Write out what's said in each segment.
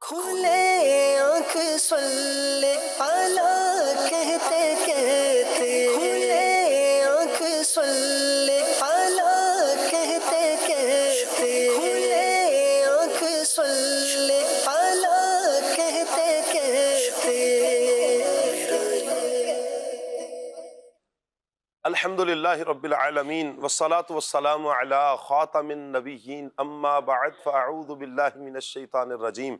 کھلے آنکھ سلے اعلیٰ کہتے کہتے، کھلے آنکھ سلے اعلیٰ کہتے کہتے، کھلے آنکھ سلے اعلیٰ کہتے کہتے۔ الحمدللہ رب العالمین والصلاة والسلام علی خاتم النبیین اما بعد فاعوذ باللہ من الشیطان الرجیم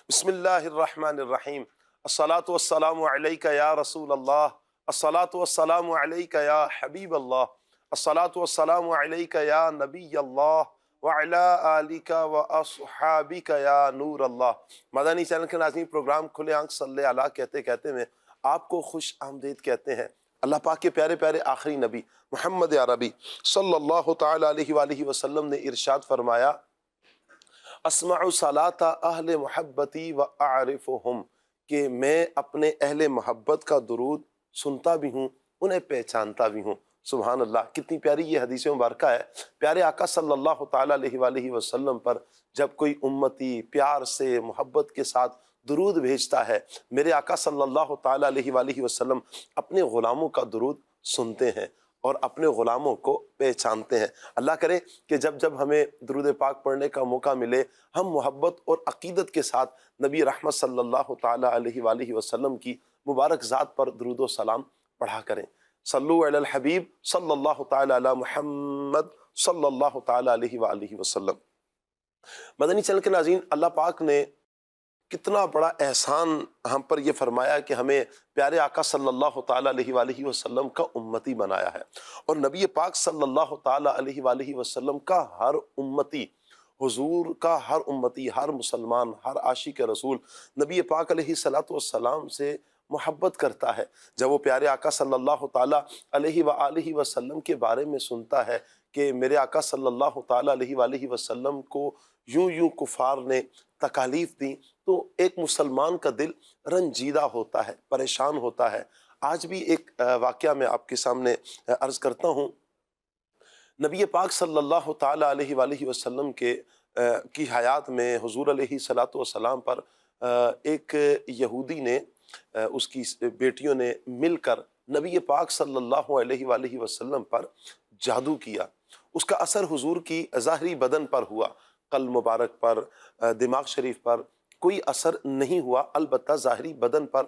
بسم اللہ الرحمن الرحیم الصلاة والسلام علیک یا رسول اللہ، الصلاة والسلام علیک یا حبیب اللہ، الصلاة والسلام علیک یا نبی اللہ وعلی آلک واصحابک یا نور اللہ۔ مدنی چینل کے ناظرین، پروگرام کھلے آنکھ صلی اللہ کہتے کہتے میں آپ کو خوش آمدید کہتے ہیں۔ اللہ پاک کے پیارے پیارے آخری نبی محمد عربی صلی اللہ تعالی علیہ وآلہ وسلم نے ارشاد فرمایا، اسمع صلاۃ اہل محبتی و اعرفہم، کہ میں اپنے اہل محبت کا درود سنتا بھی ہوں، انہیں پہچانتا بھی ہوں۔ سبحان اللہ، کتنی پیاری یہ حدیث مبارکہ ہے۔ پیارے آقا صلی اللہ تعالی علیہ وآلہ وسلم پر جب کوئی امتی پیار سے محبت کے ساتھ درود بھیجتا ہے، میرے آقا صلی اللہ تعالی علیہ وآلہ وسلم اپنے غلاموں کا درود سنتے ہیں اور اپنے غلاموں کو پہچانتے ہیں۔ اللہ کرے کہ جب جب ہمیں درود پاک پڑھنے کا موقع ملے، ہم محبت اور عقیدت کے ساتھ نبی رحمت صلی اللہ تعالی علیہ وآلہ وسلم کی مبارک ذات پر درود و سلام پڑھا کریں۔ صلو علی الحبیب صلی اللہ تعالی علی محمد صلی اللہ تعالی علیہ وآلہ وسلم۔ مدنی چینل کے ناظرین، اللہ پاک نے کتنا بڑا احسان ہم پر یہ فرمایا کہ ہمیں پیارے آقا صلی اللہ تعالی علیہ وآلہ وسلم کا امتی بنایا ہے، اور نبی پاک صلی اللہ تعالی علیہ وآلہ وسلم کا ہر امتی، حضور کا ہر امتی، ہر مسلمان، ہر عاشق رسول نبی پاک علیہ الصلوۃ والسلام سے محبت کرتا ہے۔ جب وہ پیارے آقا صلی اللہ تعالی علیہ وآلہ وسلم کے بارے میں سنتا ہے کہ میرے آقا صلی اللہ تعالی علیہ وآلہ وسلم کو یوں یوں کفار نے تکالیف دی، تو ایک مسلمان کا دل رنجیدہ ہوتا ہے، پریشان ہوتا ہے۔ آج بھی ایک واقعہ میں آپ کے سامنے عرض کرتا ہوں۔ نبی پاک صلی اللہ تعالی علیہ وآلہ وسلم کی حیات میں حضور علیہ الصلوۃ والسلام پر ایک یہودی نے، اس کی بیٹیوں نے مل کر نبی پاک صلی اللہ علیہ وآلہ وسلم پر جادو کیا۔ اس کا اثر حضور کی ظاہری بدن پر ہوا، قلب مبارک پر، دماغ شریف پر کوئی اثر نہیں ہوا، البتہ ظاہری بدن پر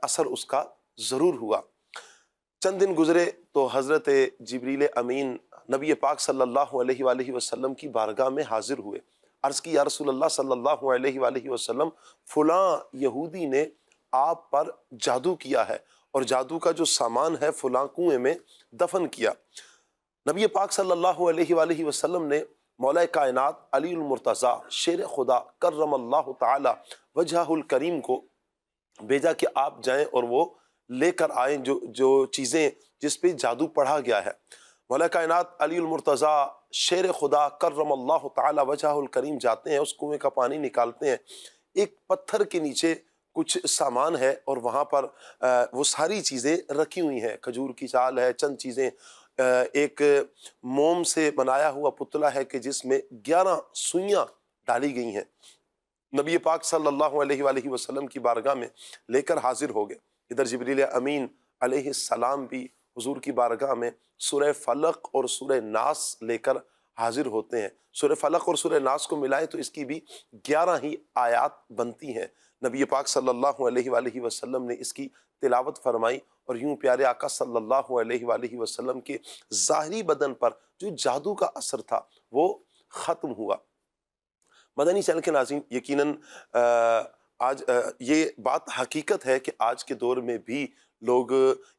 اثر اس کا ضرور ہوا۔ چند دن گزرے تو حضرت جبریل امین نبی پاک صلی اللہ علیہ وآلہ وسلم کی بارگاہ میں حاضر ہوئے۔ عرض کی، یا رسول اللہ صلی اللہ علیہ وآلہ وسلم، فلاں یہودی نے آپ پر جادو کیا ہے، اور جادو کا جو سامان ہے فلاں کنویں میں دفن کیا۔ نبی پاک صلی اللہ علیہ وآلہ وسلم نے مولا کائنات علی المرتضیٰ شیر خدا کرم اللہ تعالی وجہہ الکریم کو بھیجا کہ آپ جائیں اور وہ لے کر آئیں جو چیزیں جس پہ جادو پڑھا گیا ہے۔ مولا کائنات علی المرتضیٰ شیر خدا کرم اللہ تعالی وجہہ الکریم جاتے ہیں، اس کنویں کا پانی نکالتے ہیں، ایک پتھر کے نیچے کچھ سامان ہے، اور وہاں پر وہ ساری چیزیں رکھی ہوئی ہیں۔ کھجور کی چھال ہے، چند چیزیں، ایک موم سے بنایا ہوا پتلا ہے کہ جس میں 11 سوئیاں ڈالی گئی ہیں۔ نبی پاک صلی اللہ علیہ وآلہ وسلم کی بارگاہ میں لے کر حاضر ہو گئے۔ ادھر جبریل امین علیہ السلام بھی حضور کی بارگاہ میں سورہ فلق اور سورہ ناس لے کر حاضر ہوتے ہیں۔ سورہ فلق اور سورہ ناس کو ملائیں تو اس کی بھی 11 ہی آیات بنتی ہیں۔ نبی پاک صلی اللہ علیہ وآلہ وسلم نے اس کی تلاوت فرمائی، اور یوں پیارے آقا صلی اللہ علیہ وآلہ وسلم کے ظاہری بدن پر جو جادو کا اثر تھا وہ ختم ہوا۔ مدنی چینل کے ناظرین، یقیناً آج یہ بات حقیقت ہے کہ آج کے دور میں بھی لوگ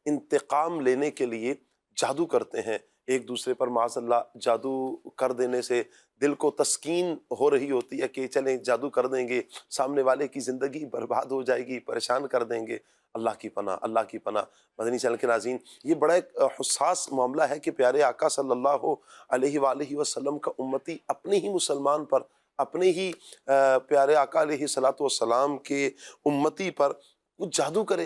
انتقام لینے کے لیے جادو کرتے ہیں۔ ایک دوسرے پر معاذ اللہ جادو کر دینے سے دل کو تسکین ہو رہی ہوتی ہے کہ چلیں جادو کر دیں گے، سامنے والے کی زندگی برباد ہو جائے گی، پریشان کر دیں گے۔ اللہ کی پناہ، اللہ کی پناہ۔ مدنی چینل کے ناظرین، یہ بڑا ایک حساس معاملہ ہے کہ پیارے آقا صلی اللہ علیہ وآلہ وسلم کا امتی اپنے ہی مسلمان پر، اپنے ہی پیارے آقا علیہ الصلوۃ والسلام کے امتی پر وہ جادو کرے۔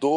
2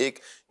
1,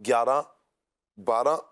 11, 12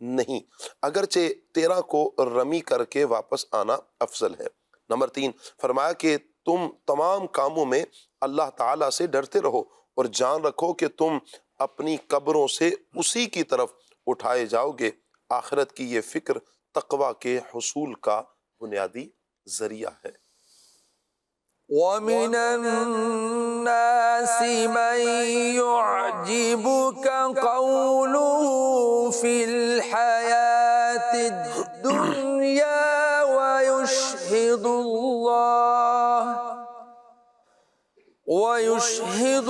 نہیں، اگرچہ 13 کو رمی کر کے واپس آنا افضل ہے۔ نمبر 3، فرمایا کہ تم تمام کاموں میں اللہ تعالیٰ سے ڈرتے رہو اور جان رکھو کہ تم اپنی قبروں سے اسی کی طرف اٹھائے جاؤ گے۔ آخرت کی یہ فکر تقوی کے حصول کا بنیادی ذریعہ ہے۔ وَمِنَ النَّاسِ مَن يُعْجِبُكَ قَوْلُهُ فِي الْحَيَاةِ الدُّنْيَا وَيُشْهِدُ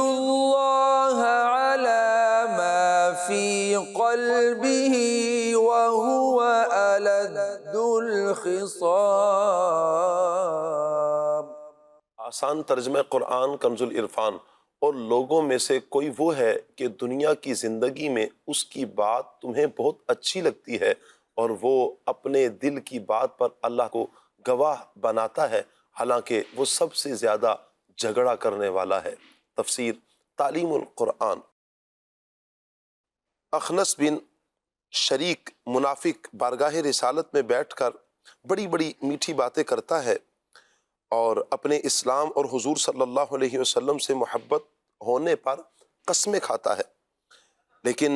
اللَّهَ عَلَى مَا فِي قَلْبِهِ وَهُوَ أَلَدُّ الْخِصَامِ۔ آسان ترجمہ قرآن کنز العرفان۔ اور لوگوں میں سے کوئی وہ ہے کہ دنیا کی زندگی میں اس کی بات تمہیں بہت اچھی لگتی ہے اور وہ اپنے دل کی بات پر اللہ کو گواہ بناتا ہے، حالانکہ وہ سب سے زیادہ جھگڑا کرنے والا ہے۔ تفسیر تعلیم القرآن۔ اخنس بن شریک منافق بارگاہ رسالت میں بیٹھ کر بڑی بڑی میٹھی باتیں کرتا ہے اور اپنے اسلام اور حضور صلی اللہ علیہ وسلم سے محبت ہونے پر قسمیں کھاتا ہے، لیکن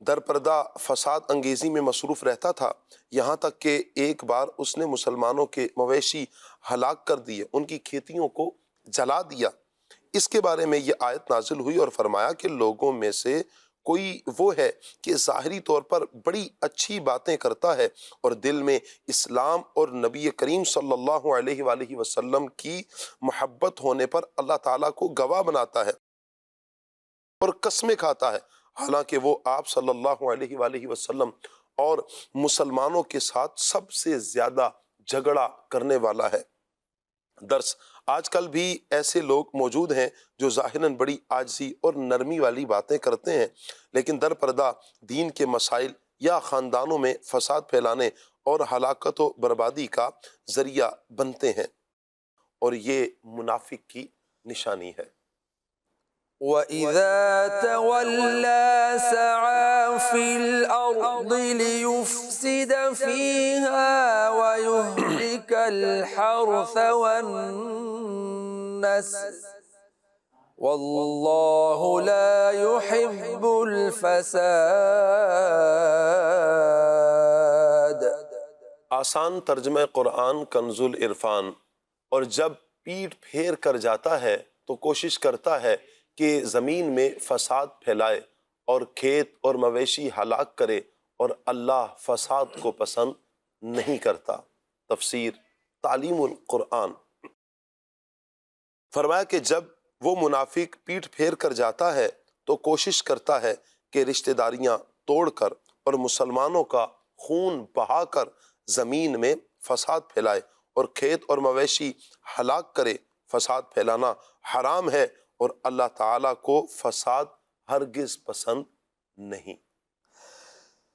در پردہ فساد انگیزی میں مصروف رہتا تھا، یہاں تک کہ ایک بار اس نے مسلمانوں کے مویشی ہلاک کر دیے، ان کی کھیتیوں کو جلا دیا۔ اس کے بارے میں یہ آیت نازل ہوئی اور فرمایا کہ لوگوں میں سے کوئی وہ ہے کہ ظاہری طور پر بڑی اچھی باتیں کرتا ہے اور دل میں اسلام اور نبی کریم صلی اللہ علیہ وآلہ وسلم کی محبت ہونے پر اللہ تعالیٰ کو گواہ بناتا ہے اور قسمیں کھاتا ہے، حالانکہ وہ آپ صلی اللہ علیہ وآلہ وسلم اور مسلمانوں کے ساتھ سب سے زیادہ جھگڑا کرنے والا ہے۔ درس: آج کل بھی ایسے لوگ موجود ہیں جو ظاہراً بڑی عاجزی اور نرمی والی باتیں کرتے ہیں، لیکن در پردہ دین کے مسائل یا خاندانوں میں فساد پھیلانے اور ہلاکت و بربادی کا ذریعہ بنتے ہیں، اور یہ منافق کی نشانی ہے۔ وَإِذَا تَوَلَّى سَعَى فِي الْأَرْضِ لِيُفْسِدَ فِيهَا وَيُهْلِكَ الْحَرْثَ وَالنَّسْلَ وَاللَّهُ لَا يُحِبُّ الْفَسَادَ۔ آسان ترجمہ قرآن کنز العرفان۔ اور جب پیٹ پھیر کر جاتا ہے تو کوشش کرتا ہے کہ زمین میں فساد پھیلائے اور کھیت اور مویشی ہلاک کرے، اور اللہ فساد کو پسند نہیں کرتا۔ تفسیر تعلیم القرآن۔ فرمایا کہ جب وہ منافق پیٹ پھیر کر جاتا ہے تو کوشش کرتا ہے کہ رشتہ داریاں توڑ کر اور مسلمانوں کا خون بہا کر زمین میں فساد پھیلائے اور کھیت اور مویشی ہلاک کرے۔ فساد پھیلانا حرام ہے اور اللہ تعالیٰ کو فساد ہرگز پسند نہیں۔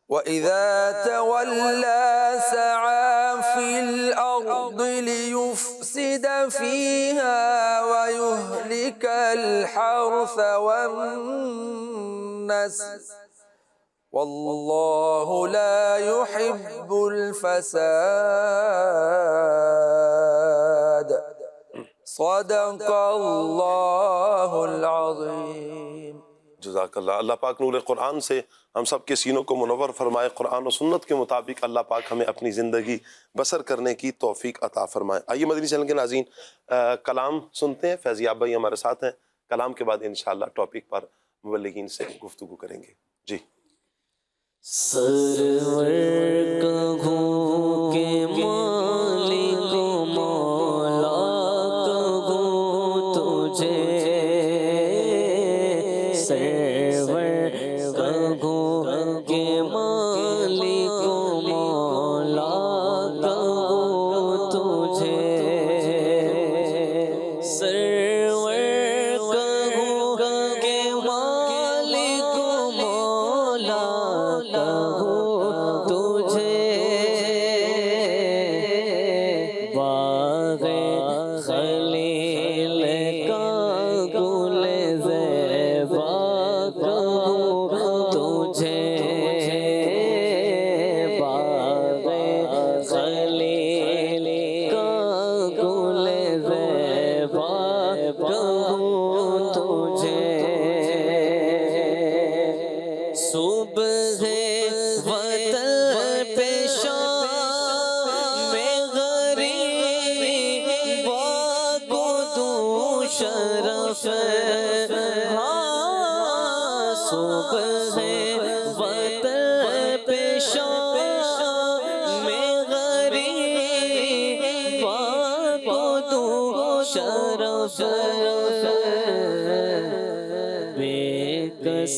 وَإِذَا تَوَلَّى سَعَى فِي الْأَرْضِ لِيُفْسِدَ فِيهَا وَيُهْلِكَ الْحَرْثَ وَالنَّسْلَ وَاللَّهُ لَا يُحِبُّ الْفَسَادَ۔ صدق اللہ العظیم۔ جزاک اللہ۔ اللہ پاک نور قرآن سے ہم سب کے سینوں کو منور فرمائے، قرآن و سنت کے مطابق اللہ پاک ہمیں اپنی زندگی بسر کرنے کی توفیق عطا فرمائے۔ آئیے مدنی چینل کے ناظرین کلام سنتے ہیں، فیضیاب بھائی ہمارے ساتھ ہیں، کلام کے بعد انشاءاللہ ٹاپک پر مبلغین سے گفتگو کریں گے۔ جی۔ سرور کہوں کہ مالک مولا کہوں تجھے، سرور کہوں کہ مالک مولا کہوں تجھے، سرور کہوں کہ مالک مولا کہوں تجھے، باغ خلیل کا گل زیبا کہوں تجھے، صبح وطن پہ شام غریب کو دوں شرف صبح وطن پہ شام غریب کو دوں شرف بے کس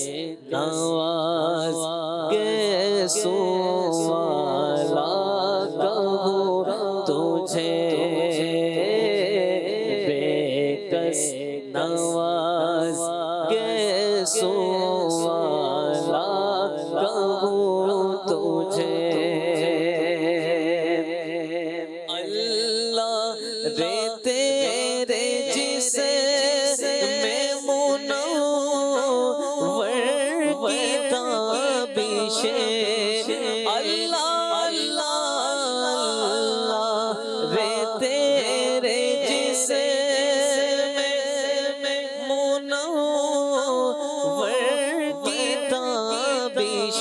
نواز کے سوالا کہوں تجھے بے کس نواز کے سوالا کہوں تجھے اللہ رے تیرے جسے میں منور کی تابش اللہ اللہ رے تیرے جسے میں منور کی تابش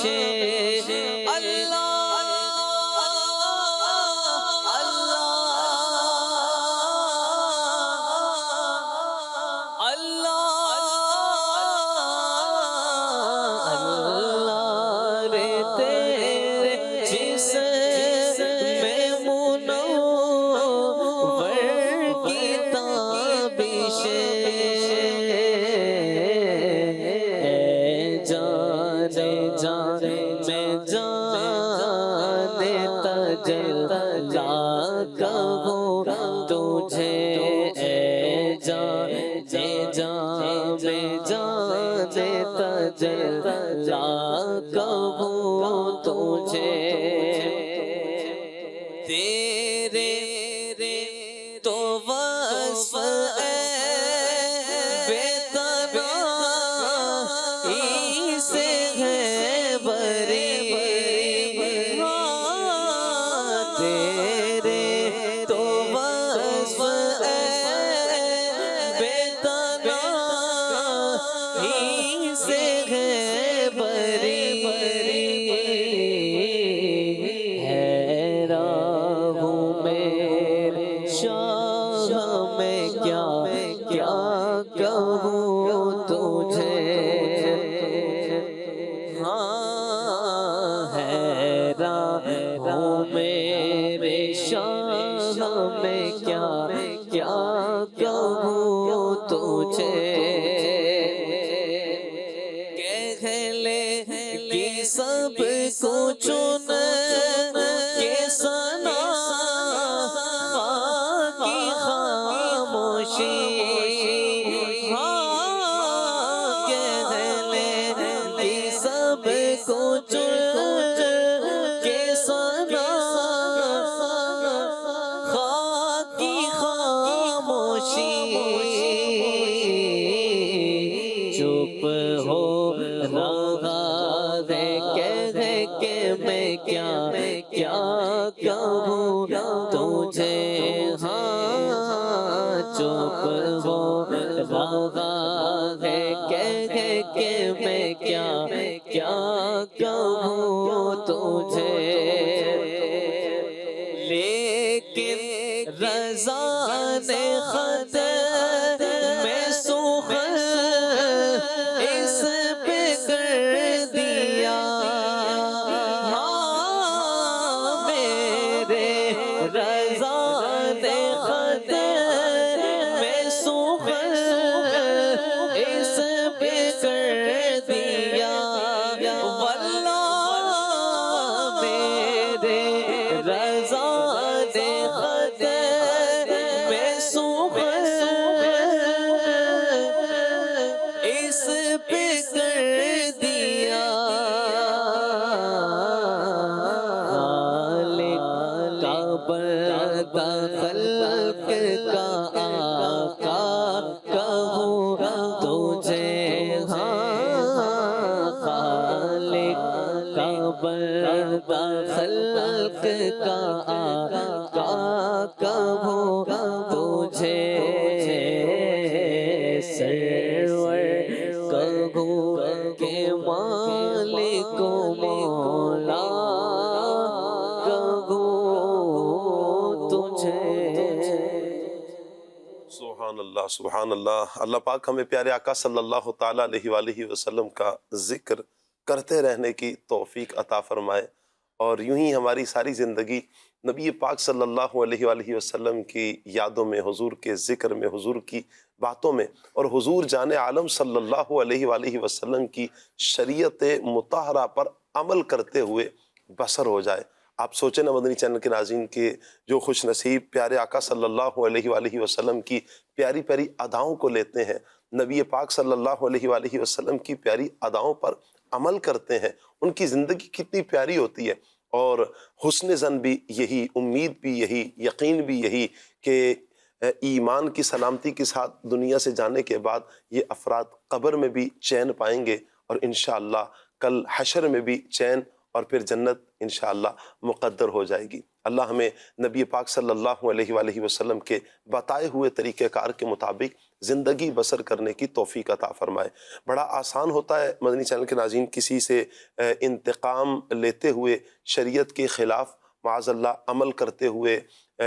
تجھے اے جان میں جان تجلا کہوں تجھے تیرے تو وصف اے بے تناہی سے ہے بری تیرے تو وصف اے بے تناہی سے ہے بری حیران ہوں میرے شاہ میں کیا کہوں تجھے حیران ہوں میرے شاہ میں کیا کہوں تجھے کہہ لے کہ سب کو چن کے سنا کی خاموشی کہہ لے کہ سب کو چن کے سنا کی خاموشی چپ ہو رہا ہے کہہ کہ میں کیا کہوں تجھے چپ ہو رہا ہے کہہ کہ میں کیا کہوں تجھے لیکن رضا نے خط میں سوخ اس پہ کر دیا میرے رضا نے خط میں سوخ اس پہ کر دیا واللہ میرے رضا نے خط میں سوخ اس پہ کر دیا خالق کا بندہ خلق کا آقا کہوں تجھے خالق کا بندہ خلق کا آقا کہوں تجھے سرور کہوں کہ مالک کو مولا کہوں تجھے۔ سبحان اللہ سبحان اللہ۔ اللہ پاک ہمیں پیارے آقا صلی اللہ تعالیٰ علیہ وآلہ وسلم کا ذکر کرتے رہنے کی توفیق عطا فرمائے، اور یوں ہی ہماری ساری زندگی نبی پاک صلی اللہ علیہ وآلہ وسلم کی یادوں میں، حضور کے ذکر میں، حضور کی باتوں میں، اور حضور جان عالم صلی اللہ علیہ وآلہ وسلم کی شریعت مطہرہ پر عمل کرتے ہوئے بسر ہو جائے۔ آپ سوچیں نا مدنی چینل کے ناظرین کے جو خوش نصیب پیارے آقا صلی اللہ علیہ وآلہ وسلم کی پیاری پیاری اداؤں کو لیتے ہیں، نبی پاک صلی اللہ علیہ وآلہ وسلم کی پیاری اداؤں پر عمل کرتے ہیں، ان کی زندگی کتنی پیاری ہوتی ہے۔ اور حسن ظن بھی یہی، امید بھی یہی، یقین بھی یہی کہ ایمان کی سلامتی کے ساتھ دنیا سے جانے کے بعد یہ افراد قبر میں بھی چین پائیں گے، اور انشاءاللہ کل حشر میں بھی چین، اور پھر جنت انشاءاللہ مقدر ہو جائے گی۔ اللہ ہمیں نبی پاک صلی اللہ علیہ وآلہ وسلم کے بتائے ہوئے طریقہ کار کے مطابق زندگی بسر کرنے کی توفیق عطا فرمائے۔ بڑا آسان ہوتا ہے مدنی چینل کے ناظرین کسی سے انتقام لیتے ہوئے، شریعت کے خلاف معاذ اللہ عمل کرتے ہوئے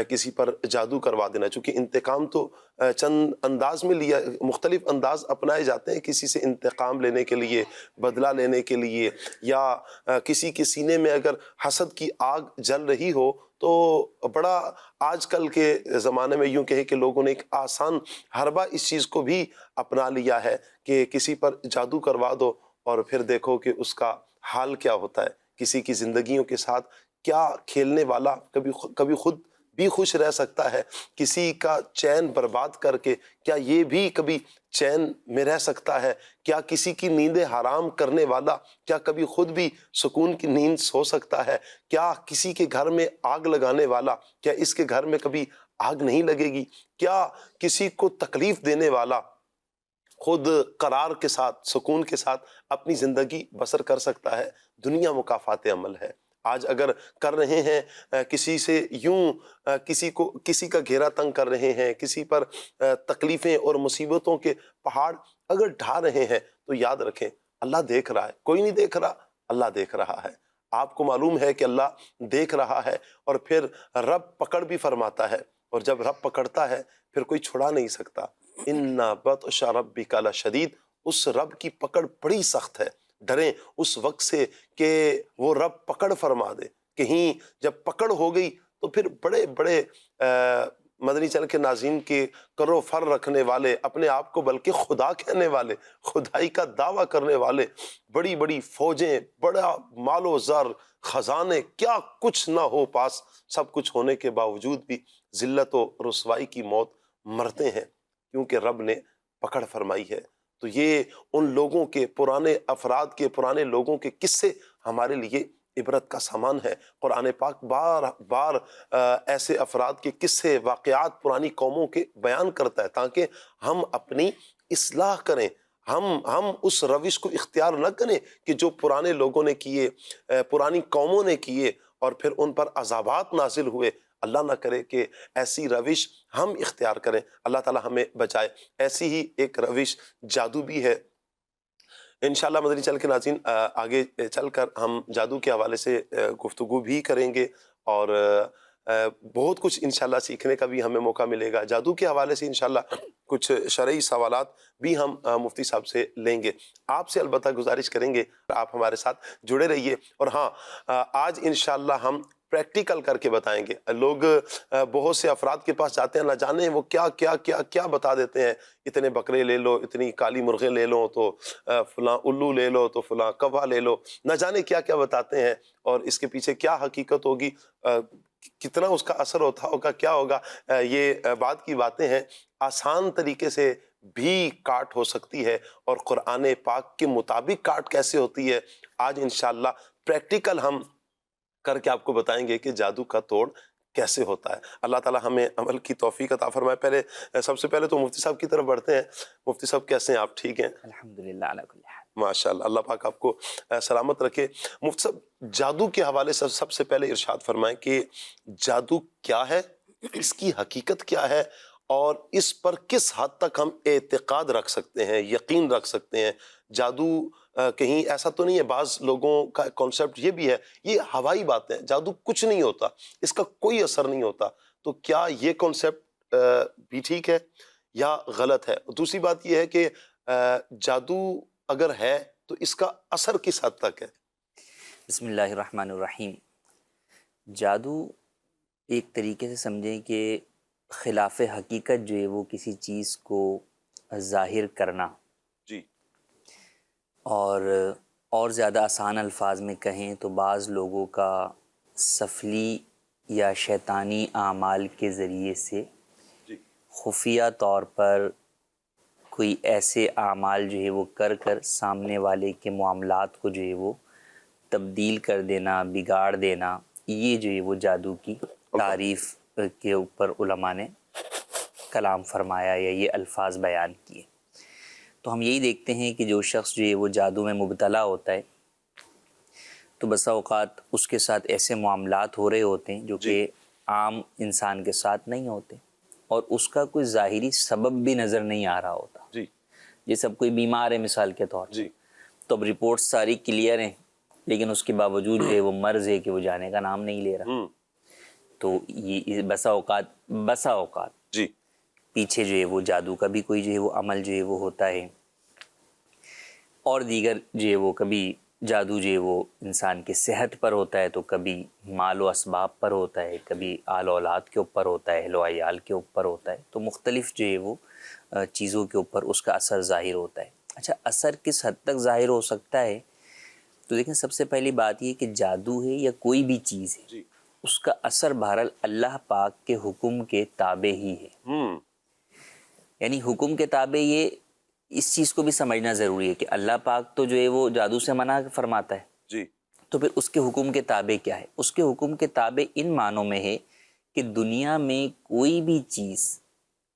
کسی پر جادو کروا دینا، چونکہ انتقام تو چند انداز میں لیا، مختلف انداز اپنائے جاتے ہیں کسی سے انتقام لینے کے لیے، بدلہ لینے کے لیے، یا کسی کے سینے میں اگر حسد کی آگ جل رہی ہو تو بڑا آج کل کے زمانے میں یوں کہے کہ لوگوں نے ایک آسان حربہ اس چیز کو بھی اپنا لیا ہے کہ کسی پر جادو کروا دو اور پھر دیکھو کہ اس کا حال کیا ہوتا ہے، کسی کی زندگیوں کے ساتھ کیا کھیلنے والا کبھی خود بھی خوش رہ سکتا ہے، کسی کا چین برباد کر کے کیا یہ بھی کبھی چین میں رہ سکتا ہے، کیا کسی کی نیندیں حرام کرنے والا کیا کبھی خود بھی سکون کی نیند سو سکتا ہے، کیا کسی کے گھر میں آگ لگانے والا کیا اس کے گھر میں کبھی آگ نہیں لگے گی، کیا کسی کو تکلیف دینے والا خود قرار کے ساتھ، سکون کے ساتھ اپنی زندگی بسر کر سکتا ہے۔ دنیا مکافات عمل ہے۔ آج اگر کر رہے ہیں کسی سے یوں کسی کا گھیرا تنگ کر رہے ہیں، کسی پر تکلیفیں اور مصیبتوں کے پہاڑ اگر ڈھا رہے ہیں تو یاد رکھیں اللہ دیکھ رہا ہے، کوئی نہیں دیکھ رہا، اللہ دیکھ رہا ہے۔ آپ کو معلوم ہے کہ اللہ دیکھ رہا ہے، اور پھر رب پکڑ بھی فرماتا ہے، اور جب رب پکڑتا ہے پھر کوئی چھڑا نہیں سکتا۔ اِنَّ بَطْشَ رَبِّكَ لَشَدِيدٌ، اس رب کی پکڑ بڑی سخت ہے۔ ڈریں اس وقت سے کہ وہ رب پکڑ فرما دے، کہیں جب پکڑ ہو گئی تو پھر بڑے بڑے مدنی چینل کے ناظرین کے کر و فر رکھنے والے، اپنے آپ کو بلکہ خدا کہنے والے، خدائی کا دعویٰ کرنے والے، بڑی بڑی فوجیں، بڑا مال و زر، خزانے، کیا کچھ نہ ہو پاس، سب کچھ ہونے کے باوجود بھی ذلت و رسوائی کی موت مرتے ہیں، کیونکہ رب نے پکڑ فرمائی ہے۔ تو یہ ان لوگوں کے پرانے افراد کے، پرانے لوگوں کے قصے ہمارے لیے عبرت کا سامان ہے۔ قرآن پاک بار بار ایسے افراد کے قصے، واقعات پرانی قوموں کے بیان کرتا ہے تاکہ ہم اپنی اصلاح کریں، ہم اس روش کو اختیار نہ کریں کہ جو پرانے لوگوں نے کیے، پرانی قوموں نے کیے، اور پھر ان پر عذابات نازل ہوئے۔ اللہ نہ کرے کہ ایسی روش ہم اختیار کریں، اللہ تعالی ہمیں بچائے۔ ایسی ہی ایک روش جادو بھی ہے۔ انشاءاللہ مدنی چینل کے ناظرین آگے چل کر ہم جادو کے حوالے سے گفتگو بھی کریں گے، اور بہت کچھ انشاءاللہ سیکھنے کا بھی ہمیں موقع ملے گا۔ جادو کے حوالے سے انشاءاللہ کچھ شرعی سوالات بھی ہم مفتی صاحب سے لیں گے۔ آپ سے البتہ گزارش کریں گے آپ ہمارے ساتھ جڑے رہیے، اور ہاں آج انشاءاللہ ہم پریکٹیکل کر کے بتائیں گے۔ لوگ بہت سے افراد کے پاس جاتے ہیں، نہ جانے وہ کیا کیا کیا کیا بتا دیتے ہیں، اتنے بکرے لے لو، اتنی کالی مرغیں لے لو، تو فلاں الو لے لو، تو فلاں کوا لے لو، نہ جانے کیا کیا بتاتے ہیں، اور اس کے پیچھے کیا حقیقت ہوگی، کتنا اس کا اثر ہوتا ہوگا، کیا ہوگا، یہ بعد کی باتیں ہیں۔ آسان طریقے سے بھی کاٹ ہو سکتی ہے، اور قرآن پاک کے مطابق کاٹ کیسے ہوتی ہے، آج انشاءاللہ پریکٹیکل ہم کر کے آپ کو بتائیں گے کہ جادو کا توڑ کیسے ہوتا ہے۔ اللہ تعالی ہمیں عمل کی توفیق عطا فرمائے۔ سب سے پہلے تو مفتی صاحب کی طرف بڑھتے ہیں۔ مفتی صاحب کیسے ہیں آپ؟ ٹھیک ہیں؟ الحمدللہ علی کل حال۔ ماشاءاللہ، اللہ پاک آپ کو سلامت رکھے۔ مفتی صاحب جادو کے حوالے سے سب سے پہلے ارشاد فرمائیں کہ جادو کیا ہے، اس کی حقیقت کیا ہے، اور اس پر کس حد تک ہم اعتقاد رکھ سکتے ہیں، یقین رکھ سکتے ہیں، جادو کہیں ایسا تو نہیں ہے، بعض لوگوں کا کانسیپٹ یہ بھی ہے یہ ہوائی بات ہے، جادو کچھ نہیں ہوتا، اس کا کوئی اثر نہیں ہوتا، تو کیا یہ کانسیپٹ بھی ٹھیک ہے یا غلط ہے؟ دوسری بات یہ ہے کہ جادو اگر ہے تو اس کا اثر کس حد تک ہے؟ بسم اللہ الرحمن الرحیم۔ جادو ایک طریقے سے سمجھیں کہ خلاف حقیقت جو ہے وہ کسی چیز کو ظاہر کرنا، جی اور زیادہ آسان الفاظ میں کہیں تو بعض لوگوں کا سفلی یا شیطانی اعمال کے ذریعے سے جی خفیہ طور پر کوئی ایسے اعمال جو ہے وہ کر سامنے والے کے معاملات کو جو ہے وہ تبدیل کر دینا، بگاڑ دینا، یہ جو ہے وہ جادو کی تعریف کے اوپر علماء نے کلام فرمایا یا یہ الفاظ بیان کیے۔ تو ہم یہی دیکھتے ہیں کہ جو شخص جو ہے وہ جادو میں مبتلا ہوتا ہے تو بسا اوقات اس کے ساتھ ایسے معاملات ہو رہے ہوتے ہیں جو کہ عام انسان کے ساتھ نہیں ہوتے، اور اس کا کوئی ظاہری سبب بھی نظر نہیں آ رہا ہوتا۔ جی جیسے اب کوئی بیمار ہے مثال کے طور جی تو اب رپورٹ ساری کلیئر ہیں، لیکن اس کے باوجود جو ہے وہ مرض ہے کہ وہ جانے کا نام نہیں لے رہا، تو یہ بسا اوقات جی پیچھے جو ہے وہ جادو کا بھی کوئی جو ہے وہ عمل جو ہے وہ ہوتا ہے، اور دیگر جو ہے وہ کبھی جادو جو ہے وہ انسان کی صحت پر ہوتا ہے، تو کبھی مال و اسباب پر ہوتا ہے، کبھی آل اولاد کے اوپر ہوتا ہے، اہل و عیال کے اوپر ہوتا ہے، تو مختلف جو ہے وہ چیزوں کے اوپر اس کا اثر ظاہر ہوتا ہے۔ اچھا، اثر کس حد تک ظاہر ہو سکتا ہے؟ تو دیکھیں، سب سے پہلی بات یہ کہ جادو ہے یا کوئی بھی چیز ہے، جی اس کا اثر بہرحال اللہ پاک کے حکم کے تابع ہی ہے۔ یعنی حکم کے تابع، یہ اس چیز کو بھی سمجھنا ضروری ہے کہ اللہ پاک تو جو ہے وہ جادو سے منع فرماتا ہے، جی تو پھر اس کے حکم کے تابع کیا ہے؟ اس کے حکم کے تابع ان معنوں میں ہے کہ دنیا میں کوئی بھی چیز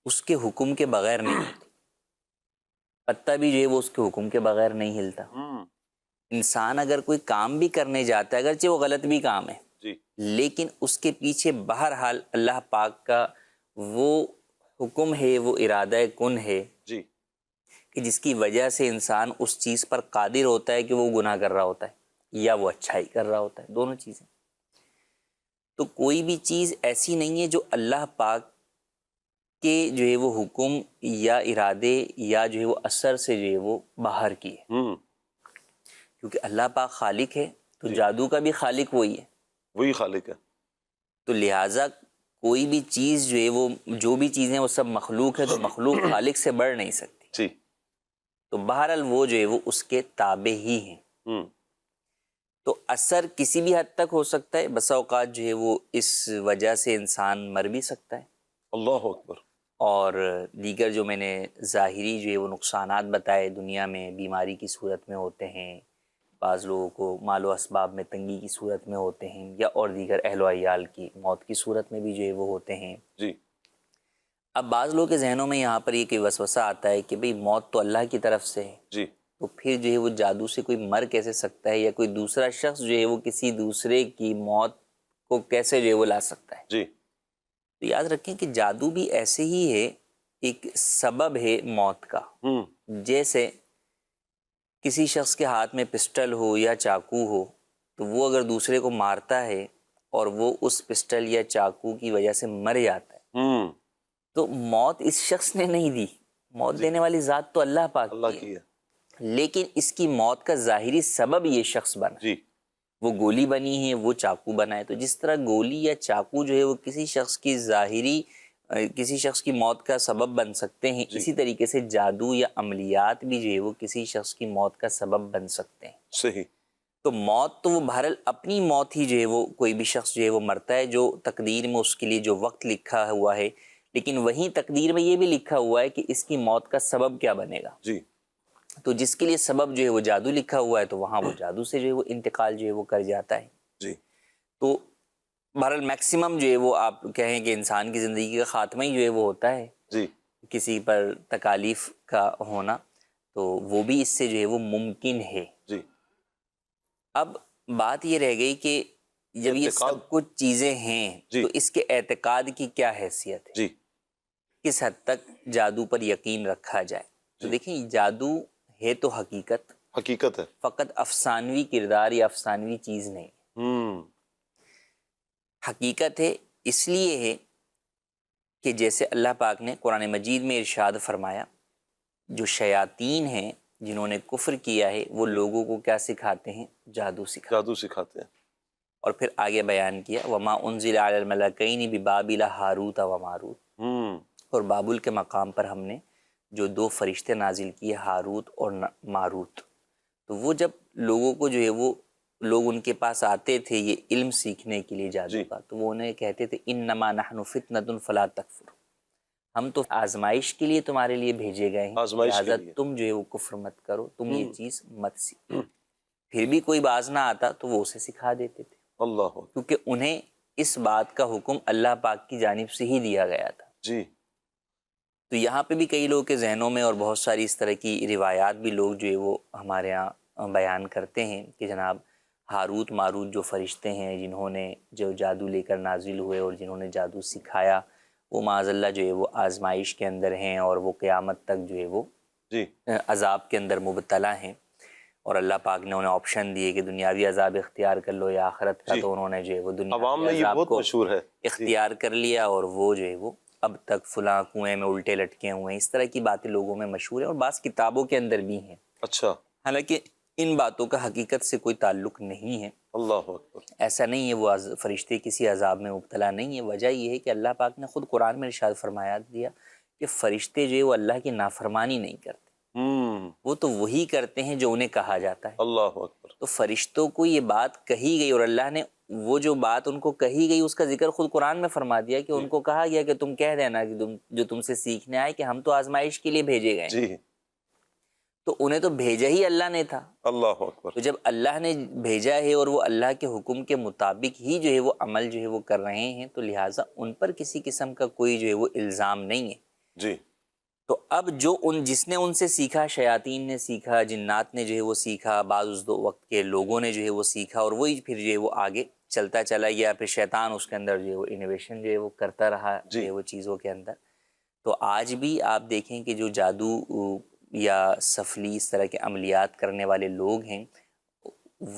اس کے حکم کے بغیر نہیں ہوتی، پتہ بھی جو ہے وہ اس کے حکم کے بغیر نہیں ہلتا۔ انسان اگر کوئی کام بھی کرنے جاتا ہے، اگرچہ وہ غلط بھی کام ہے، جی لیکن اس کے پیچھے بہرحال اللہ پاک کا وہ حکم ہے، وہ ارادہ کن ہے جی کہ جس کی وجہ سے انسان اس چیز پر قادر ہوتا ہے کہ وہ گناہ کر رہا ہوتا ہے یا وہ اچھائی کر رہا ہوتا ہے، دونوں چیزیں۔ تو کوئی بھی چیز ایسی نہیں ہے جو اللہ پاک کے جو ہے وہ حکم یا ارادے یا جو ہے وہ اثر سے جو ہے وہ باہر کی ہے، کیونکہ اللہ پاک خالق ہے تو جادو کا بھی خالق وہی ہے، وہی خالق ہے۔ تو لہٰذا کوئی بھی چیز جو ہے وہ، جو بھی چیزیں وہ سب مخلوق ہے، تو مخلوق خالق سے بڑھ نہیں سکتی، جی تو بہرحال وہ جو ہے وہ اس کے تابع ہی ہیں۔ تو اثر کسی بھی حد تک ہو سکتا ہے، بسا اوقات جو ہے وہ اس وجہ سے انسان مر بھی سکتا ہے، اللہ اکبر۔ اور دیگر جو میں نے ظاہری جو ہے وہ نقصانات بتائے دنیا میں بیماری کی صورت میں ہوتے ہیں، بعض لوگوں کو مال و اسباب میں تنگی کی صورت میں ہوتے ہیں، یا اور دیگر اہل و عیال کی موت کی صورت میں بھی جو ہے وہ ہوتے ہیں۔ جی اب بعض لوگوں کے ذہنوں میں یہاں پر یہ کہ وسوسہ آتا ہے کہ بھئی موت تو اللہ کی طرف سے ہے، جی تو پھر جو ہے وہ جادو سے کوئی مر کیسے سکتا ہے، یا کوئی دوسرا شخص جو ہے وہ کسی دوسرے کی موت کو کیسے جو ہے وہ لا سکتا ہے؟ جی تو یاد رکھیں کہ جادو بھی ایسے ہی ہے، ایک سبب ہے موت کا۔ جیسے کسی شخص کے ہاتھ میں پسٹل ہو یا چاقو ہو، تو وہ اگر دوسرے کو مارتا ہے اور وہ اس پسٹل یا چاقو کی وجہ سے مر جاتا ہے، تو موت اس شخص نے نہیں دی، موت دینے والی ذات تو اللہ پاک اللہ کی کی ہے، ہے۔ لیکن اس کی موت کا ظاہری سبب یہ شخص بنا، جی وہ گولی بنی ہے، وہ چاقو بنا ہے۔ تو جس طرح گولی یا چاقو جو ہے وہ کسی شخص کی ظاہری، کسی شخص کی موت کا سبب بن سکتے ہیں، اسی طریقے سے جادو یا عملیات بھی جو ہے وہ کسی شخص کی موت کا سبب بن سکتے ہیں۔ صحیح۔ تو موت تو وہ بہرحال اپنی موت ہی جو ہے وہ کوئی بھی شخص جو ہے وہ مرتا ہے، جو تقدیر میں اس کے لیے جو وقت لکھا ہوا ہے، لیکن وہیں تقدیر میں یہ بھی لکھا ہوا ہے کہ اس کی موت کا سبب کیا بنے گا۔ جی تو جس کے لیے سبب جو ہے وہ جادو لکھا ہوا ہے، تو وہاں وہ جادو سے جو ہے وہ انتقال جو ہے وہ کر جاتا ہے۔ جی تو بہرحال میکسیمم جو ہے وہ آپ کہیں کہ انسان کی زندگی کا خاتمہ ہی جو ہے وہ ہوتا ہے، جی کسی پر تکالیف کا ہونا، تو وہ بھی اس سے جو ہے وہ ممکن ہے۔ جی اب بات یہ رہ گئی کہ جب یہ اعتقاد۔ سب کچھ چیزیں ہیں جی تو اس کے اعتقاد کی کیا حیثیت ہے، جی کس حد تک جادو پر یقین رکھا جائے؟ تو جی۔ دیکھیں، جادو ہے تو حقیقت، حقیقت ہے. فقط افسانوی کردار یا افسانوی چیز نہیں. حقیقت ہے اس لیے ہے کہ جیسے اللہ پاک نے قرآن مجید میں ارشاد فرمایا، جو شیاطین ہیں جنہوں نے کفر کیا ہے وہ لوگوں کو کیا سکھاتے ہیں؟ جادو سکھاتے ہیں. جادو سکھاتے ہیں. اور پھر آگے بیان کیا وما انزل علی الملکین ببابل ہاروت و ماروت، اور بابل کے مقام پر ہم نے جو 2 فرشتے نازل کیے ہاروت اور ماروت. تو وہ جب لوگوں کو جو ہے وہ لوگ ان کے پاس آتے تھے یہ علم سیکھنے کے لیے جادو کا، تو وہ انہیں کہتے تھے انما نحن فتنۃ فلا تکفر، ہم تو آزمائش کے لیے تمہارے لیے بھیجے گئے ہیں، لہٰذا تم جو ہے وہ کفر مت کرو، تم یہ چیز مت سیکھو. پھر بھی کوئی باز نہ آتا تو وہ اسے سکھا دیتے تھے، اللہ، کیونکہ انہیں اس بات کا حکم اللہ پاک کی جانب سے ہی دیا گیا تھا. جی. تو یہاں پہ بھی کئی لوگوں کے ذہنوں میں اور بہت ساری اس طرح کی روایات بھی لوگ جو ہے وہ ہمارے یہاں بیان کرتے ہیں کہ جناب ہاروت ماروت جو فرشتے ہیں جنہوں نے جو جادو لے کر نازل ہوئے اور جنہوں نے جادو سکھایا، وہ معاذ اللہ جو ہے وہ آزمائش کے اندر ہیں اور وہ قیامت تک جو ہے وہ عذاب کے اندر مبتلا ہیں. اور اللہ پاک نے انہیں آپشن دیے کہ دنیاوی عذاب اختیار کر لو یا آخرت کا، تو انہوں نے جو ہے وہ دنیاوی عذاب کو اختیار کر لیا اور وہ جو ہے وہ اب تک فلاں کنویں میں الٹے لٹکے ہوئے ہیں. اس طرح کی باتیں لوگوں میں مشہور ہیں اور بعض کتابوں کے اندر بھی ہیں. اچھا. حالانکہ ان باتوں کا حقیقت سے کوئی تعلق نہیں ہے. اللہ اکبر. ایسا نہیں ہے وہ فرشتے کسی عذاب میں مبتلا نہیں ہے. وجہ یہ ہے کہ اللہ پاک نے خود قرآن میں ارشاد فرمایا دیا کہ فرشتے جو ہے وہ اللہ کی نافرمانی نہیں کرتے، وہ تو وہی کرتے ہیں جو انہیں کہا جاتا ہے. اللہ اکبر. تو فرشتوں کو یہ بات کہی گئی اور اللہ نے وہ جو بات ان کو کہی گئی اس کا ذکر خود قرآن میں فرما دیا کہ ان کو کہا گیا کہ تم کہہ دینا کہ جو تم سے سیکھنے آئے کہ ہم تو آزمائش کے لیے بھیجے گئے. جی. تو انہیں تو بھیجا ہی اللہ نے تھا. اللہ اکبر. تو جب اللہ نے بھیجا ہے اور وہ اللہ کے حکم کے مطابق ہی جو ہے وہ عمل جو ہے وہ کر رہے ہیں، تو لہٰذا ان پر کسی قسم کا کوئی جو ہے وہ الزام نہیں ہے. جی. تو اب جو جس نے ان سے سیکھا، شیاطین نے سیکھا، جنات نے جو ہے وہ سیکھا، بعض اس وقت کے لوگوں نے جو ہے وہ سیکھا، اور وہی پھر جو ہے وہ آگے چلتا چلا گیا. پھر شیطان اس کے اندر جو ہے وہ انوویشن جو ہے وہ کرتا رہا جو ہے وہ چیزوں کے اندر. تو آج بھی آپ دیکھیں کہ جو جادو یا سفلی اس طرح کے عملیات کرنے والے لوگ ہیں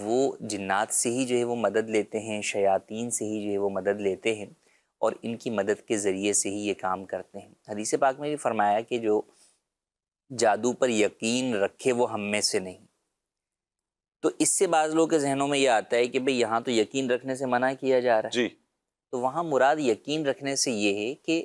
وہ جنات سے ہی جو ہے وہ مدد لیتے ہیں، شیاطین سے ہی جو ہے وہ مدد لیتے ہیں اور ان کی مدد کے ذریعے سے ہی یہ کام کرتے ہیں. حدیث پاک میں بھی فرمایا کہ جو جادو پر یقین رکھے وہ ہم میں سے نہیں. تو اس سے بعض لوگوں کے ذہنوں میں یہ آتا ہے کہ بھئی یہاں تو یقین رکھنے سے منع کیا جا رہا ہے. جی. تو وہاں مراد یقین رکھنے سے یہ ہے کہ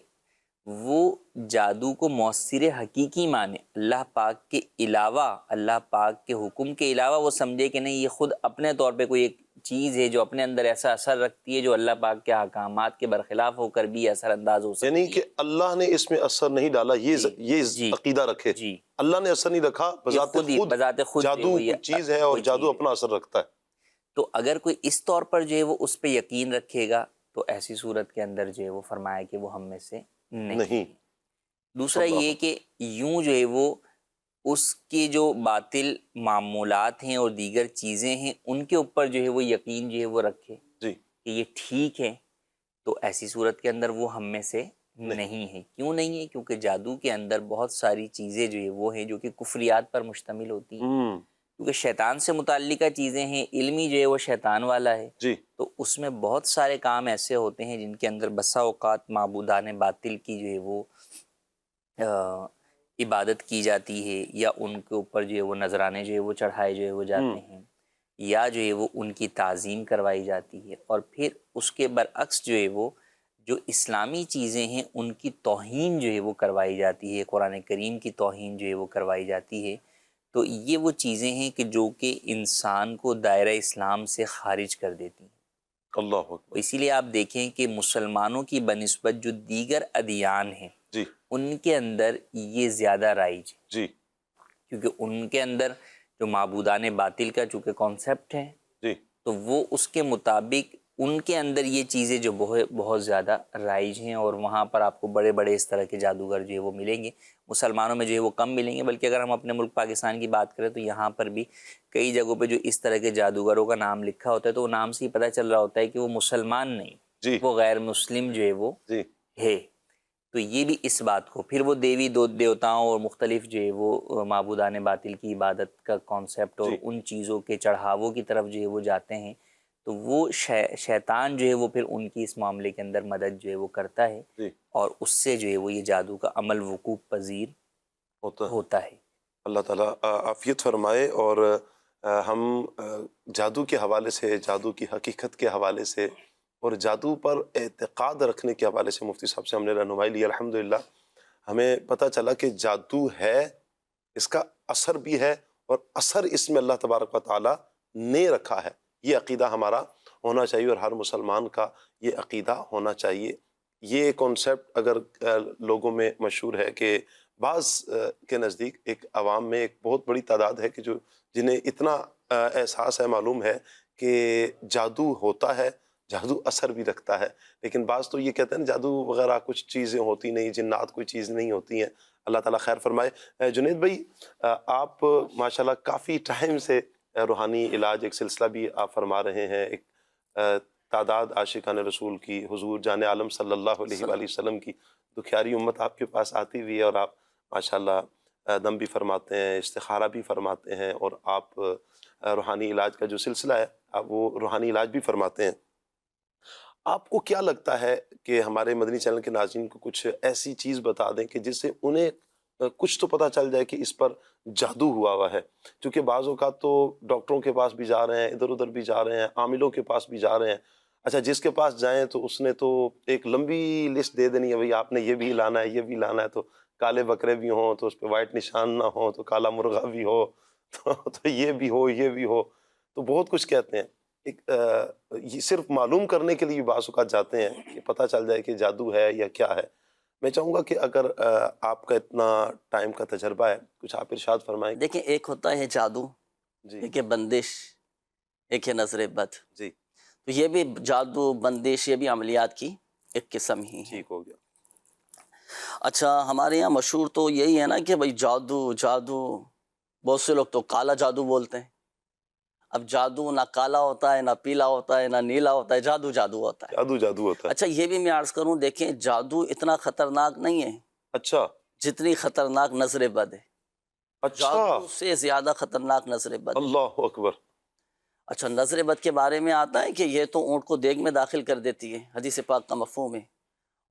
وہ جادو کو مؤثر حقیقی مانے، اللہ پاک کے علاوہ، اللہ پاک کے حکم کے علاوہ وہ سمجھے کہ نہیں یہ خود اپنے طور پہ کوئی ایک چیز ہے جو اپنے اندر ایسا اثر رکھتی ہے جو اللہ پاک کے احکامات کے برخلاف ہو کر بھی اثر انداز ہو سکتی ہے. یعنی کہ اللہ نے اس میں اثر نہیں ڈالا، یہ عقیدہ رکھے. جی. اللہ نے اثر نہیں رکھا، بذات خود جادو چیز ہے اور جادو اپنا اثر رکھتا ہے. تو اگر کوئی اس طور پر جو ہے وہ اس پہ یقین رکھے گا تو ایسی صورت کے اندر جو ہے وہ فرمایا کہ وہ ہم میں سے نہیں. دوسرا یہ کہ یوں جو ہے وہ اس کے جو باطل معمولات ہیں اور دیگر چیزیں ہیں ان کے اوپر جو ہے وہ یقین جو ہے وہ رکھے کہ یہ ٹھیک ہے، تو ایسی صورت کے اندر وہ ہم میں سے نہیں ہے. کیوں نہیں ہے؟ کیونکہ جادو کے اندر بہت ساری چیزیں جو ہے وہ ہیں جو کہ کفریات پر مشتمل ہوتی ہیں، کیونکہ شیطان سے متعلقہ چیزیں ہیں. علمی جو ہے وہ شیطان والا ہے. تو اس میں بہت سارے کام ایسے ہوتے ہیں جن کے اندر بسا اوقات معبودان باطل کی جو ہے وہ عبادت کی جاتی ہے، یا ان کے اوپر جو ہے وہ نذرانے جو ہے وہ چڑھائے جو ہے وہ جاتے ہیں، یا جو ہے وہ ان کی تعظیم کروائی جاتی ہے. اور پھر اس کے برعکس جو ہے وہ جو اسلامی چیزیں ہیں ان کی توہین جو ہے وہ کروائی جاتی ہے، قرآن کریم کی توہین جو ہے وہ کروائی جاتی ہے. تو یہ وہ چیزیں ہیں کہ جو کہ انسان کو دائرہ اسلام سے خارج کر دیتی ہیں. اللہ اکبر. اسی لیے آپ دیکھیں کہ مسلمانوں کی بنسبت جو دیگر ادیان ہیں ان کے اندر یہ زیادہ رائج ہے، کیونکہ ان کے اندر جو معبودان باطل کا چونکہ کانسیپٹ ہے تو وہ اس کے مطابق ان کے اندر یہ چیزیں جو بہت زیادہ رائج ہیں، اور وہاں پر آپ کو بڑے بڑے اس طرح کے جادوگر جو ہے وہ ملیں گے. مسلمانوں میں جو ہے وہ کم ملیں گے، بلکہ اگر ہم اپنے ملک پاکستان کی بات کریں تو یہاں پر بھی کئی جگہوں پہ جو اس طرح کے جادوگروں کا نام لکھا ہوتا ہے تو وہ نام سے ہی پتہ چل رہا ہوتا ہے کہ وہ مسلمان نہیں، وہ غیر مسلم جو ہے وہ ہے. تو یہ بھی اس بات کو پھر وہ دیوی دیوتاؤں اور مختلف جو ہے وہ معبودان باطل کی عبادت کا کانسیپٹ اور ان چیزوں کے چڑھاووں کی طرف جو ہے وہ جاتے ہیں، تو وہ شیطان جو ہے وہ پھر ان کی اس معاملے کے اندر مدد جو ہے وہ کرتا ہے اور اس سے جو ہے وہ یہ جادو کا عمل وقوع پذیر ہوتا ہے۔ اللہ تعالیٰ عافیت فرمائے۔ اور ہم جادو کے حوالے سے، جادو کی حقیقت کے حوالے سے اور جادو پر اعتقاد رکھنے کے حوالے سے مفتی صاحب سے ہم نے رہنمائی لی۔ الحمدللہ ہمیں پتہ چلا کہ جادو ہے، اس کا اثر بھی ہے، اور اثر اس میں اللہ تبارک و تعالیٰ نے رکھا ہے۔ یہ عقیدہ ہمارا ہونا چاہیے اور ہر مسلمان کا یہ عقیدہ ہونا چاہیے۔ یہ کانسیپٹ اگر لوگوں میں مشہور ہے کہ بعض کے نزدیک ایک عوام میں ایک بہت بڑی تعداد ہے کہ جنہیں اتنا احساس ہے، معلوم ہے کہ جادو ہوتا ہے، جادو اثر بھی رکھتا ہے، لیکن بعض تو یہ کہتے ہیں جادو وغیرہ کچھ چیزیں ہوتی نہیں، جنات کوئی چیز نہیں ہوتی ہیں۔ اللہ تعالیٰ خیر فرمائے۔ جنید بھائی، آپ ماشاءاللہ کافی ٹائم سے روحانی علاج ایک سلسلہ بھی آپ فرما رہے ہیں، ایک تعداد عاشقان رسول کی، حضور جان عالم صلی اللہ علیہ وآلہ وسلم کی دکھیاری امت آپ کے پاس آتی ہوئی ہے، اور آپ ماشاءاللہ دم بھی فرماتے ہیں، استخارہ بھی فرماتے ہیں، اور آپ روحانی علاج کا جو سلسلہ ہے آپ وہ روحانی علاج بھی فرماتے ہیں۔ آپ کو کیا لگتا ہے کہ ہمارے مدنی چینل کے ناظرین کو کچھ ایسی چیز بتا دیں کہ جس سے انہیں کچھ تو پتہ چل جائے کہ اس پر جادو ہوا ہے؟ کیونکہ بعض اوقات تو ڈاکٹروں کے پاس بھی جا رہے ہیں، ادھر ادھر بھی جا رہے ہیں، عاملوں کے پاس بھی جا رہے ہیں، اچھا جس کے پاس جائیں تو اس نے تو ایک لمبی لسٹ دے دینی ہے، بھئی آپ نے یہ بھی لانا ہے، یہ بھی لانا ہے، تو کالے بکرے بھی ہوں تو اس پہ وائٹ نشان نہ ہو، تو کالا مرغا بھی ہو، تو یہ بھی ہو، یہ بھی ہو، تو بہت کچھ کہتے ہیں۔ یہ صرف معلوم کرنے کے لیے بعض اوقات جاتے ہیں کہ پتہ چل جائے کہ جادو ہے یا کیا ہے۔ میں چاہوں گا کہ اگر آپ کا اتنا ٹائم کا تجربہ ہے، کچھ آپ ارشاد فرمائیں۔ دیکھیں، ایک ہوتا ہے جادو، ایک ہے بندش، ایک ہے نظر بد۔ جی، تو یہ بھی جادو، بندش، یہ بھی عملیات کی ایک قسم ہی ہے۔ ٹھیک ہو گیا۔ اچھا، ہمارے یہاں مشہور تو یہی ہے نا کہ بھائی جادو جادو، بہت سے لوگ تو کالا جادو بولتے ہیں۔ اب جادو نہ کالا ہوتا ہے، نہ پیلا ہوتا ہے، نہ نیلا ہوتا ہے، جادو جادو ہوتا ہے۔ جادو جادو ہوتا ہے۔ اچھا، یہ بھی میں عرض کروں، دیکھیں جادو اتنا خطرناک نہیں ہے اچھا جتنی خطرناک نظر بد ہے۔ اچھا، جادو سے زیادہ خطرناک نظر بد ہے۔ اللہ اکبر۔ اچھا، نظر بد کے بارے میں آتا ہے کہ یہ تو اونٹ کو دیگ میں داخل کر دیتی ہے، حدیث پاک کا مفہوم ہے،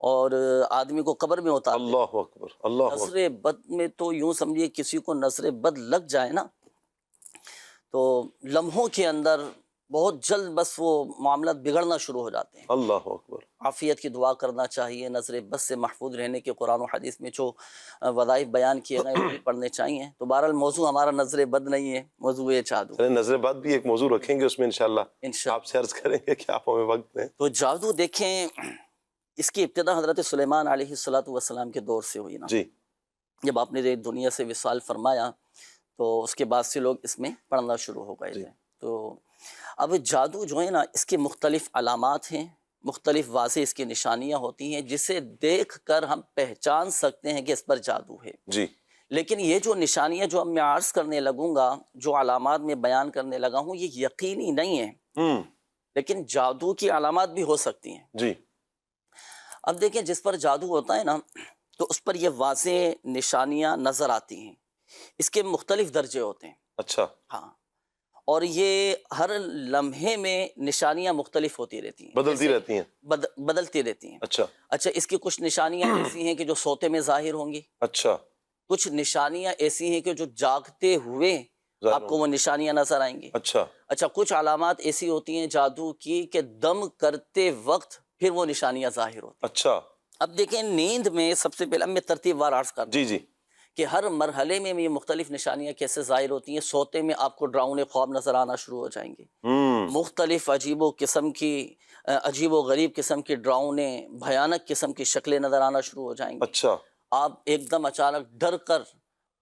اور آدمی کو قبر میں اتار دیتی ہے۔ اللہ اکبر، اللہ اکبر۔ نظر بد میں تو یوں سمجھیے کسی کو نظر بد لگ جائے نا تو لمحوں کے اندر بہت جلد بس وہ معاملات بگڑنا شروع ہو جاتے ہیں۔ اللہ اکبر۔ عافیت کی دعا کرنا چاہیے، نظر بد سے محفوظ رہنے کے قرآن و حدیث میں جو وظائف بیان کیے گئے وہ بھی پڑھنے چاہیے۔ تو بہرحال موضوع ہمارا نظر بد نہیں ہے، موضوع ہے جادو۔ نظر بد بھی ایک موضوع رکھیں گے اس میں انشاءاللہ، آپ سے عرض کریں گے کہ آپ ہمیں وقت دیں۔ تو جادو دیکھیں، اس کی ابتدا حضرت سلیمان علیہ السلام کے دور سے ہوئی نا۔ جی، جب آپ نے دنیا سے وصال فرمایا تو اس کے بعد سے لوگ اس میں پڑھنا شروع ہو گئے تھے۔ تو اب جادو جو ہے نا، اس کے مختلف علامات ہیں، مختلف واضح اس کی نشانیاں ہوتی ہیں جسے دیکھ کر ہم پہچان سکتے ہیں کہ اس پر جادو ہے۔ جی، لیکن یہ جو نشانیاں جو اب میں عرض کرنے لگوں گا، جو علامات میں بیان کرنے لگا ہوں، یہ یقینی نہیں ہے، لیکن جادو کی علامات بھی ہو سکتی ہیں۔ جی، اب دیکھیں، جس پر جادو ہوتا ہے نا تو اس پر یہ واضح نشانیاں نظر آتی ہیں، اس کے مختلف درجے ہوتے ہیں۔ اچھا، ہاں، اور یہ ہر لمحے میں نشانیاں مختلف ہوتی رہتی ہیں، بدلتی رہتی ہیں۔ بدلتی رہتی ہیں۔ اچھا اچھا، اس کی کچھ نشانیاں ایسی ہیں کہ جو سوتے میں ظاہر ہوں گی، اچھا، کچھ نشانیاں ایسی ہیں کہ جو جاگتے ہوئے آپ کو وہ نشانیاں نظر آئیں گی۔ اچھا، اچھا، کچھ علامات ایسی ہوتی ہیں جادو کی کہ دم کرتے وقت پھر وہ نشانیاں ظاہر ہوتی ہیں۔ اچھا، اب دیکھیں، نیند میں سب سے پہلے میں ترتیب وار عرض کرتا ہوں جی جی، کہ ہر مرحلے میں یہ مختلف نشانیاں کیسے ظاہر ہوتی ہیں۔ سوتے میں آپ کو ڈراؤنے خواب نظر آنا شروع ہو جائیں گے، مختلف عجیب و غریب قسم کی ڈراؤنے بھیانک قسم کی شکلیں نظر آنا شروع ہو جائیں گی۔ اچھا، آپ ایک دم اچانک ڈر کر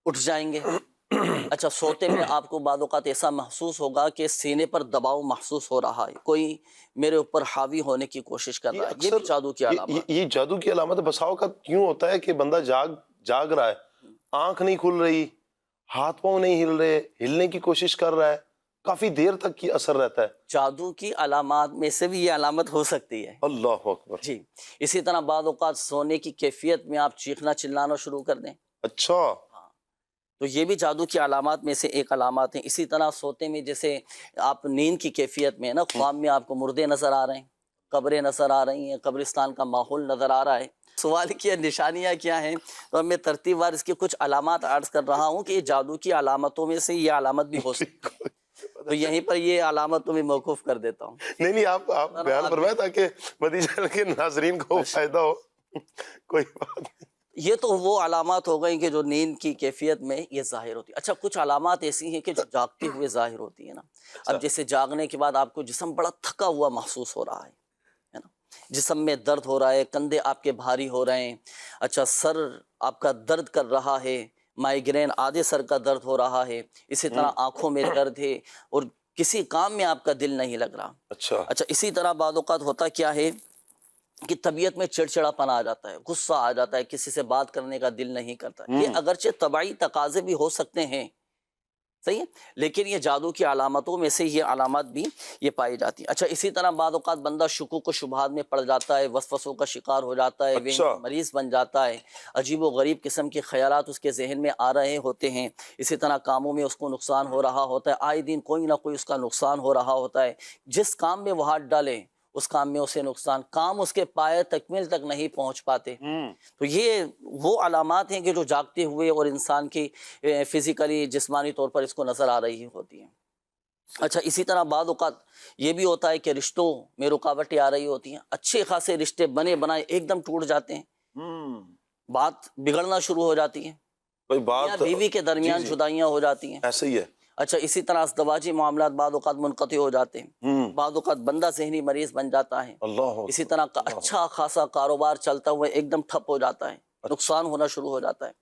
اٹھ جائیں گے۔ اچھا، سوتے میں آپ کو بعض اوقات ایسا محسوس ہوگا کہ سینے پر دباؤ محسوس ہو رہا ہے، کوئی میرے اوپر حاوی ہونے کی کوشش کر رہا ہے۔ یہ بھی جادو کی علامت۔ یہ جادو کی علامت ہے۔ بسا اوقات یوں ہوتا ہے کہ بندہ جاگ رہا ہے، آنکھ نہیں کھل رہی، ہاتھ پاؤں نہیں ہل رہے، ہلنے کی کوشش کر رہا ہے، کافی دیر تک کی اثر رہتا ہے؟ جادو کی علامات میں سے بھی یہ علامت ہو سکتی ہے اللہ اکبر. جی. اسی طرح بعض اوقات سونے کی کیفیت میں آپ چیخنا چلانا شروع کر دیں اچھا. تو یہ بھی جادو کی علامات میں سے ایک علامات ہیں. اسی طرح سوتے میں جیسے آپ نیند کی کیفیت میں نا خواب میں آپ کو مردے نظر آ رہے ہیں، قبریں نظر آ رہی ہیں، قبرستان کا ماحول نظر آ رہا ہے. سوال کیا نشانیاں کیا ہیں، تو میں ترتیب وار اس کی کچھ علامات عرض کر رہا ہوں کہ یہ جادو کی علامتوں میں سے یہ علامت بھی ہو سکتی ہے. تو یہیں پر یہ علامتوں میں موقوف کر دیتا ہوں. نہیں آپ بیان فرمائیں تاکہ مدینہ کے ناظرین کو فائدہ ہو. کوئی بات نہیں. یہ تو وہ علامات ہو گئی کہ جو نیند کی کیفیت میں یہ ظاہر ہوتی ہے. اچھا کچھ علامات ایسی ہیں کہ جو جاگتے ہوئے ظاہر ہوتی ہیں نا. اب جیسے جاگنے کے بعد آپ کو جسم بڑا تھکا ہوا محسوس ہو رہا ہے نا، جسم میں درد ہو رہا ہے، کندھے آپ کے بھاری ہو رہے ہیں، اچھا سر آپ کا درد کر رہا ہے، مائیگرین آدھے سر کا درد ہو رہا ہے، اسی طرح آنکھوں میں درد ہے اور کسی کام میں آپ کا دل نہیں لگ رہا. اچھا اسی طرح بعض اوقات ہوتا کیا ہے کہ طبیعت میں چڑچڑا پن آ جاتا ہے، غصہ آ جاتا ہے، کسی سے بات کرنے کا دل نہیں کرتا. یہ اگرچہ طبعی تقاضے بھی ہو سکتے ہیں، صحیح ہے، لیکن یہ جادو کی علامتوں میں سے یہ علامات بھی یہ پائی جاتی ہیں. اچھا اسی طرح بعض اوقات بندہ شکوک و شبہات میں پڑ جاتا ہے، وسوسوں کا شکار ہو جاتا ہے، وہم مریض بن جاتا ہے، عجیب و غریب قسم کے خیالات اس کے ذہن میں آ رہے ہوتے ہیں. اسی طرح کاموں میں اس کو نقصان ہو رہا ہوتا ہے، آئے دن کوئی نہ کوئی اس کا نقصان ہو رہا ہوتا ہے. جس کام میں وہ ہاتھ ڈالے اس کام میں اسے نقصان، کام اس کے پائے تکمیل تک نہیں پہنچ پاتے. تو یہ وہ علامات ہیں کہ جو جاگتے ہوئے اور انسان کی فزیکلی جسمانی طور پر اس کو نظر آ رہی ہوتی ہیں. اچھا اسی طرح بعض اوقات یہ بھی ہوتا ہے کہ رشتوں میں رکاوٹیں آ رہی ہوتی ہیں، اچھے خاصے رشتے بنے بنائے ایک دم ٹوٹ جاتے ہیں، بات بگڑنا شروع ہو جاتی ہے، کوئی بات بیوی کے درمیان جدائیاں ہو جاتی ہیں. ایسے ہی ہے. اچھا اسی طرح ازدواجی معاملات بعض اوقات منقطع ہو جاتے ہیں، بعض اوقات بندہ ذہنی مریض بن جاتا ہے. اسی طرح اچھا خاصا کاروبار چلتا ہوا ایک دم ٹھپ ہو جاتا ہے، نقصان ہونا شروع ہو جاتا ہے.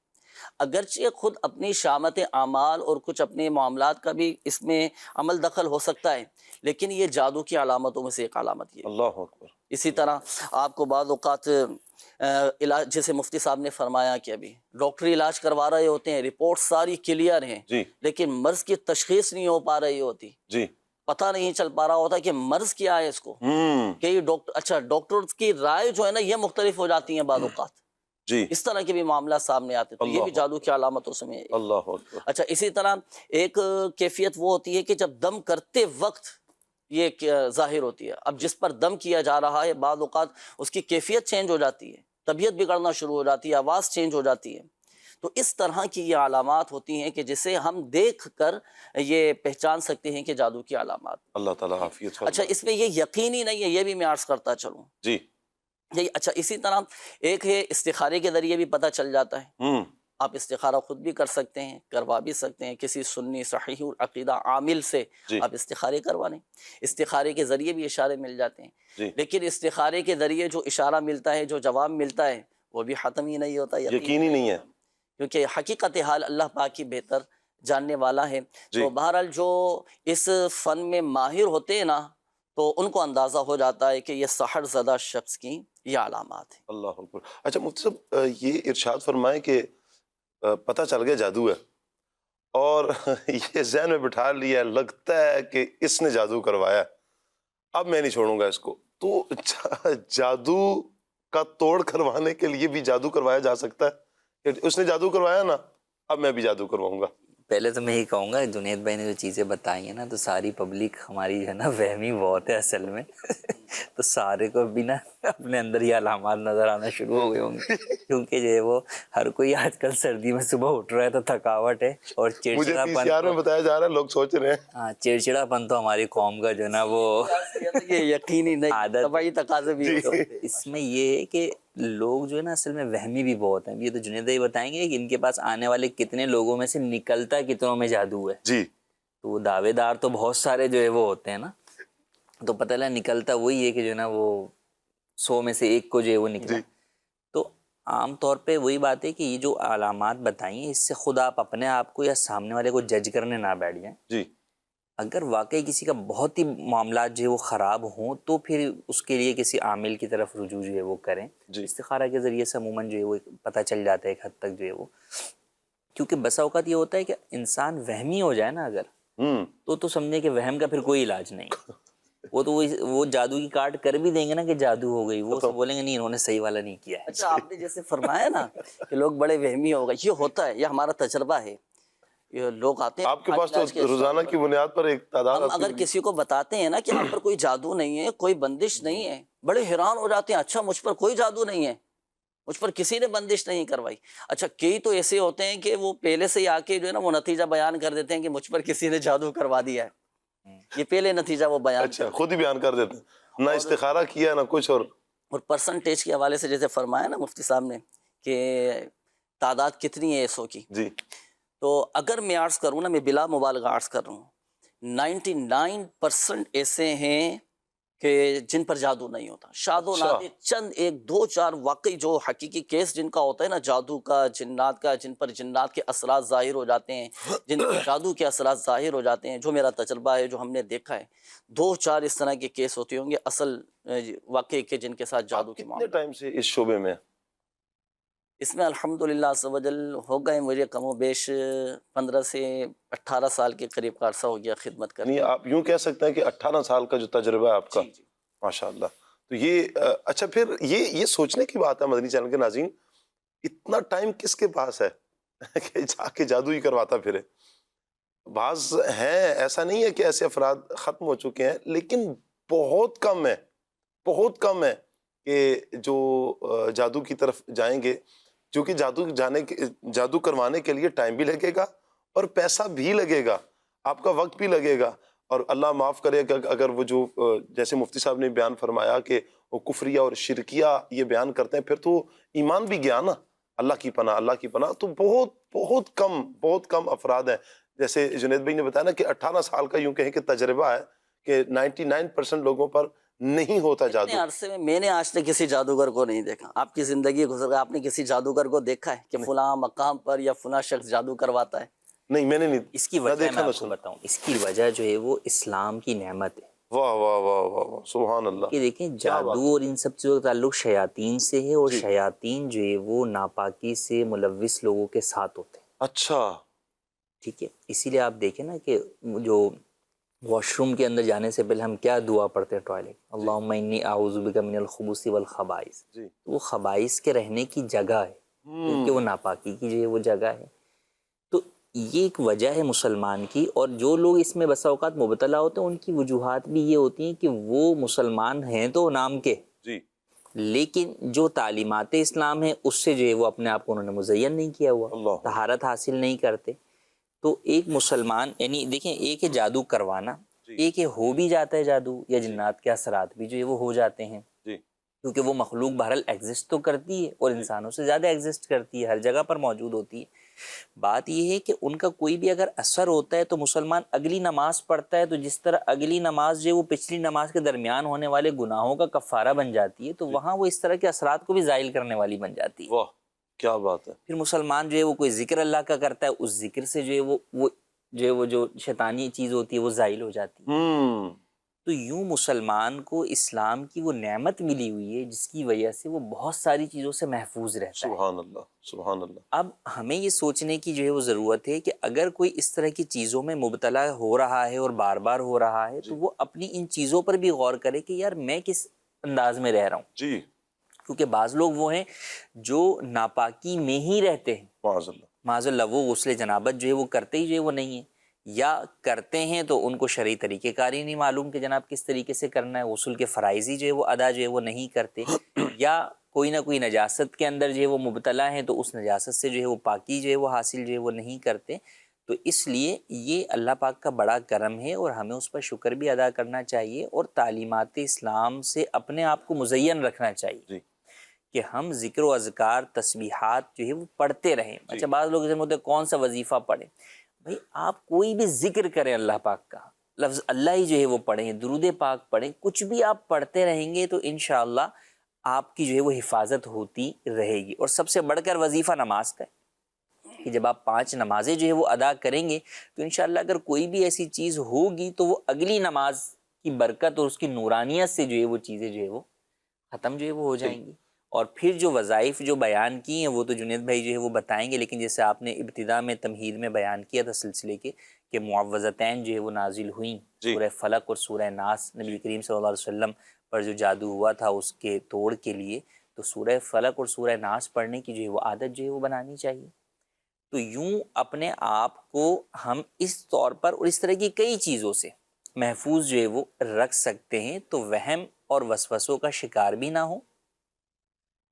اگرچہ خود اپنی شامت اعمال اور کچھ اپنے معاملات کا بھی اس میں عمل دخل ہو سکتا ہے، لیکن یہ جادو کی علامتوں میں سے ایک علامت یہ. اللہ اکبر. اسی طرح آپ کو بعض اوقات علاج، جیسے مفتی صاحب نے فرمایا کہ ابھی ڈاکٹری علاج کروا رہے ہوتے ہیں، رپورٹ ساری کلیئر ہیں، لیکن مرض کی تشخیص نہیں ہو پا رہی ہوتی، پتہ نہیں چل پا رہا ہوتا کہ مرض کیا ہے اس کو. کہ اچھا ڈاکٹر کی رائے جو ہے نا یہ مختلف ہو جاتی ہیں بعض اوقات. اس طرح کے بھی معاملات سامنے آتے ہیں، تو یہ بھی جادو کی علامتوں سے میں. اللہ اکبر. اچھا اسی طرح ایک کیفیت وہ ہوتی ہے کہ جب دم کرتے وقت یہ ظاہر ہوتی ہے. اب جس پر دم کیا جا رہا ہے بعض اوقات اس کی کیفیت چینج ہو جاتی ہے، طبیعت بگڑنا شروع ہو جاتی ہے، آواز چینج ہو جاتی ہے. تو اس طرح کی یہ علامات ہوتی ہیں کہ جسے ہم دیکھ کر یہ پہچان سکتے ہیں کہ جادو کی علامات. اللہ تعالیٰ عافیت فرمائے. اچھا اس میں یہ یقینی نہیں ہے، یہ بھی میں عرض کرتا چلوں. جی. اچھا اسی طرح ایک ہے استخارے کے ذریعے بھی پتہ چل جاتا ہے. آپ استخارہ خود بھی کر سکتے ہیں، کروا بھی سکتے ہیں، کسی سنی صحیح عقیدہ عامل سے آپ استخارے کروا لیں. استخارے کے ذریعے بھی اشارے مل جاتے ہیں، لیکن استخارے کے ذریعے جو اشارہ ملتا ہے، جو جواب ملتا ہے، وہ بھی ختم ہی نہیں ہوتا، یقینی نہیں ہے، کیونکہ حقیقت حال اللہ پاک کی بہتر جاننے والا ہے. تو بہرحال جو اس فن میں ماہر ہوتے ہیں نا تو ان کو اندازہ ہو جاتا ہے کہ یہ سحر زدہ شخص کی یہ علامات ہیں. اللہ اکبر. اچھا مفتی صاحب یہ ارشاد فرمائیں کہ پتہ چل گیا جادو ہے اور یہ ذہن میں بٹھا لیا ہے، لگتا ہے کہ اس نے جادو کروایا، اب میں نہیں چھوڑوں گا اس کو، تو جادو کا توڑ کروانے کے لیے بھی جادو کروایا جا سکتا ہے کہ اس نے جادو کروایا نا اب میں بھی جادو کرواؤں گا؟ پہلے تو میں ہی کہوں گا جنید بھائی نے جو چیزیں بتائی ہیں نا تو ساری پبلک ہماری جو ہے نا وہمی بہت ہے اصل میں. تو سارے کو بھی نا اپنے اندر یہ علامات نظر آنا شروع ہو گئے ہوں گے، کیونکہ جو ہے وہ ہر کوئی آج کل سردی میں صبح اٹھ رہا ہے تو تھکاوٹ ہے اور چڑچڑا پن. میں بتایا جا رہا ہے، لوگ سوچ رہے ہیں ہاں چڑچڑا پن تو ہماری قوم کا جو ہے نا وہ یہ یقینی نہیں عادت طبعی تقاضے بھی. اس میں یہ ہے کہ لوگ جو ہے نا اصل میں وہمی بھی بہت ہیں. یہ تو جنید بھائی بتائیں گے کہ ان کے پاس آنے والے کتنے لوگوں میں سے نکلتا کتنوں میں جادو ہے. تو وہ دعوے دار تو بہت سارے جو ہے وہ ہوتے ہیں نا، تو پتہ لگا نکلتا وہی ہے کہ جو ہے نا وہ 100 میں سے 1 کو جو ہے وہ نکلا. تو عام طور پہ وہی بات ہے کہ یہ جو علامات بتائی ہیں اس سے خود آپ اپنے آپ کو یا سامنے والے کو جج کرنے نہ بیٹھ جائیں. اگر واقعی کسی کا بہت ہی معاملات جو ہے وہ خراب ہوں تو پھر اس کے لیے کسی عامل کی طرف رجوع جو ہے وہ کریں. استخارہ کے ذریعے سے عموماً جو ہے وہ پتہ چل جاتا ہے ایک حد تک جو ہے وہ، کیونکہ بسا اوقات یہ ہوتا ہے کہ انسان وہمی ہو جائے نا اگر تو سمجھے کہ وہم کا پھر کوئی علاج نہیں. وہ جادو کی کارڈ کر بھی دیں گے نا کہ جادو ہو گئی, وہ سب بولیں گے نہیں انہوں نے صحیح والا نہیں کیا ہے. اچھا آپ نے جیسے فرمایا نا کہ لوگ بڑے وہمی ہو گئے, یہ ہوتا ہے, یہ ہمارا تجربہ ہے. یہ لوگ آتے ہیں آپ کے پاس تو روزانہ کی بنیاد پر ایک تعداد, ہم اگر کسی کو بتاتے ہیں نا کہ آپ پر کوئی جادو نہیں ہے, کوئی بندش نہیں ہے, بڑے حیران ہو جاتے ہیں, اچھا مجھ پر کوئی جادو نہیں ہے, مجھ پر کسی نے بندش نہیں کروائی. اچھا کئی تو ایسے ہوتے ہیں کہ وہ پہلے سے ہی آ کے جو ہے نا وہ نتیجہ بیان کر دیتے ہیں کہ مجھ پر کسی نے جادو کروا دیا ہے, یہ پہلے نتیجہ وہ بیان. اچھا خود ہی بیان کر دیتے ہیں, نہ استخارہ کیا نہ کچھ. اور پرسنٹیج کے حوالے سے جیسے فرمایا نا مفتی صاحب نے کہ تعداد کتنی ہے ایسوں کی, جی تو اگر میں عرض کروں نا, میں بلا مبالغہ عرض کر رہا ہوں, 99% ایسے ہیں کہ جن پر جادو نہیں ہوتا. شاد و نادر چند 1 2 4 واقعی جو حقیقی کیس جن کا ہوتا ہے نا جادو کا, جنات کا, جن پر جنات کے اثرات ظاہر ہو جاتے ہیں, جن پر جادو کے اثرات ظاہر ہو جاتے ہیں, جو میرا تجربہ ہے, جو ہم نے دیکھا ہے, 2 4 اس طرح کے کیس ہوتے ہوں گے اصل واقعی کے جن کے ساتھ جادو کے معاملے. کتنے ٹائم سے اس شعبے میں؟ اس میں الحمدللہ عز و جل ہو گئے مجھے کم و بیش 15 سے 18 سال کے قریب کا عرصہ ہو گیا خدمت کرنے. نہیں آپ یوں کہہ سکتے ہیں کہ 18 سال کا جو تجربہ ہے آپ کا, جی. ماشاءاللہ. تو یہ اچھا پھر یہ سوچنے کی بات ہے مدنی چینل کے ناظرین, اتنا ٹائم کس کے پاس ہے کہ جا کے جادو ہی کرواتا پھرے؟ بعض ہیں, ایسا نہیں ہے کہ ایسے افراد ختم ہو چکے ہیں, لیکن بہت کم ہے, بہت کم ہے کہ جو جادو کی طرف جائیں گے, کیونکہ جادو کروانے کے لیے ٹائم بھی لگے گا اور پیسہ بھی لگے گا, آپ کا وقت بھی لگے گا. اور اللہ معاف کرے کہ اگر وہ جو جیسے مفتی صاحب نے بیان فرمایا کہ وہ کفریہ اور شرکیہ یہ بیان کرتے ہیں, پھر تو ایمان بھی گیا نا. اللہ کی پناہ, اللہ کی پناہ. تو بہت کم افراد ہیں. جیسے جنید بھائی نے بتایا نا کہ 18 سال کا یوں کہیں کہ تجربہ ہے کہ 99% لوگوں پر نہیں ہوتا جادو. اتنے عرصے میں نے آج تک کسی جادوگر کو نہیں دیکھا. آپ کی زندگی گزر گئی, آپ نے کسی جادوگر کو دیکھا ہے کہ فلاں مقام پر یا فلاں شخص جادو کرواتا ہے؟ نہیں, میں نے نہیں. اس کی وجہ میں آپ کو بتاؤں, اس کی وجہ جو ہے وہ اسلام کی نعمت ہے. واہ واہ واہ واہ واہ, سبحان اللہ. کہ دیکھیں جادو اور ان سب چیزوں کا تعلق شیاطین سے ہے, اور شیاطین جو ہے وہ ناپاکی سے ملوث لوگوں کے ساتھ ہوتے ہیں. اچھا ٹھیک ہے, اسی لیے آپ دیکھیں نا کہ جو واش روم کے اندر جانے سے پہلے ہم کیا دعا پڑھتے ہیں ٹوائلٹ, اللہم انی اعوذ بک من الخبث والخبائث. وہ خبائث کے رہنے کی جگہ ہے, کیونکہ وہ ناپاکی کی جو ہے وہ جگہ ہے. تو یہ ایک وجہ ہے مسلمان کی, اور جو لوگ اس میں بسا اوقات مبتلا ہوتے ہیں ان کی وجوہات بھی یہ ہوتی ہیں کہ وہ مسلمان ہیں تو نام کے, لیکن جو تعلیمات اسلام ہیں اس سے جو ہے وہ اپنے آپ کو انہوں نے مزین نہیں کیا ہوا, طہارت حاصل نہیں کرتے. تو ایک مسلمان, یعنی دیکھیں ایک ہے جادو کروانا, ایک ہے ہو بھی جاتا ہے جادو, یا جنات کے اثرات بھی جو ہے وہ ہو جاتے ہیں, کیونکہ وہ مخلوق بہرحال ایگزسٹ تو کرتی ہے اور انسانوں سے زیادہ ایگزسٹ کرتی ہے, ہر جگہ پر موجود ہوتی ہے. بات یہ ہے کہ ان کا کوئی بھی اگر اثر ہوتا ہے تو مسلمان اگلی نماز پڑھتا ہے, تو جس طرح اگلی نماز جو ہے وہ پچھلی نماز کے درمیان ہونے والے گناہوں کا کفارہ بن جاتی ہے, تو وہاں وہ اس طرح کے اثرات کو بھی زائل کرنے والی بن جاتی ہے. واہ کیا بات ہے. پھر مسلمان جو ہے وہ کوئی ذکر اللہ کا کرتا ہے, اس ذکر سے جو ہے وہ جو شیطانی چیز ہوتی ہے وہ زائل ہو جاتی ہے. تو یوں مسلمان کو اسلام کی وہ نعمت ملی ہوئی ہے جس کی وجہ سے وہ بہت ساری چیزوں سے محفوظ رہتا ہے. سبحان اللہ, سبحان اللہ. اب ہمیں یہ سوچنے کی جو ہے وہ ضرورت ہے کہ اگر کوئی اس طرح کی چیزوں میں مبتلا ہو رہا ہے اور بار بار ہو رہا ہے, تو وہ اپنی ان چیزوں پر بھی غور کرے کہ یار میں کس انداز میں رہ رہا ہوں. جی, کیونکہ بعض لوگ وہ ہیں جو ناپاکی میں ہی رہتے ہیں, معاذ اللہ, وہ غسل جنابت جو ہے وہ کرتے ہی جو ہے وہ نہیں ہے, یا کرتے ہیں تو ان کو شرعی طریقہ کاری نہیں معلوم کہ جناب کس طریقے سے کرنا ہے, غسل کے فرائض ہی جو ہے وہ ادا جو ہے وہ نہیں کرتے, یا کوئی نہ کوئی نجاست کے اندر جو ہے وہ مبتلا ہیں تو اس نجاست سے جو ہے وہ پاکی جو ہے وہ حاصل جو ہے وہ نہیں کرتے. تو اس لیے یہ اللہ پاک کا بڑا کرم ہے اور ہمیں اس پر شکر بھی ادا کرنا چاہیے, اور تعلیمات اسلام سے اپنے آپ کو مزین رکھنا چاہیے کہ ہم ذکر و اذکار تسبیحات جو ہے وہ پڑھتے رہیں. اچھا بعض لوگ جیسے ہوتے ہیں کون سا وظیفہ پڑھیں, بھائی آپ کوئی بھی ذکر کریں اللہ پاک کا, لفظ اللہ ہی جو ہے وہ پڑھیں, درود پاک پڑھیں, کچھ بھی آپ پڑھتے رہیں گے تو انشاءاللہ آپ کی جو ہے وہ حفاظت ہوتی رہے گی. اور سب سے بڑھ کر وظیفہ نماز کا ہے کہ جب آپ 5 نمازیں جو ہے وہ ادا کریں گے تو انشاءاللہ اگر کوئی بھی ایسی چیز ہوگی تو وہ اگلی نماز کی برکت اور اس کی نورانیت سے جو ہے وہ چیزیں جو ہے وہ ختم جو ہے وہ ہو جائیں گی. اور پھر جو وظائف جو بیان کی ہیں وہ تو جنید بھائی جو ہے وہ بتائیں گے، لیکن جیسے آپ نے ابتدا میں تمہید میں بیان کیا تھا سلسلے کے کہ معوذتین جو ہے وہ نازل ہوئیں، سورہ فلق اور سورہ ناس، نبی کریم صلی اللہ علیہ وسلم پر جو جادو ہوا تھا اس کے توڑ کے لیے، تو سورہ فلق اور سورہ ناس پڑھنے کی جو ہے وہ عادت جو ہے وہ بنانی چاہیے۔ تو یوں اپنے آپ کو ہم اس طور پر اور اس طرح کی کئی چیزوں سے محفوظ جو ہے وہ رکھ سکتے ہیں، تو وہم اور وسوسوں کا شکار بھی نہ ہو،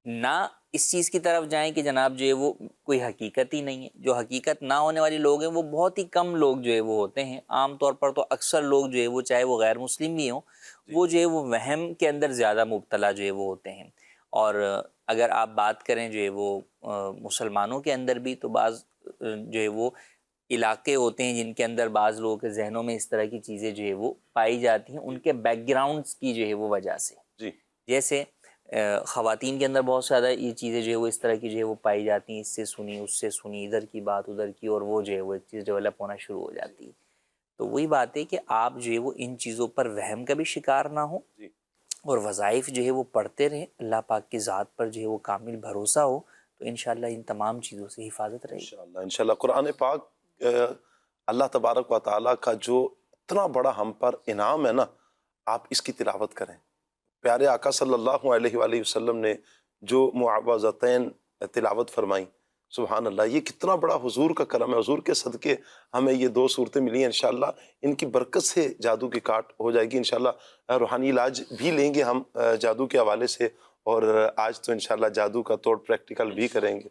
نہ اس چیز کی طرف جائیں کہ جناب جو ہے وہ کوئی حقیقت ہی نہیں ہے۔ جو حقیقت نہ ہونے والے لوگ ہیں وہ بہت ہی کم لوگ جو ہے وہ ہوتے ہیں، عام طور پر تو اکثر لوگ جو ہے وہ چاہے وہ غیر مسلم بھی ہوں، وہ جو ہے وہ وہم کے اندر زیادہ مبتلا جو ہے وہ ہوتے ہیں۔ اور اگر آپ بات کریں جو ہے وہ مسلمانوں کے اندر بھی، تو بعض جو ہے وہ علاقے ہوتے ہیں جن کے اندر بعض لوگوں کے ذہنوں میں اس طرح کی چیزیں جو ہے وہ پائی جاتی ہیں، ان کے بیک گراؤنڈس کی جو ہے وہ وجہ سے۔ جیسے خواتین کے اندر بہت زیادہ یہ چیزیں جو ہے وہ اس طرح کی جو ہے وہ پائی جاتی ہیں، اس سے سنی اس سے سنی، ادھر کی بات ادھر کی، اور وہ جو ہے وہ ایک چیز ڈیولپ ہونا شروع ہو جاتی ہے۔ تو وہی بات ہے کہ آپ جو ہے وہ ان چیزوں پر وہم کا بھی شکار نہ ہو، اور وظائف جو ہے وہ پڑھتے رہیں، اللہ پاک کی ذات پر جو ہے وہ کامل بھروسہ ہو، تو انشاءاللہ ان تمام چیزوں سے حفاظت رہے گی۔ انشاءاللہ قرآن پاک اللہ تبارک و تعالیٰ کا جو اتنا بڑا ہم پر انعام ہے نا، آپ اس کی تلاوت کریں۔ پیارے آقا صلی اللہ علیہ وآلہ وسلم نے جو معوذتین تلاوت فرمائیں، سبحان اللہ، یہ کتنا بڑا حضور کا کرم ہے۔ حضور کے صدقے ہمیں یہ دو صورتیں ملی ہیں، انشاءاللہ ان کی برکت سے جادو کی کاٹ ہو جائے گی۔ انشاءاللہ روحانی علاج بھی لیں گے ہم جادو کے حوالے سے، اور آج تو انشاءاللہ جادو کا توڑ پریکٹیکل بھی کریں گے۔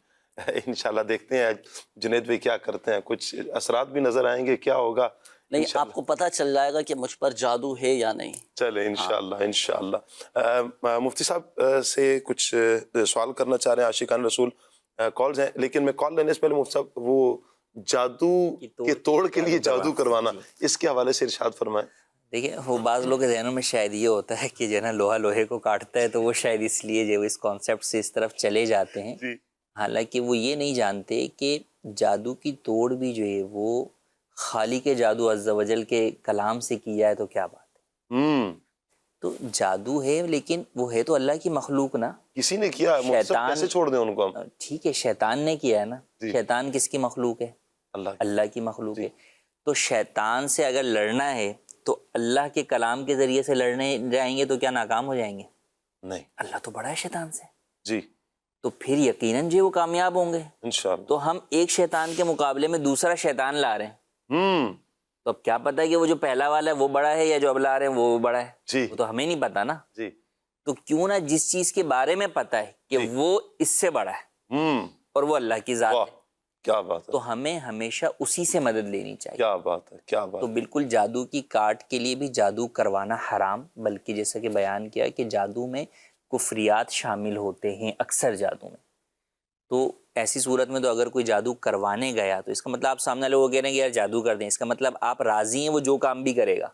انشاءاللہ دیکھتے ہیں جنید بھائی کیا کرتے ہیں، کچھ اثرات بھی نظر آئیں گے، کیا ہوگا نہیں، آپ کو پتہ چل جائے گا کہ مجھ پر جادو ہے یا نہیں۔ چلے انشاءاللہ انشاءاللہ۔ مفتی صاحب سے کچھ سوال کرنا چاہ رہے ہیں، عاشقان رسول کالز ہیں، لیکن میں کال لینے سے پہلے مفتی صاحب وہ جادو کے توڑ کے لیے جادو کروانا، اس کے حوالے سے ارشاد فرمائیں۔ دیکھیں وہ بعض لوگوں کے ذہنوں میں شاید یہ ہوتا ہے کہ جو ہے نا لوہا لوہے کو کاٹتا ہے، تو وہ شاید اس لیے جو اس کانسیپٹ سے اس طرف چلے جاتے ہیں، حالانکہ وہ یہ نہیں جانتے کہ جادو کی توڑ بھی جو ہے وہ خالق جادو عز و جل کے کلام سے کی جائے تو کیا بات ہے۔ تو جادو ہے لیکن وہ ہے تو اللہ کی مخلوق نا، کسی نے کیا ہے، شیطان کیسے چھوڑ دیں ان کو ہم؟ ٹھیک ہے، شیطان نے کیا ہے نا، شیطان کس کی مخلوق ہے؟ اللہ کی مخلوق ہے۔ تو شیطان سے اگر لڑنا ہے تو اللہ کے کلام کے ذریعے سے لڑنے جائیں گے تو کیا ناکام ہو جائیں گے؟ نہیں، اللہ تو بڑا ہے شیطان سے، جی، تو پھر یقیناً جو وہ کامیاب ہوں گے۔ انشاءاللہ۔ تو ہم ایک شیطان کے مقابلے میں دوسرا شیطان لا رہے ہیں، تو اب کیا پتہ ہے کہ وہ جو پہلا والا ہے وہ بڑا ہے یا جو اب لا رہے ہیں وہ بڑا ہے، وہ تو ہمیں نہیں پتا نا۔ تو کیوں نہ جس چیز کے بارے میں پتا ہے کہ وہ اس سے بڑا ہے اور وہ اللہ کی ذات ہے، کیا بات ہے، تو ہمیں ہمیشہ اسی سے مدد لینی چاہیے۔ کیا بات ہے، کیا بات۔ تو بالکل جادو کی کاٹ کے لیے بھی جادو کروانا حرام، بلکہ جیسا کہ بیان کیا کہ جادو میں کفریات شامل ہوتے ہیں اکثر جادو میں۔ تو ایسی صورت میں تو اگر کوئی جادو کروانے گیا تو اس کا مطلب آپ سامنے لوگوں کہہ رہے ہیں کہ یار جادو کر دیں، اس کا مطلب آپ راضی ہیں وہ جو کام بھی کرے گا،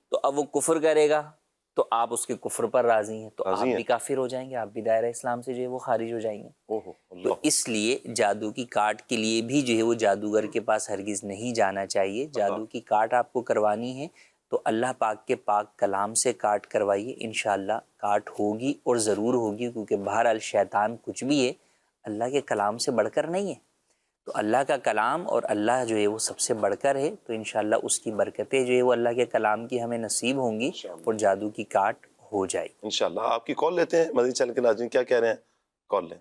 تو اب وہ کفر کرے گا تو آپ اس کے کفر پر راضی ہیں، تو آپ بھی کافر ہو جائیں گے، آپ بھی دائرہ اسلام سے جو ہے وہ خارج ہو جائیں گے۔ تو اس لیے جادو کی کاٹ کے لیے بھی جو ہے وہ جادوگر کے پاس ہرگز نہیں جانا چاہیے۔ جادو کی کاٹ آپ کو کروانی ہے تو اللہ پاک کے پاک کلام سے کاٹ کروائیے، انشاءاللہ کاٹ ہوگی اور ضرور ہوگی، کیونکہ بہرحال شیطان کچھ بھی ہے اللہ کے کلام سے بڑھ کر نہیں ہے، تو اللہ کا کلام اور اللہ جو ہے وہ سب سے بڑھ کر ہے، تو انشاءاللہ اس کی برکتیں جو ہے وہ اللہ کے کلام کی ہمیں نصیب ہوں گی اور جادو کی کاٹ ہو جائے گی انشاءاللہ۔ آپ کی کال لیتے ہیں، مدنی چینل کے ناظرین کیا کہہ رہے ہیں، کال لیں۔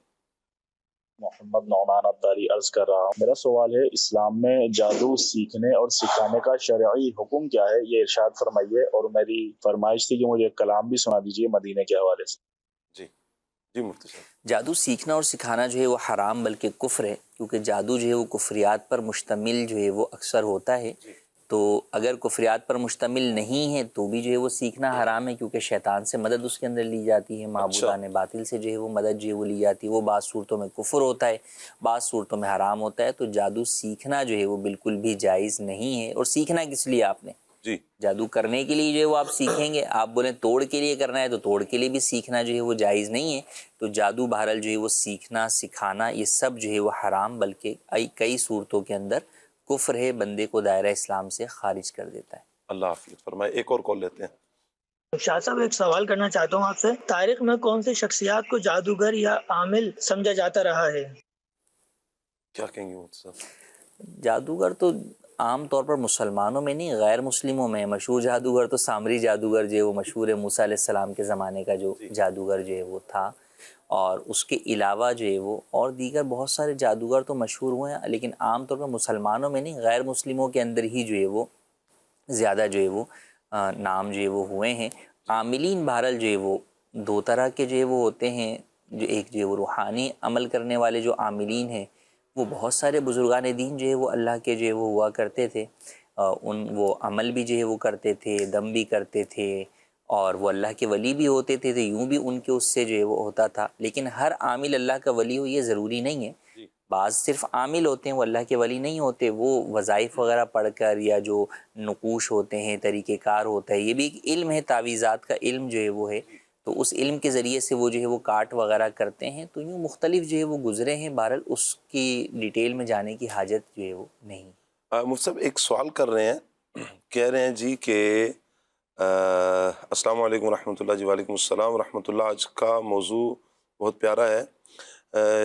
محمد نعمان عبدالی عرض کر رہا ہوں، میرا سوال ہے اسلام میں جادو سیکھنے اور سکھانے کا شرعی حکم کیا ہے، یہ ارشاد فرمائیے، اور میری فرمائش تھی کہ مجھے ایک کلام بھی سنا دیجیے مدینے کے حوالے سے۔ جی مفتی صاحب۔ جادو سیکھنا اور سکھانا جو ہے وہ حرام بلکہ کفر ہے، کیونکہ جادو جو ہے وہ کفریات پر مشتمل جو ہے وہ اکثر ہوتا ہے، تو اگر کفریات پر مشتمل نہیں ہے تو بھی جو ہے وہ سیکھنا حرام ہے، کیونکہ شیطان سے مدد اس کے اندر لی جاتی ہے، معبودان باطل سے جو ہے وہ مدد جو ہے وہ لی جاتی ہے، وہ بعض صورتوں میں کفر ہوتا ہے، بعض صورتوں میں حرام ہوتا ہے۔ تو جادو سیکھنا جو ہے وہ بالکل بھی جائز نہیں ہے۔ اور سیکھنا کس لیے آپ نے؟ جادو کرنے کے لیے جو ہے وہ آپ سیکھیں گے، آپ بولیں توڑ کے لیے کرنا ہے تو توڑ کے لیے بھی سیکھنا جو ہے وہ جائز نہیں ہے۔ تو جادو بہرحال جو ہے وہ سیکھنا سکھانا یہ سب جو ہے وہ حرام بلکہ کئی صورتوں کے اندر کفر ہے، بندے کو دائرہ اسلام سے خارج کر دیتا ہے۔ اللہ حافظ فرمائے۔ ایک اور کال لیتے ہیں۔ شاہ صاحب ایک سوال کرنا چاہتا ہوں آپ سے، تاریخ میں کون سی شخصیات کو جادوگر یا عامل سمجھا جاتا رہا ہے؟ کیا کہیں گے مفتی صاحب؟ جادوگر تو عام طور پر مسلمانوں میں نہیں، غیر مسلموں میں مشہور جادوگر تو سامری جادوگر جو ہے وہ مشہور ہے، موسیٰ علیہ السلام کے زمانے کا جو جادوگر جو ہے وہ تھا، اور اس کے علاوہ جو ہے وہ اور دیگر بہت سارے جادوگر تو مشہور ہوئے ہیں، لیکن عام طور پر مسلمانوں میں نہیں، غیر مسلموں کے اندر ہی جو ہے وہ زیادہ جو ہے وہ نام جو ہے وہ ہوئے ہیں۔ عاملین بہرحال جو ہے وہ دو طرح کے جو ہے وہ ہوتے ہیں، جو ایک جو ہے وہ روحانی عمل کرنے والے جو عاملین ہیں، وہ بہت سارے بزرگان دین جو ہے وہ اللہ کے جو ہے وہ ہوا کرتے تھے، وہ عمل بھی جو ہے وہ کرتے تھے، دم بھی کرتے تھے، اور وہ اللہ کے ولی بھی ہوتے تھے، تو یوں بھی ان کے اس سے جو ہے وہ ہوتا تھا، لیکن ہر عامل اللہ کا ولی ہو یہ ضروری نہیں ہے۔ بعض صرف عامل ہوتے ہیں، وہ اللہ کے ولی نہیں ہوتے، وہ وظائف وغیرہ پڑھ کر یا جو نقوش ہوتے ہیں، طریقہ کار ہوتا ہے، یہ بھی ایک علم ہے، تعویذات کا علم جو ہے وہ ہے، تو اس علم کے ذریعے سے وہ جو ہے وہ کاٹ وغیرہ کرتے ہیں، تو یوں مختلف جو ہے وہ گزرے ہیں، بہرحال اس کی ڈیٹیل میں جانے کی حاجت جو ہے وہ نہیں۔ مفتی صاحب ایک سوال کر رہے ہیں، کہہ رہے ہیں جی کہ السلام علیکم ورحمۃ اللہ۔ جی وعلیکم السلام ورحمۃ اللہ۔ آج کا موضوع بہت پیارا ہے۔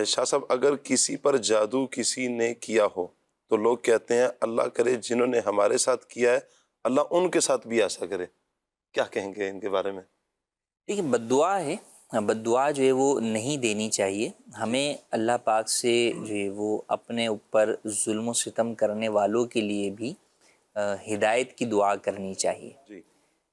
شاہ صاحب اگر کسی پر جادو کسی نے کیا ہو تو لوگ کہتے ہیں اللہ کرے جنہوں نے ہمارے ساتھ کیا ہے اللہ ان کے ساتھ بھی ایسا کرے، کیا کہیں گے ان کے بارے میں؟ دیکھیے بد دعا ہے، بد دعا جو ہے وہ نہیں دینی چاہیے، ہمیں اللہ پاک سے جو ہے وہ اپنے اوپر ظلم و ستم کرنے والوں کے لیے بھی ہدایت کی دعا کرنی چاہیے۔ جی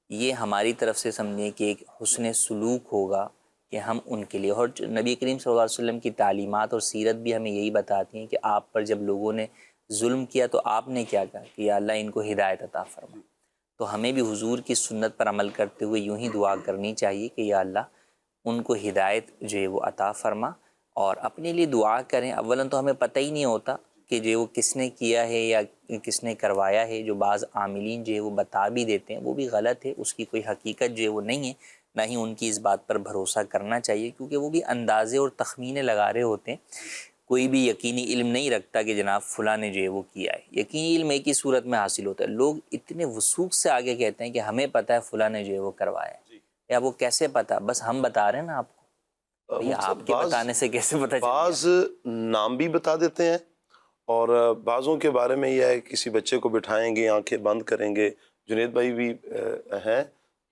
یہ ہماری طرف سے سمجھیں کہ ایک حسن سلوک ہوگا کہ ہم ان کے لیے، اور نبی کریم صلی اللہ علیہ وسلم کی تعلیمات اور سیرت بھی ہمیں یہی بتاتی ہیں کہ آپ پر جب لوگوں نے ظلم کیا تو آپ نے کیا کہا کہ یا اللہ ان کو ہدایت عطا فرما، تو ہمیں بھی حضور کی سنت پر عمل کرتے ہوئے یوں ہی دعا کرنی چاہیے کہ یا اللہ ان کو ہدایت جو ہے وہ عطا فرما، اور اپنے لیے دعا کریں۔ اولاً تو ہمیں پتہ ہی نہیں ہوتا کہ جو وہ کس نے کیا ہے یا کس نے کروایا ہے، جو بعض عاملین جو ہے وہ بتا بھی دیتے ہیں وہ بھی غلط ہے، اس کی کوئی حقیقت جو ہے وہ نہیں ہے، نہ ہی ان کی اس بات پر بھروسہ کرنا چاہیے، کیونکہ وہ بھی اندازے اور تخمینے لگا رہے ہوتے ہیں، کوئی بھی یقینی علم نہیں رکھتا کہ جناب فلاں نے جو ہے وہ کیا ہے۔ یقینی علم ایک ہی صورت میں حاصل ہوتا ہے، لوگ اتنے وثوق سے آگے کہتے ہیں کہ ہمیں پتہ ہے فلاں نے جو ہے وہ کروایا ہے، یا وہ کیسے پتہ، بس ہم بتا رہے ہیں نا آپ کو، بھئی آپ کے بتانے سے کیسے پتہ چلے؟ بعض نام بھی بتا دیتے ہیں، اور بعضوں کے بارے میں یہ ہے کسی بچے کو بٹھائیں گے، آنکھیں بند کریں گے، جنید بھائی بھی ہیں،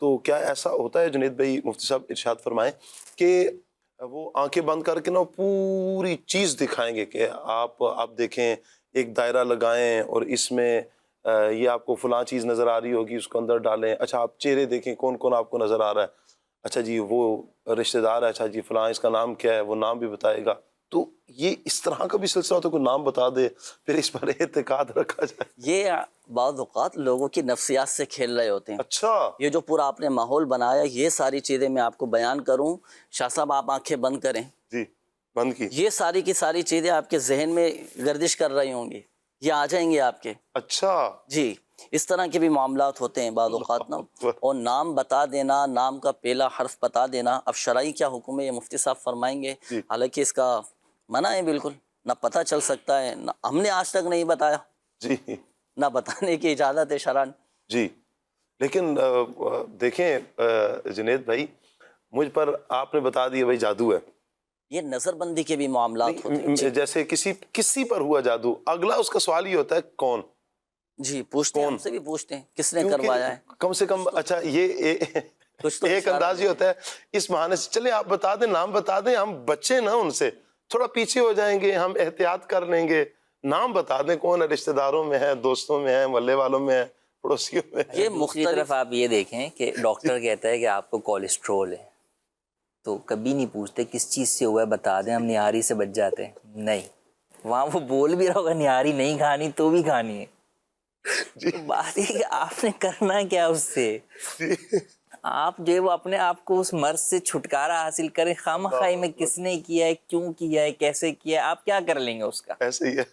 تو کیا ایسا ہوتا ہے جنید بھائی مفتی صاحب ارشاد فرمائیں کہ وہ آنکھیں بند کر کے نا پوری چیز دکھائیں گے کہ آپ دیکھیں ایک دائرہ لگائیں اور اس میں یہ آپ کو فلاں چیز نظر آ رہی ہوگی، اس کو اندر ڈالیں، اچھا آپ چہرے دیکھیں کون کون آپ کو نظر آ رہا ہے، اچھا جی وہ رشتہ دار ہے، اچھا جی فلاں اس کا نام کیا ہے، وہ نام بھی بتائے گا، تو یہ اس طرح کا بھی سلسلہ ہوتا ہے، کوئی نام بتا دے پھر اس پر اعتقاد رکھا جائے؟ یہ بعض اوقات لوگوں کی نفسیات سے کھیل رہے ہوتے ہیں۔ اچھا یہ جو پورا آپ نے ماحول بنایا، یہ ساری چیزیں میں آپ کو بیان کروں، شاہ صاحب آپ آنکھیں بند کریں، جی بند کی، یہ ساری کی ساری چیزیں آپ کے ذہن میں گردش کر رہی ہوں گی، یہ آ جائیں گے آپ کے۔ اچھا جی اس طرح کے بھی معاملات ہوتے ہیں بعض اوقات نا، اور نام بتا دینا، نام کا پہلا حرف بتا دینا، اب شرعی کیا حکم ہے یہ مفتی صاحب فرمائیں گے، حالانکہ اس کا منع ہے بالکل، نہ پتہ چل سکتا ہے، نہ ہم نے آج تک نہیں بتایا، جی نہ بتانے کی اجازت ہے شرعن۔ جی لیکن دیکھیں جنید بھائی، مجھ پر آپ نے بتا دیا بھائی جادو ہے، یہ نظر بندی کے بھی معاملات ہوتے ہیں۔ جیسے کسی پر ہوا جادو، اگلا اس کا سوال یہ ہوتا ہے کون؟ جی پوچھتے ہیں، ہم سے بھی پوچھتے ہیں کس نے کروایا ہے، کم سے کم اچھا یہ ایک انداز یہ ہوتا ہے اس بہانے سے چلے آپ بتا دیں، نام بتا دیں، ہم بچے نا ان سے تھوڑا پیچھے ہو جائیں گے، ہم احتیاط کر لیں گے، نام بتا دیں کون ہے، رشتہ داروں میں ہے، دوستوں میں ہے، محلے والوں میں ہے، پڑوسیوں میں ہے۔ یہ دوسری طرف آپ یہ دیکھیں کہ ڈاکٹر کہتا ہے کہ آپ کو کولیسٹرول ہے، تو کبھی نہیں پوچھتے کس چیز سے ہوا ہے، بتا دیں ہم نہاری سے بچ جاتے ہیں، نہیں، وہاں وہ بول بھی رہا ہوگا نہاری نہیں کھانی تو بھی کھانی ہے، بات یہ کہ آپ نے کرنا کیا اس سے، آپ جو ہے وہ اپنے آپ کو اس مرض سے چھٹکارا حاصل کریں، خواہ میں کس نے کیا ہے، کیوں کیا ہے، کیسے کیا ہے، آپ کیا کر لیں گے اس کا؟ ایسے ہی ہے۔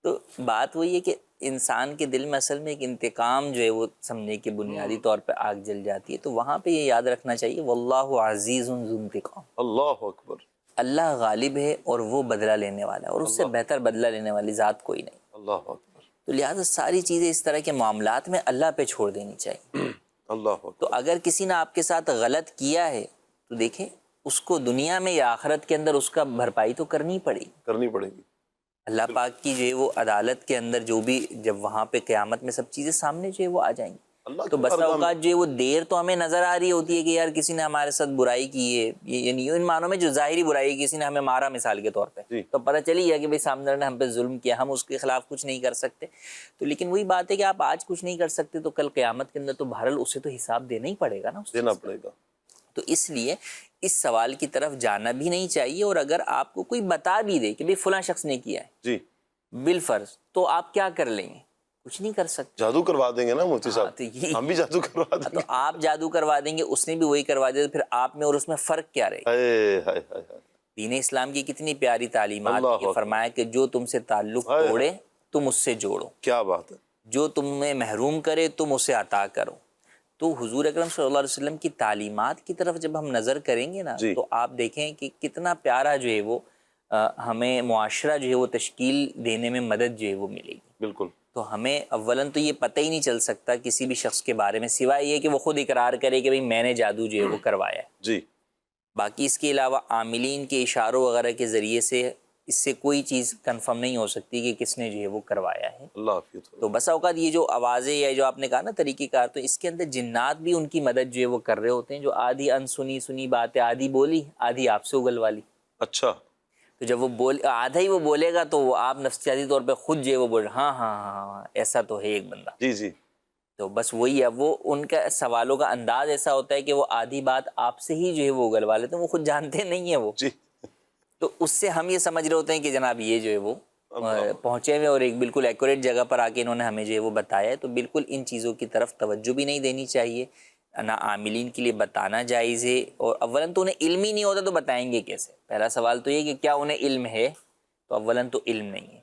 تو بات وہی ہے کہ انسان کے دل میں اصل میں ایک انتقام جو ہے وہ سمجھنے کے بنیادی طور پہ آگ جل جاتی ہے، تو وہاں پہ یہ یاد رکھنا چاہیے واللہ عزیز ذو انتقام، اللہ اکبر، اللہ غالب ہے اور وہ بدلہ لینے والا ہے، اور اس سے بہتر بدلہ لینے والی ذات کوئی نہیں، اللہ اکبر، تو لہٰذا ساری چیزیں اس طرح کے معاملات میں اللہ پہ چھوڑ دینی چاہیے۔ اللہ تو اکبر. اگر کسی نے آپ کے ساتھ غلط کیا ہے تو دیکھیں اس کو دنیا میں یا آخرت کے اندر اس کا بھرپائی تو کرنی پڑے گی. کرنی پڑے گی. اللہ پاک کی جو ہے وہ عدالت کے اندر جو بھی جب وہاں پہ قیامت میں سب چیزیں سامنے جو ہے وہ آ جائیں گی. اللہ تو کی بسا بارگاہ میں. اوقات جو ہے وہ دیر تو ہمیں نظر آ رہی ہوتی ہے کہ یار کسی نے ہمارے ساتھ برائی کی ہے، یعنی ان معنوں میں جو ظاہری برائی کسی نے ہمیں مارا مثال کے طور پہ، جی. تو پتہ چلی ہے کہ بھئی سامنے والے نے ہم پہ ظلم کیا، ہم اس کے خلاف کچھ نہیں کر سکتے. تو لیکن وہی بات ہے کہ آپ آج کچھ نہیں کر سکتے تو کل قیامت کے اندر تو بہرحال اسے تو حساب دینا ہی پڑے گا نا اس دینا چیز کا. پڑے گا. تو اس لیے اس سوال کی طرف جانا بھی نہیں چاہیے، اور اگر آپ کو کوئی بتا بھی دے کہ بھئی فلاں شخص نے کیا ہے جی. بالفرض، تو آپ کیا کر لیں گے؟ کچھ نہیں کر سکتے. جادو کروا دیں گے نا مفتی ہاں، صاحب. تو یہ ہم بھی جادو کروا دیں تو گے. آپ جادو کروا دیں گے، اس نے بھی وہی کروا دیا، تو پھر آپ میں اور اس میں فرق کیا رہے گا؟ ہائے ہائے ہائے ہائے. دین اسلام کی کتنی پیاری تعلیمات اللہ ہیں. اکبر. یہ فرمایا کہ جو تم سے تعلق ہائے توڑے تم اس سے جوڑو، کیا بات ہے. جو تمہیں محروم کرے تم اسے عطا کرو. تو حضور اکرم صلی اللہ علیہ وسلم کی تعلیمات کی طرف جب ہم نظر کریں گے نا جی. تو آپ دیکھیں کہ کتنا پیارا جو ہے وہ ہمیں معاشرہ جو ہے وہ تشکیل دینے میں مدد جو ہے وہ ملے گی. بالکل. تو ہمیں اولاً تو یہ پتہ ہی نہیں چل سکتا کسی بھی شخص کے بارے میں سوائے یہ کہ وہ خود اقرار کرے کہ بھئی میں نے جادو جو ہے وہ کروایا ہے. جی. باقی اس کے علاوہ عاملین کے اشاروں وغیرہ کے ذریعے سے اس سے کوئی چیز کنفرم نہیں ہو سکتی کہ کس نے جو ہے وہ کروایا ہے. اللہ حافظ. تو بسا اوقات یہ جو آوازیں یا جو آپ نے کہا نا طریقہ کار، تو اس کے اندر جنات بھی ان کی مدد جو ہے وہ کر رہے ہوتے ہیں، جو آدھی سنی باتیں آدھی بولی آدھی آپ سے اگلوا لی. اچھا. تو جب وہ آدھا ہی وہ بولے گا تو وہ آپ نفسیاتی طور پہ خود جو ہے وہ بول رہے ہاں ہاں ہاں ہاں ایسا تو ہے ایک بندہ. جی جی. تو بس وہی ہے، وہ ان کا سوالوں کا انداز ایسا ہوتا ہے کہ وہ آدھی بات آپ سے ہی جو ہے وہ اگلوا لیتے ہیں، وہ خود جانتے نہیں ہیں وہ. جی. تو اس سے ہم یہ سمجھ رہے ہوتے ہیں کہ جناب یہ جو ہے وہ پہنچے ہوئے اور ایک بالکل ایکوریٹ جگہ پر آ کے انہوں نے ہمیں جو ہے وہ بتایا ہے. تو بالکل ان چیزوں کی طرف توجہ بھی نہیں دینی چاہیے، نہ عاملین کے لیے بتانا جائز ہے. اور اولاً تو انہیں علم ہی نہیں ہوتا تو بتائیں گے کیسے؟ پہلا سوال تو یہ کہ کیا انہیں علم ہے؟ تو اولاً تو علم نہیں ہے.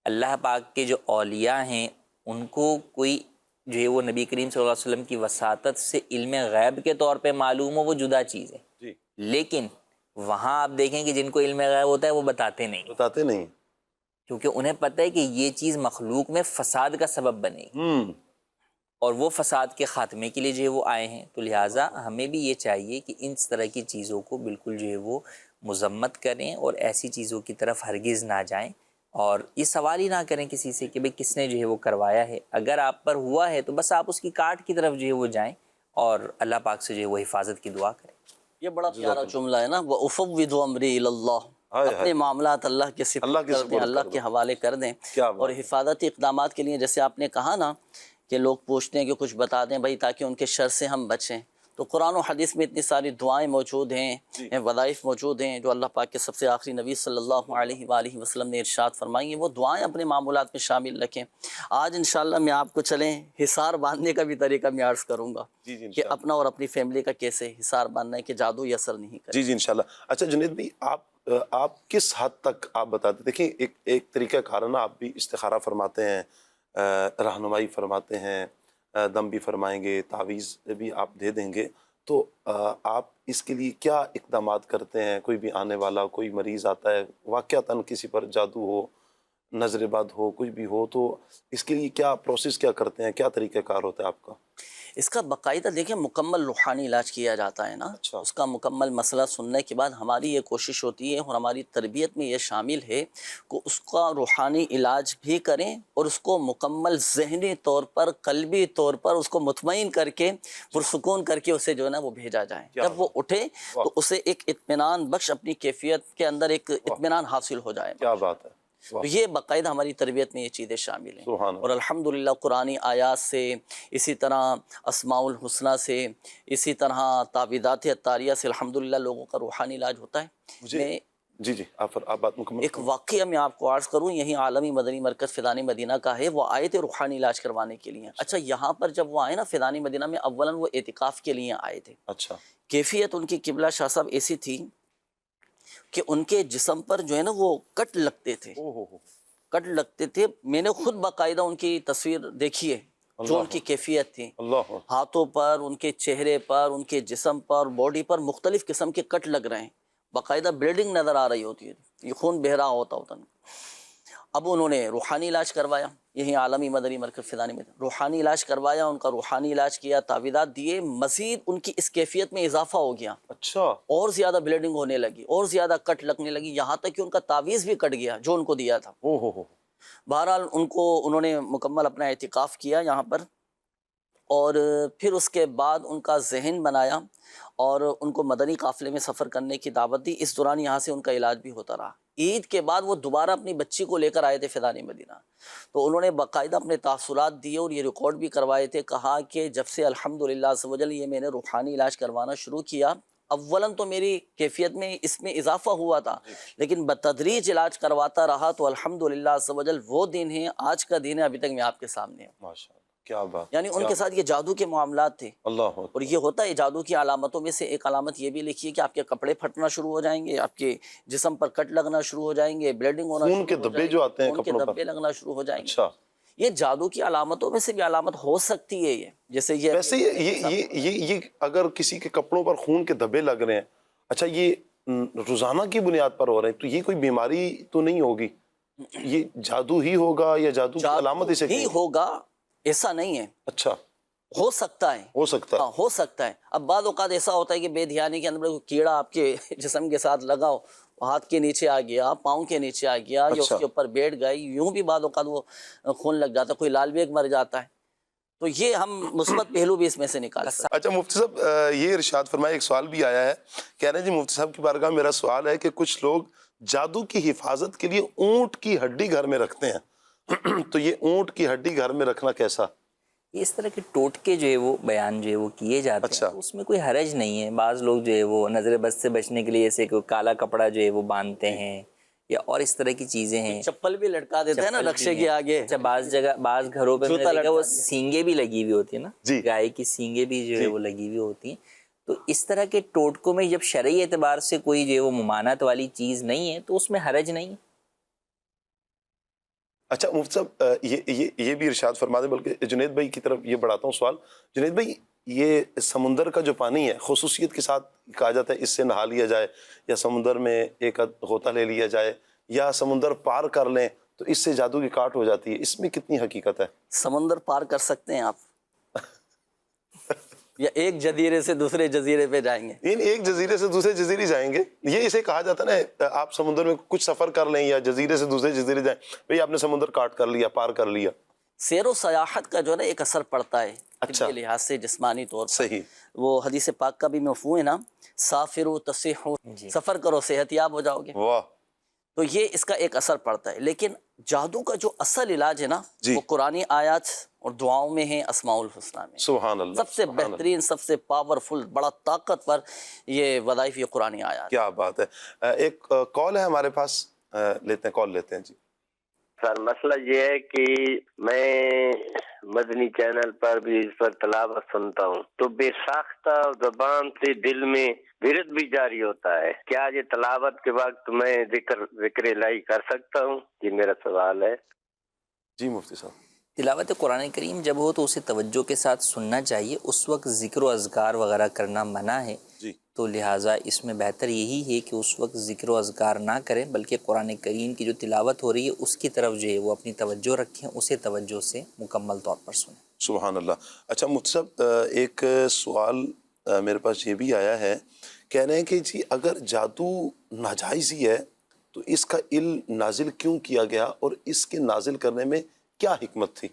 اللہ پاک کے جو اولیاء ہیں ان کو کوئی جو ہے وہ نبی کریم صلی اللہ علیہ وسلم کی وساطت سے علم غیب کے طور پہ معلوم ہو، وہ جدا چیز ہے. جی. لیکن وہاں آپ دیکھیں کہ جن کو علم غیب ہوتا ہے وہ بتاتے نہیں، بتاتے نہیں، کیونکہ انہیں پتہ ہے کہ یہ چیز مخلوق میں فساد کا سبب بنے گی اور وہ فساد کے خاتمے کے لیے جو ہے وہ آئے ہیں. تو لہٰذا ہمیں بھی یہ چاہیے کہ ان طرح کی چیزوں کو بالکل جو ہے وہ مذمت کریں اور ایسی چیزوں کی طرف ہرگز نہ جائیں، اور یہ سوال ہی نہ کریں کسی سے کہ بھئی کس نے جو ہے وہ کروایا ہے. اگر آپ پر ہوا ہے تو بس آپ اس کی کاٹ کی طرف جو ہے وہ جائیں اور اللہ پاک سے جو ہے وہ حفاظت کی دعا کریں. یہ بڑا پیارا جملہ ہے نا، وَأُفَوِّضُ أَمْرِي إِلَى اللَّهِ، اپنے معاملات اللہ کے سپرد کر دیں، اللہ کے حوالے کر دیں. اور حفاظتی اقدامات کے لیے جیسے آپ نے کہا نا کہ لوگ پوچھتے ہیں کہ کچھ بتا دیں بھائی تاکہ ان کے شر سے ہم بچیں، تو قرآن و حدیث میں اتنی ساری دعائیں موجود ہیں، وظائف موجود ہیں جو اللہ پاک کے سب سے آخری نبی صلی اللہ علیہ وآلہ وسلم نے ارشاد فرمائی ہیں. وہ دعائیں اپنے معمولات میں شامل رکھیں. آج انشاءاللہ میں آپ کو چلیں حصار باندھنے کا بھی طریقہ میں عرض کروں گا کہ اپنا اور اپنی فیملی کا کیسے حصار باندھنا ہے کہ جادو یہ اثر نہیں کرے. جی انشاءاللہ. اچھا جنید بھائی، آپ کس حد تک آپ بتاتے، دیکھیں ایک طریقہ کار ہے نا، آپ بھی استخارہ فرماتے ہیں، رہنمائی فرماتے ہیں، دم بھی فرمائیں گے، تعویذ بھی آپ دے دیں گے، تو آپ اس کے لیے کیا اقدامات کرتے ہیں؟ کوئی بھی آنے والا کوئی مریض آتا ہے واقعتاً کسی پر جادو ہو، نظر بد ہو، کچھ بھی ہو، تو اس کے لیے کیا پروسیس کیا کرتے ہیں، کیا طریقہ کار ہوتا ہے آپ کا؟ اس کا باقاعدہ دیکھیں مکمل روحانی علاج کیا جاتا ہے نا. اچھا. اس کا مکمل مسئلہ سننے کے بعد ہماری یہ کوشش ہوتی ہے اور ہماری تربیت میں یہ شامل ہے کہ اس کا روحانی علاج بھی کریں اور اس کو مکمل ذہنی طور پر، قلبی طور پر اس کو مطمئن کر کے، پرسکون کر کے اسے جو ہے نا وہ بھیجا جائے. جب وہ اٹھے تو اسے ایک اطمینان بخش اپنی کیفیت کے اندر ایک اطمینان حاصل ہو جائے. کیا بات ہے. تو یہ باقاعدہ ہماری تربیت میں یہ چیزیں شامل ہیں. اور الحمدللہ قرآنی آیات سے، اسی طرح اسماء الحسنہ سے، اسی طرح تعویذات عطاریہ سے الحمدللہ لوگوں کا روحانی علاج ہوتا ہے. میں جی آپ بات مکمل. ایک واقعہ میں آپ کو عرض کروں، یہی عالمی مدنی مرکز فیضان مدینہ کا ہے. وہ آئے تھے روحانی علاج کروانے کے لیے. اچھا، یہاں پر جب وہ آئے نا فیضان مدینہ میں، اولاً وہ اعتکاف کے لیے آئے تھے. اچھا. کیفیت ان کی قبلہ شاہ صاحب ایسی تھی کہ ان کے جسم پر جو ہے نا وہ کٹ لگتے تھے، کٹ لگتے تھے. میں نے خود باقاعدہ ان کی تصویر دیکھی ہے جو ان کی کیفیت تھی. ہاتھوں پر، ان کے چہرے پر، ان کے جسم پر، باڈی پر مختلف قسم کے کٹ لگ رہے ہیں. باقاعدہ بلیڈنگ نظر آ رہی ہوتی ہے، یہ خون بہ رہا ہوتا. اب انہوں نے روحانی علاج کروایا. یہیں عالمی مدنی مرکز فیضانی میں روحانی علاج کروایا، ان کا روحانی علاج کیا، تعویذات دیے، مزید ان کی اس کیفیت میں اضافہ ہو گیا، اچھا، اور زیادہ بلیڈنگ ہونے لگی، اور زیادہ کٹ لگنے لگی، یہاں تک کہ ان کا تعویذ بھی کٹ گیا جو ان کو دیا تھا۔ ہو بہرحال انہوں نے مکمل اپنا اعتکاف کیا یہاں پر، اور پھر اس کے بعد ان کا ذہن بنایا اور ان کو مدنی قافلے میں سفر کرنے کی دعوت دی۔ اس دوران یہاں سے ان کا علاج بھی ہوتا رہا۔ عید کے بعد وہ دوبارہ اپنی بچی کو لے کر آئے تھے فیضانی مدینہ، تو انہوں نے باقاعدہ اپنے تاثرات دیے اور یہ ریکارڈ بھی کروائے تھے۔ کہا کہ جب سے الحمدللہ عز و جل یہ میں نے روحانی علاج کروانا شروع کیا، اولاً تو میری کیفیت میں اس میں اضافہ ہوا تھا، لیکن بتدریج علاج کرواتا رہا تو الحمدللہ عز و جل وہ دن ہے، آج کا دن ہے، ابھی تک میں آپ کے سامنے ہوں۔ ماشاءاللہ، کیا بات، یعنی ان کے ساتھ یہ جادو کے معاملات تھے۔ اللہ اور یہ ہوتا ہے جادو کی علامتوں میں سے ایک علامت یہ بھی لکھی ہے کہ آپ کے کپڑے پھٹنا شروع ہو جائیں گے، آپ کے جسم پر کٹ لگنا شروع ہو جائیں گے، بلیڈنگ ہونا خون کے دھبے جو آتے ہیں خون کے کپڑوں پر، دھبے لگنا شروع ہو جائیں گے۔ اچھا، یہ جادو کی علامتوں میں سے بھی علامت ہو سکتی ہے، یہ جیسے یہ ویسے یہ اگر کسی کے کپڑوں پر خون کے دھبے لگ رہے ہیں، اچھا یہ روزانہ کی بنیاد پر ہو رہے ہیں، تو یہ کوئی بیماری تو نہیں ہوگی، یہ جادو ہی ہوگا یا جادو کی علامت اسے ہی ہوگا ایسا نہیں ہے، اچھا ہو سکتا ہے، ہو سکتا ہے، ہاں ہو سکتا ہے۔ اب بعض اوقات ایسا ہوتا ہے کہ بے دھیانی کے اندر کوئی کیڑا آپ کے جسم کے ساتھ لگا ہو، ہاتھ کے نیچے آ گیا، پاؤں کے نیچے آ گیا، یا اس اچھا، کے اوپر بیٹھ گئی، یوں بھی بعض اوقات وہ خون لگ جاتا ہے، کوئی لال بیگ مر جاتا ہے، تو یہ ہم مثبت پہلو بھی اس میں سے نکال سکتے ہیں۔ اچھا مفتی صاحب یہ ارشاد فرمائے، ایک سوال بھی آیا ہے، کہہ رہے ہیں جی مفتی صاحب کی بارگاہ میرا سوال ہے کہ کچھ لوگ جادو کی حفاظت کے لیے اونٹ کی ہڈی گھر میں رکھتے ہیں تو یہ اونٹ کی ہڈی گھر میں رکھنا کیسا؟ اس طرح کے ٹوٹکے جو ہے وہ بیان جو ہے وہ کیے جاتے اچھا، ہیں، تو اس میں کوئی حرج نہیں ہے۔ بعض لوگ جو ہے وہ نظر بد سے بچنے کے لیے ایسے کوئی کالا کپڑا جو ہے وہ باندھتے ہیں، یا اور اس طرح کی چیزیں ہیں، چپل بھی لٹکا دیتے ہیں نا چپل نقشے بھی کے ہیں۔ آگے۔ اچھا بعض جگہ بعض گھروں پہ میں نے جوتا دیکھا وہ لٹکا دیا۔ سینگیں بھی لگی ہوئی ہوتی ہیں نا، جی، گائے کی سینگیں بھی جو ہے جی، وہ لگی ہوئی ہوتی ہیں۔ تو اس طرح کے ٹوٹکوں میں جب شرعی اعتبار سے کوئی جو ہے وہ ممانعت والی چیز نہیں ہے تو اس میں حرج نہیں ہے۔ اچھا مفتی صاحب یہ بھی ارشاد فرما دیں، بلکہ جنید بھائی کی طرف یہ بڑھاتا ہوں سوال۔ جنید بھائی یہ سمندر کا جو پانی ہے خصوصیت کے ساتھ کہا جاتا ہے اس سے نہا لیا جائے، یا سمندر میں ایک غوطہ لے لیا جائے، یا سمندر پار کر لیں تو اس سے جادو کی کاٹ ہو جاتی ہے، اس میں کتنی حقیقت ہے؟ سمندر پار کر سکتے ہیں آپ، یا ایک جزیرے سے دوسرے جزیرے پہ جائیں گے؟ ایک جزیرے سے دوسرے جزیرے جائیں گے، یہ اسے کہا جاتا ہے نا، آپ سمندر میں کچھ سفر کر لیں یا جزیرے سے دوسرے جزیرے جائیں، بھئی آپ نے سمندر کاٹ کر لیا، پار کر لیا۔ سیر و سیاحت کا جو ہے نا ایک اثر پڑتا ہے اچھا، طبی لحاظ سے، جسمانی طور پر۔ صحیح، وہ حدیث پاک کا بھی مفہوم ہے نا، سافروا تصحوا، سفر کرو صحت یاب ہو جاؤ گے، واہ، تو یہ اس کا ایک اثر پڑتا ہے۔ لیکن جادو کا جو اصل علاج ہے نا جی، وہ قرآنی آیات اور دعاؤں میں ہے، اسماء الحسنہ میں۔ سبحان اللہ، سب سے بہترین، سب سے پاورفل، بڑا طاقتور یہ وظائف یہ قرآنی آیات۔ کیا بات ہے۔ ایک کال ہے ہمارے پاس، لیتے ہیں، کال لیتے ہیں جی۔ سر مسئلہ یہ ہے کہ میں مدنی چینل پر بھی اس پر تلاوت سنتا ہوں تو بے ساختہ زبان سے دل میں ورد بھی جاری ہوتا ہے، کیا یہ تلاوت کے وقت میں ذکر الہی کر سکتا ہوں؟ یہ میرا سوال ہے جی مفتی صاحب۔ تلاوت قرآن کریم جب ہو تو اسے توجہ کے ساتھ سننا چاہیے، اس وقت ذکر و اذکار وغیرہ کرنا منع ہے، جی، تو لہٰذا اس میں بہتر یہی ہے کہ اس وقت ذکر و اذکار نہ کریں، بلکہ قرآن کریم کی جو تلاوت ہو رہی ہے اس کی طرف جو ہے وہ اپنی توجہ رکھیں، اسے توجہ سے مکمل طور پر سنیں۔ سبحان اللہ۔ اچھا مفتی صاحب ایک سوال میرے پاس یہ بھی آیا ہے، کہہ رہے ہیں کہ جی اگر جادو ناجائز ہی ہے تو اس کا علم نازل کیوں کیا گیا اور اس کے نازل کرنے میں کیا حکمت تھی؟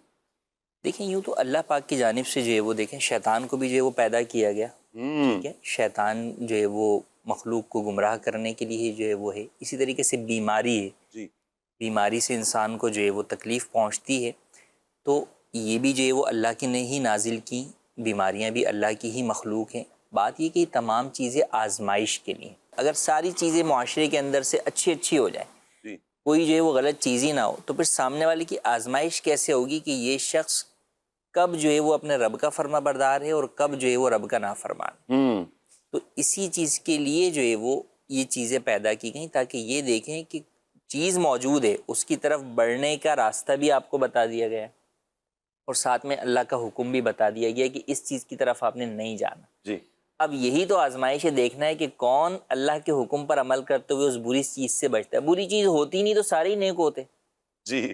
دیکھیں یوں تو اللہ پاک کی جانب سے جو ہے وہ دیکھیں شیطان کو بھی جو ہے وہ پیدا کیا گیا، ٹھیک ہے، شیطان جو ہے وہ مخلوق کو گمراہ کرنے کے لیے جو ہے وہ ہے، اسی طریقے سے بیماری ہے، جی، بیماری سے انسان کو جو ہے وہ تکلیف پہنچتی ہے، تو یہ بھی جو ہے وہ اللہ کی نے ہی نازل کی، بیماریاں بھی اللہ کی ہی مخلوق ہیں۔ بات یہ کہ یہ تمام چیزیں آزمائش کے لیے، اگر ساری چیزیں معاشرے کے اندر سے اچھی ہو جائیں، جی، کوئی جو ہے وہ غلط چیز ہی نہ ہو، تو پھر سامنے والے کی آزمائش کیسے ہوگی کہ یہ شخص کب جو ہے وہ اپنے رب کا فرما بردار ہے اور کب جو ہے وہ رب کا نافرمان۔ تو اسی چیز کے لیے جو ہے وہ یہ چیزیں پیدا کی گئیں تاکہ یہ دیکھیں کہ چیز موجود ہے، اس کی طرف بڑھنے کا راستہ بھی آپ کو بتا دیا گیا ہے، اور ساتھ میں اللہ کا حکم بھی بتا دیا گیا کہ اس چیز کی طرف آپ نے نہیں جانا۔ جی، اب یہی تو آزمائش ہے، دیکھنا ہے کہ کون اللہ کے حکم پر عمل کرتے ہوئے اس بری چیز سے بچتا ہے۔ بری چیز ہوتی نہیں تو سارے ہی نیک ہوتے، جی،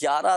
11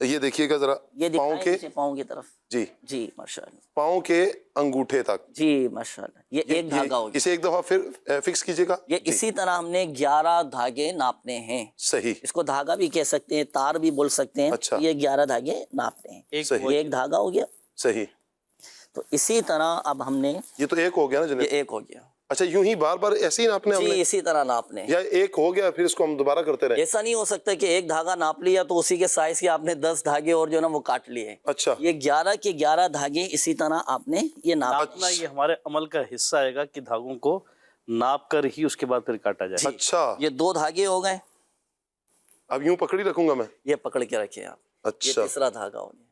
یہ دیکھیے گا ذرا یہ پاؤں دکھائیں کے، نیچے پاؤں کی طرف. جی جی ماشاءاللہ. پاؤں کے انگوٹھے تک. جی ماشاءاللہ. یہ ایک دھاگا ہو گیا. اسے ایک دفعہ پھر فکس کیجیے گا. یہ اسی طرح ہم نے 11 دھاگے ناپنے ہیں. صحیح. اس کو دھاگا بھی کہہ سکتے ہیں، تار بھی بول سکتے ہیں. اچھا. یہ 11 دھاگے ناپنے ہیں. صحیح. یہ ایک دھاگا ہو گیا. صحیح. تو اسی طرح اب ہم نے، یہ تو ایک ہو گیا نا یہ جنید. ایک ہو گیا. اچھا یوں ہی بار بار ایسے ہی ناپنے ہم جی نے، اسی طرح ناپنے ہیں. یا ایک ہو گیا پھر اس کو ہم دوبارہ کرتے رہے؟ ایسا نہیں ہو سکتا کہ ایک دھاگا ناپ لیا تو اسی کے سائز کے آپ نے 10 دھاگے اور جو نا وہ کاٹ لیے. اچھا. یہ 11 کے 11 دھاگے اسی طرح آپ نے یہ ناپ. ناپنا یہ ہمارے عمل کا حصہ آئے گا کہ دھاگوں کو ناپ کر ہی اس کے بعد پھر کاٹا جائے. اچھا. یہ 2 دھاگے ہو گئے. اب یوں پکڑی رکھوں گا میں. یہ پکڑ کے رکھیں آپ. یہ اچھا. تیسرا دھاگا ہو گیا.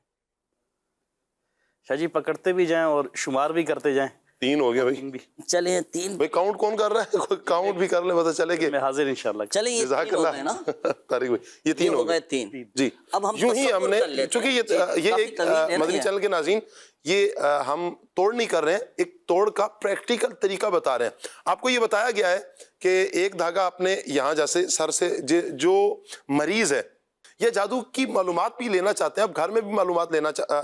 شاہ جی پکڑتے بھی جائیں اور شمار بھی کرتے جائیں. 3 ہو گیا بھائی. چلیں 3. بھائی کاؤنٹ کون کر رہا ہے؟ کوئی کاؤنٹ بھی کر لے پتہ چلے کہ میں حاضر انشاءاللہ. چلیں یہ جزاک 3 ہو گئے اللہ. نا. طارق بھائی یہ 3 ہو گئے. 3. جی. اب ہم یوں ہی ہم نے، چونکہ یہ کافی ایک طویل ہے نا مدنی یہ. چینل کے ناظرین، یہ ہم توڑ نہیں کر رہے ہیں، ایک توڑ کا پریکٹیکل طریقہ بتا رہے ہیں. آپ کو یہ بتایا گیا ہے کہ ایک دھاگا آپ نے یہاں جیسے سر سے، جو مریض ہے یا جادو کی معلومات بھی لینا چاہتے ہیں، آپ گھر میں بھی معلومات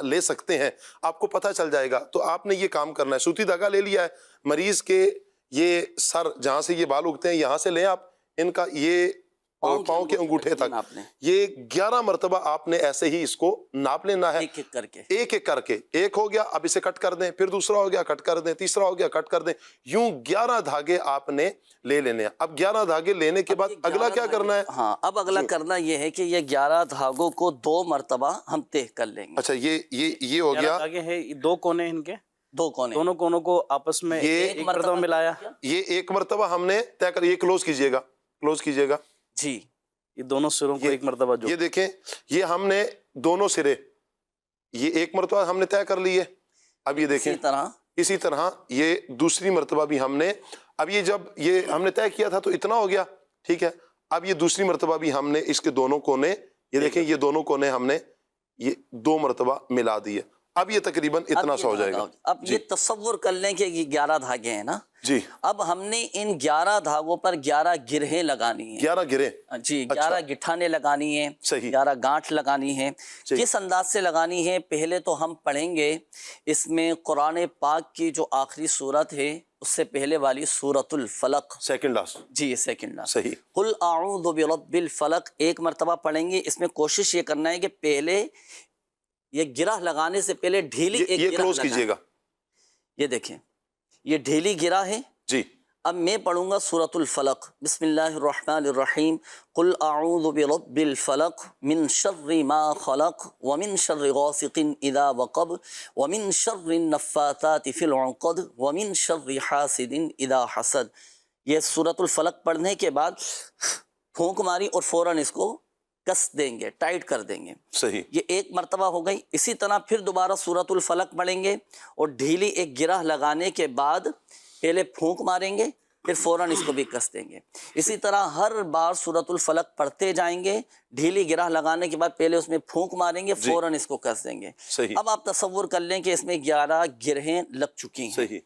لے سکتے ہیں، آپ کو پتہ چل جائے گا. تو آپ نے یہ کام کرنا ہے. سوتی دھاگا لے لیا ہے، مریض کے یہ سر جہاں سے یہ بال اگتے ہیں یہاں سے لیں آپ، ان کا یہ پاؤں کے انگوٹھے تک یہ 11 مرتبہ آپ نے ایسے ہی اس کو ناپ لینا ہے، ایک ایک کر کے. ایک ایک کر کے. ایک ہو گیا، اب اسے کٹ کر دیں، پھر دوسرا ہو گیا کٹ کر دیں، تیسرا ہو گیا کٹ کر دیں. یوں 11 دھاگے آپ نے لے لینے ہیں. اب 11 دھاگے لینے کے بعد اگلا کیا کرنا ہے؟ ہاں اب اگلا کرنا یہ ہے کہ یہ 11 دھاگوں کو 2 مرتبہ ہم تہ کر لیں گے. اچھا یہ ہو 11 گیا. دھاگے ہیں، 2 کونے ہیں ان کے، 2 کونے، دونوں کونوں کو آپس میں ایک مرتبہ ملایا. یہ ایک مرتبہ ہم نے طے کر، یہ کلوز کیجئے گا، کلوز کیجئے گا. جی. یہ دونوں سروں کو ایک مرتبہ جو، یہ دیکھیں یہ ہم نے دونوں سرے یہ ایک مرتبہ ہم نے طے کر لیے. اب یہ دیکھیں اسی طرح یہ دوسری مرتبہ بھی ہم نے، اب یہ جب یہ ہم نے طے کیا تھا تو اتنا ہو گیا، ٹھیک ہے. اب یہ دوسری مرتبہ بھی ہم نے اس کے دونوں کونے، یہ دیکھیں یہ دونوں کونے ہم نے یہ 2 مرتبہ ملا دیے. اب یہ تقریباً اتنا سا ہو جائے گا. اب یہ تصور کر لیں کہ یہ 11 دھاگے ہیں نا. جی. اب ہم نے ان 11 دھاگوں پر 11 گرہیں لگانی ہیں. 11 گرہیں. جی 11 گٹھانے لگانی ہیں. صحیح. 11 گانٹھ لگانی ہیں. کس انداز سے لگانی ہے؟ پہلے تو ہم پڑھیں گے اس میں قرآن پاک کی جو آخری سورت ہے اس سے پہلے والی سورۃ الفلق، سیکنڈ لاسٹ. جی سیکنڈ لاسٹ. صحیح. قل اعوذ برب الفلق ایک مرتبہ پڑھیں گے. اس میں کوشش یہ کرنا ہے کہ پہلے یہ گرہ لگانے سے پہلے ڈھیلی ایک یہ گرہ کلوز کیجئے گا. یہ دیکھیں یہ ڈھیلی گرہ ہے. جی. اب میں پڑھوں گا سورۃ الفلق. بسم اللہ الرحمن الرحیم. قل اعوذ برب الفلق من شر ما خلق ومن شر غاسق اذا وقب ومن شر النفاثات فی العقد ومن شر حاسد اذا حسد. یہ سورۃ الفلق پڑھنے کے بعد پھونک ماری اور فوراً اس کو کس دیں گے، ٹائٹ کر دیں گے. صحیح. یہ ایک مرتبہ ہو گئی. اسی طرح پھر دوبارہ سورۃ الفلق پڑھیں گے اور ڈھیلی ایک گرہ لگانے کے بعد پہلے پھونک ماریں گے پھر فوراً اس کو بھی کس دیں گے. اسی طرح ہر بار سورۃ الفلق پڑھتے جائیں گے، ڈھیلی گرہ لگانے کے بعد پہلے اس میں پھونک ماریں گے، فوراً اس کو کس دیں گے. صحیح. اب آپ تصور کر لیں کہ اس میں 11 گرہیں لگ چکی ہیں. صحیح.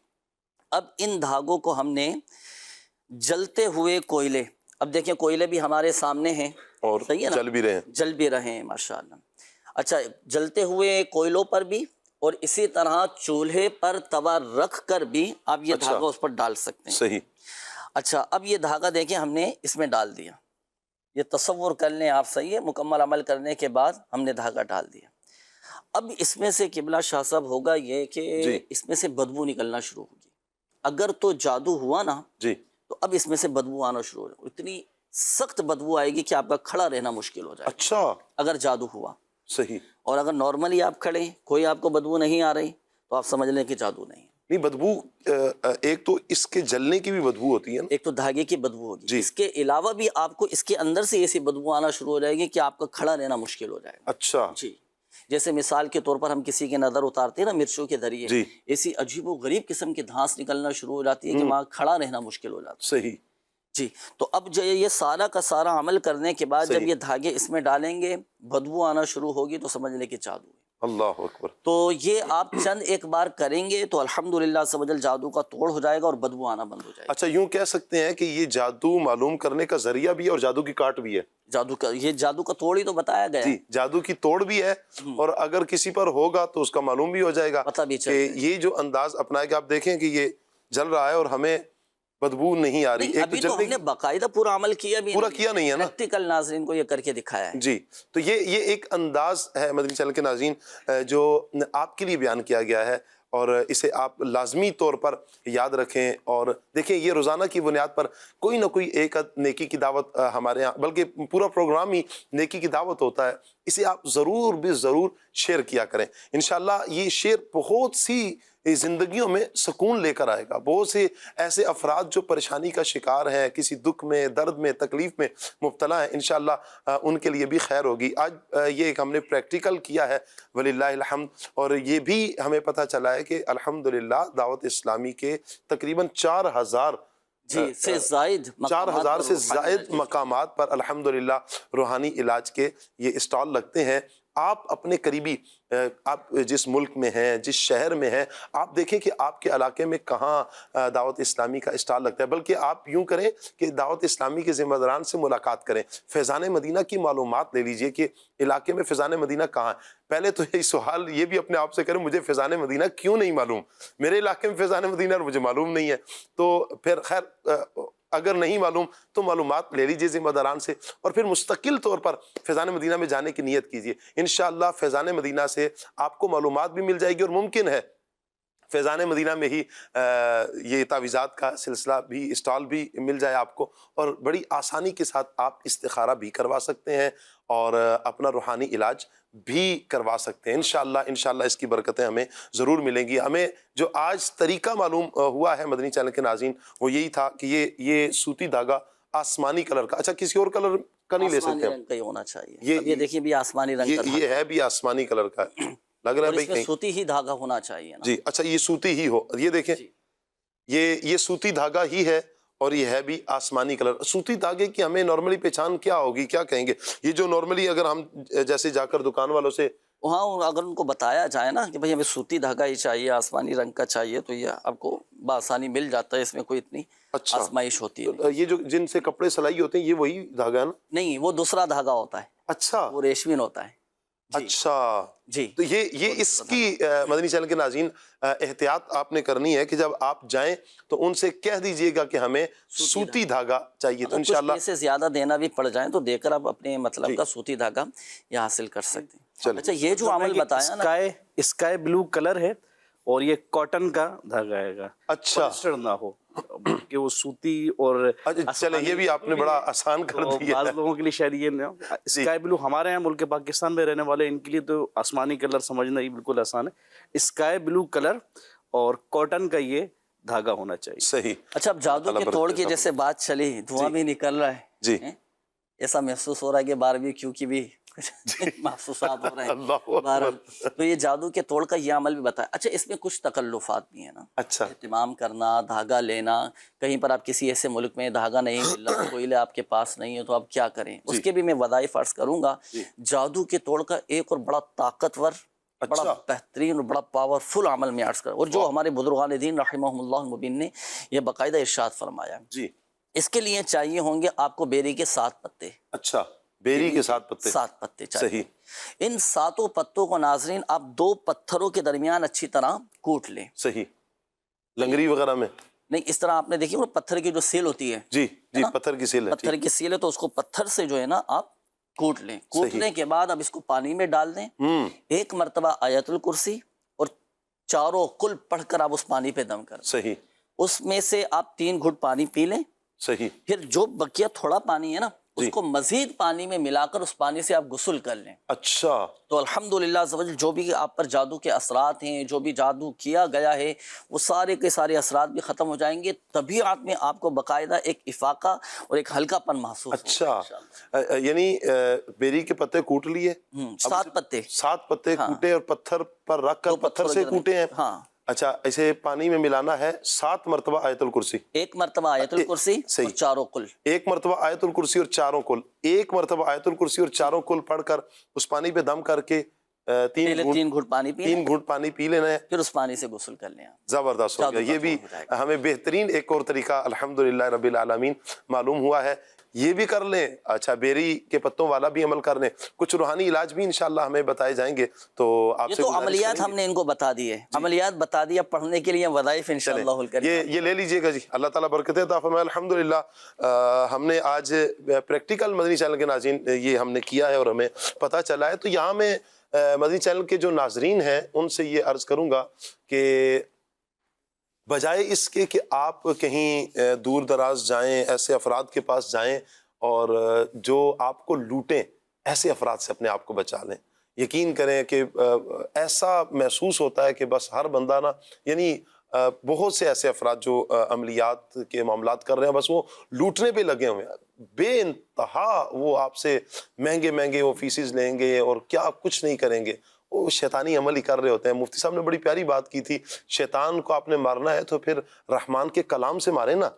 اب ان دھاگوں کو ہم نے جلتے ہوئے کوئلے، اب دیکھیں کوئلے بھی ہمارے سامنے ہیں اور جل بھی رہے ہیں. جل بھی رہے ہیں ماشاءاللہ. اچھا جلتے ہوئے کوئلوں پر بھی اور اسی طرح چولہے پر توا رکھ کر بھی آپ یہ دھاگا اس پر ڈال سکتے ہیں. صحیح. اچھا اب یہ دھاگا دیکھیں ہم نے اس میں ڈال دیا. یہ تصور کر لیں آپ، صحیح ہے. مکمل عمل کرنے کے بعد ہم نے دھاگا ڈال دیا. اب اس میں سے قبلہ شاہ صاحب ہوگا یہ کہ اس میں سے بدبو نکلنا شروع ہوگی. اگر تو جادو ہوا نا جی تو اب اس میں سے بدبو آنا شروع ہو جائے. اتنی سخت بدبو آئے گی کہ آپ کا کھڑا رہنا مشکل ہو جائے. اچھا. اگر جادو ہوا. صحیح. اور اگر نارملی آپ کھڑے ہیں، کوئی آپ کو بدبو نہیں آ رہی، تو آپ سمجھ لیں کہ جادو نہیں. نہیں بدبو ایک تو اس کے جلنے کی بھی بدبو ہوتی ہے نا. ایک تو دھاگے کی بدبو ہوگی جی. اس کے علاوہ بھی آپ کو اس کے اندر سے ایسی بدبو آنا شروع ہو جائے گی کہ آپ کا کھڑا رہنا مشکل ہو جائے گا. اچھا. جی. جیسے مثال کے طور پر ہم کسی کے نظر اتارتے ہیں نا مرچوں کے ذریعے، جی. ایسی عجیب و غریب قسم کی دھانس نکلنا شروع ہو جاتی ہے کہ وہاں کھڑا رہنا مشکل ہو جاتا ہے. صحیح. جی. تو اب جو یہ سارا کا سارا عمل کرنے کے بعد جب یہ دھاگے اس میں ڈالیں گے، بدبو آنا شروع ہوگی تو سمجھ لیں کہ جادو ہے. اللہ اکبر. تو یہ آپ چند ایک بار کریں گے تو الحمدللہ سب جل جادو کا توڑ ہو جائے گا اور بدبو آنا بند ہو جائے گا. اچھا یوں کہہ سکتے ہیں کہ یہ جادو معلوم کرنے کا ذریعہ بھی ہے اور جادو کی کاٹ بھی ہے. یہ جادو کا توڑ ہی تو بتایا گیا. جی جادو کی توڑ بھی ہے اور اگر کسی پر ہوگا تو اس کا معلوم بھی ہو جائے گا پتہ بھی کہ یہ جو انداز اپنا کہ آپ دیکھیں کہ یہ جل رہا ہے اور ہمیں بدبو نہیں آ رہی. ابھی تو ہم نے باقاعدہ پورا عمل کیا بھی پورا کیا نہیں ہے نا. پریکٹیکل ناظرین کو یہ کر کے دکھایا ہے. جی تو یہ ایک انداز ہے مدنی چینل کے ناظرین جو آپ کے لیے بیان کیا گیا ہے اور اسے آپ لازمی طور پر یاد رکھیں اور دیکھیں یہ روزانہ کی بنیاد پر کوئی نہ کوئی ایک نیکی کی دعوت ہمارے یہاں بلکہ پورا پروگرام ہی نیکی کی دعوت ہوتا ہے. اسے آپ ضرور بھی ضرور شیئر کیا کریں. انشاءاللہ یہ شیئر بہت سی زندگیوں میں سکون لے کر آئے گا. بہت سے ایسے افراد جو پریشانی کا شکار ہیں, کسی دکھ میں, درد میں, تکلیف میں مبتلا ہیں, انشاءاللہ ان کے لیے بھی خیر ہوگی. آج یہ ایک ہم نے پریکٹیکل کیا ہے وللہ الحمد اور یہ بھی ہمیں پتہ چلا ہے کہ الحمدللہ دعوت اسلامی کے تقریباً 4000 سے زائد 4000 سے زائد مقامات پر الحمدللہ روحانی علاج کے یہ اسٹال لگتے ہیں. آپ اپنے قریبی آپ جس ملک میں ہیں, جس شہر میں ہیں, آپ دیکھیں کہ آپ کے علاقے میں کہاں دعوت اسلامی کا اسٹال لگتا ہے. بلکہ آپ یوں کریں کہ دعوت اسلامی کے ذمہ داران سے ملاقات کریں, فیضان مدینہ کی معلومات لے لیجئے کہ علاقے میں فیضان مدینہ کہاں ہے. پہلے تو یہ سوال یہ بھی اپنے آپ سے کریں مجھے فیضان مدینہ کیوں نہیں معلوم, میرے علاقے میں فیضان مدینہ اور مجھے معلوم نہیں ہے. تو پھر خیر اگر نہیں معلوم تو معلومات لے لیجئے ذمہ داران سے اور پھر مستقل طور پر فیضان مدینہ میں جانے کی نیت کیجئے. انشاءاللہ فیضان مدینہ سے آپ کو معلومات بھی مل جائے گی اور ممکن ہے فیضان مدینہ میں ہی یہ تعویذات کا سلسلہ بھی اسٹال بھی مل جائے آپ کو اور بڑی آسانی کے ساتھ آپ استخارہ بھی کروا سکتے ہیں اور اپنا روحانی علاج بھی کروا سکتے ہیں. انشاءاللہ اس کی برکتیں ہمیں ضرور ملیں گی. ہمیں جو آج طریقہ معلوم ہوا ہے مدنی چینل کے ناظرین وہ یہی تھا کہ یہ سوتی دھاگا آسمانی کلر کا, اچھا کسی اور کلر کا نہیں لے سکتے آسمانی رنگ کا ہی ہونا چاہیے. یہ دیکھیں بھی آسمانی رنگ کا یہ ہے بھی آسمانی کلر کا ہے, لگ رہا ہے بھائی کہیں سوتی ہی دھاگا ہونا چاہیے جی. اچھا یہ سوتی ہی ہو, یہ دیکھیں یہ سوتی دھاگا ہی ہے اور یہ ہے بھی آسمانی کلر. سوتی دھاگے کی ہمیں نارملی پہچان کیا ہوگی, کیا کہیں گے؟ یہ جو نارملی اگر ہم جیسے جا کر دکان والوں سے وہاں اگر ان کو بتایا جائے نا کہ بھئی ہمیں سوتی دھاگا ہی چاہیے, آسمانی رنگ کا چاہیے, تو یہ آپ کو بآسانی مل جاتا ہے. اس میں کوئی اتنی آزمائش ہوتی ہے. یہ جو جن سے کپڑے سلائی ہوتے ہیں یہ وہی دھاگا ہے نا؟ نہیں, وہ دوسرا دھاگا ہوتا ہے. اچھا وہ ریشمین ہوتا ہے. اچھا جی. تو یہ اس کی مدنی چینل کے ناظرین احتیاط آپ نے کرنی ہے کہ جب آپ جائیں تو ان سے کہہ دیجئے گا کہ ہمیں سوتی دھاگا چاہیے. تو انشاءاللہ کچھ پیسے زیادہ دینا بھی پڑ جائیں تو دے کر آپ اپنے مطلب کا سوتی دھاگا یہ حاصل کر سکتے ہیں. اچھا یہ جو عمل بتایا نا اسکائی بلو کلر ہے اور یہ کاٹن کا دھاگا ہے گا. اچھا نہ ہو کہ وہ سوتی اور چلیں یہ بھی آپ نے بڑا آسان کر دیا. بعض لوگوں کے لیے شاید یہ اسکائی بلو ہمارے یہاں ملک پاکستان میں رہنے والے ان کے لیے تو آسمانی کلر سمجھنا ہی بالکل آسان ہے. اسکائی بلو کلر اور کاٹن کا یہ دھاگا ہونا چاہیے. صحیح. اچھا اب جادو کے توڑ کی جیسے بات چلی, دھواں بھی نکل رہا ہے جی, ایسا محسوس ہو رہا ہے کہ باربیکیو کی بھی محسوسات ہو رہے ہیں. تو یہ جادو کے توڑ کا یہ عمل بھی بتایا. اچھا اس میں کچھ تکلفات بھی ہیں نا. اچھا اہتمام کرنا, دھاگا لینا, کہیں پر آپ کسی ایسے ملک میں دھاگا نہیں مل رہا, کوئلے آپ کے پاس نہیں ہے تو آپ کیا کریں, اس کے بھی میں وظائف عرض کروں گا. جادو کے توڑ کا ایک اور بڑا طاقتور, بڑا بہترین اور بڑا پاورفل عمل میں عرض کروں, اور جو ہمارے بزرگان دین رحمہم اللہ المبین نے یہ باقاعدہ ارشاد فرمایا. جی اس کے لیے چاہیے ہوں گے آپ کو بیری کے 7 پتے. اچھا بیری کے 7 پتے. 7 پتے چاہیے. صحیح. ان 7 پتوں کو ناظرین آپ 2 پتھروں کے درمیان اچھی طرح کوٹ لیں. صحیح. لنگری وغیرہ میں نہیں, اس طرح آپ نے دیکھی وہ پتھر کی جو سیل ہوتی ہے. جی جی پتھر کی سیل ہے. پتھر کی سیل ہے تو اس کو پتھر سے جو ہے نا آپ کوٹ لیں. کوٹنے کے بعد اب اس کو پانی میں ڈال دیں. 1 مرتبہ آیت الکرسی اور چاروں کل پڑھ کر آپ اس پانی پہ دم کر. صحیح. اس میں سے آپ 3 گھٹ پانی پی لیں. صحیح. پھر جو بقیہ تھوڑا پانی ہے نا اس کو مزید پانی میں ملا کر اس پانی سے آپ غسل کر لیں. اچھا. تو الحمدللہ جو بھی آپ پر جادو کے اثرات ہیں, جو بھی جادو کیا گیا ہے, وہ سارے کے سارے اثرات بھی ختم ہو جائیں گے. طبیعت میں آپ کو باقاعدہ ایک افاقہ اور ایک ہلکا پن محسوس ہوگا. اچھا یعنی بیری کے پتے کوٹ لیے, 7 پتے 7 پتے کوٹے اور پتھر پر رکھ کر پتھر سے کوٹے ہیں. ہاں. اچھا اسے پانی میں ملانا ہے 7 مرتبہ آیت الکرسی. 1 مرتبہ آیت الکرسی اور چاروں کل. 1 مرتبہ آیت الکرسی اور چاروں کل. 1 مرتبہ آیت الکرسی اور چاروں کل پڑھ کر اس پانی پہ دم کر کے پہلے 3 گھٹ پانی پی لیں، 3 گھٹ پانی پی لینا ہے، پھر اس پانی سے غسل کر لیں. زبردست ہو گیا. یہ بھی ہمیں بہترین ایک اور طریقہ الحمدللہ رب العالمین معلوم ہوا ہے، یہ بھی کر لیں. اچھا بیری کے پتوں والا بھی عمل کر لیں. کچھ روحانی علاج بھی انشاءاللہ ہمیں بتائے جائیں گے. تو آپ یہ سے تو گزارش عملیات کریں ہم گے. نے ان کو بتا دی ہے، عملیات بتا دیا، پڑھنے کے لیے وظائف انشاءاللہ الکریم. یہ لے لیجئے گا جی. اللہ تعالیٰ برکتیں عطا فرمائے. الحمدللہ ہم نے آج پریکٹیکل مدنی چینل کے ناظرین یہ ہم نے کیا ہے اور ہمیں پتہ چلا ہے. تو یہاں میں مدنی چینل کے جو ناظرین ہیں ان سے یہ عرض کروں گا کہ بجائے اس کے کہ آپ کہیں دور دراز جائیں، ایسے افراد کے پاس جائیں اور جو آپ کو لوٹیں، ایسے افراد سے اپنے آپ کو بچا لیں. یقین کریں کہ ایسا محسوس ہوتا ہے کہ بس ہر بندہ نا، یعنی بہت سے ایسے افراد جو عملیات کے معاملات کر رہے ہیں، بس وہ لوٹنے پہ لگے ہوئے ہیں. بے انتہا وہ آپ سے مہنگے مہنگے وہ فیسز لیں گے اور کیا کچھ نہیں کریں گے. وہ شیطانی عمل ہی کر رہے ہوتے ہیں. مفتی صاحب نے بڑی پیاری بات کی تھی، شیطان کو آپ نے مارنا ہے تو پھر رحمان کے کلام سے مارے نا.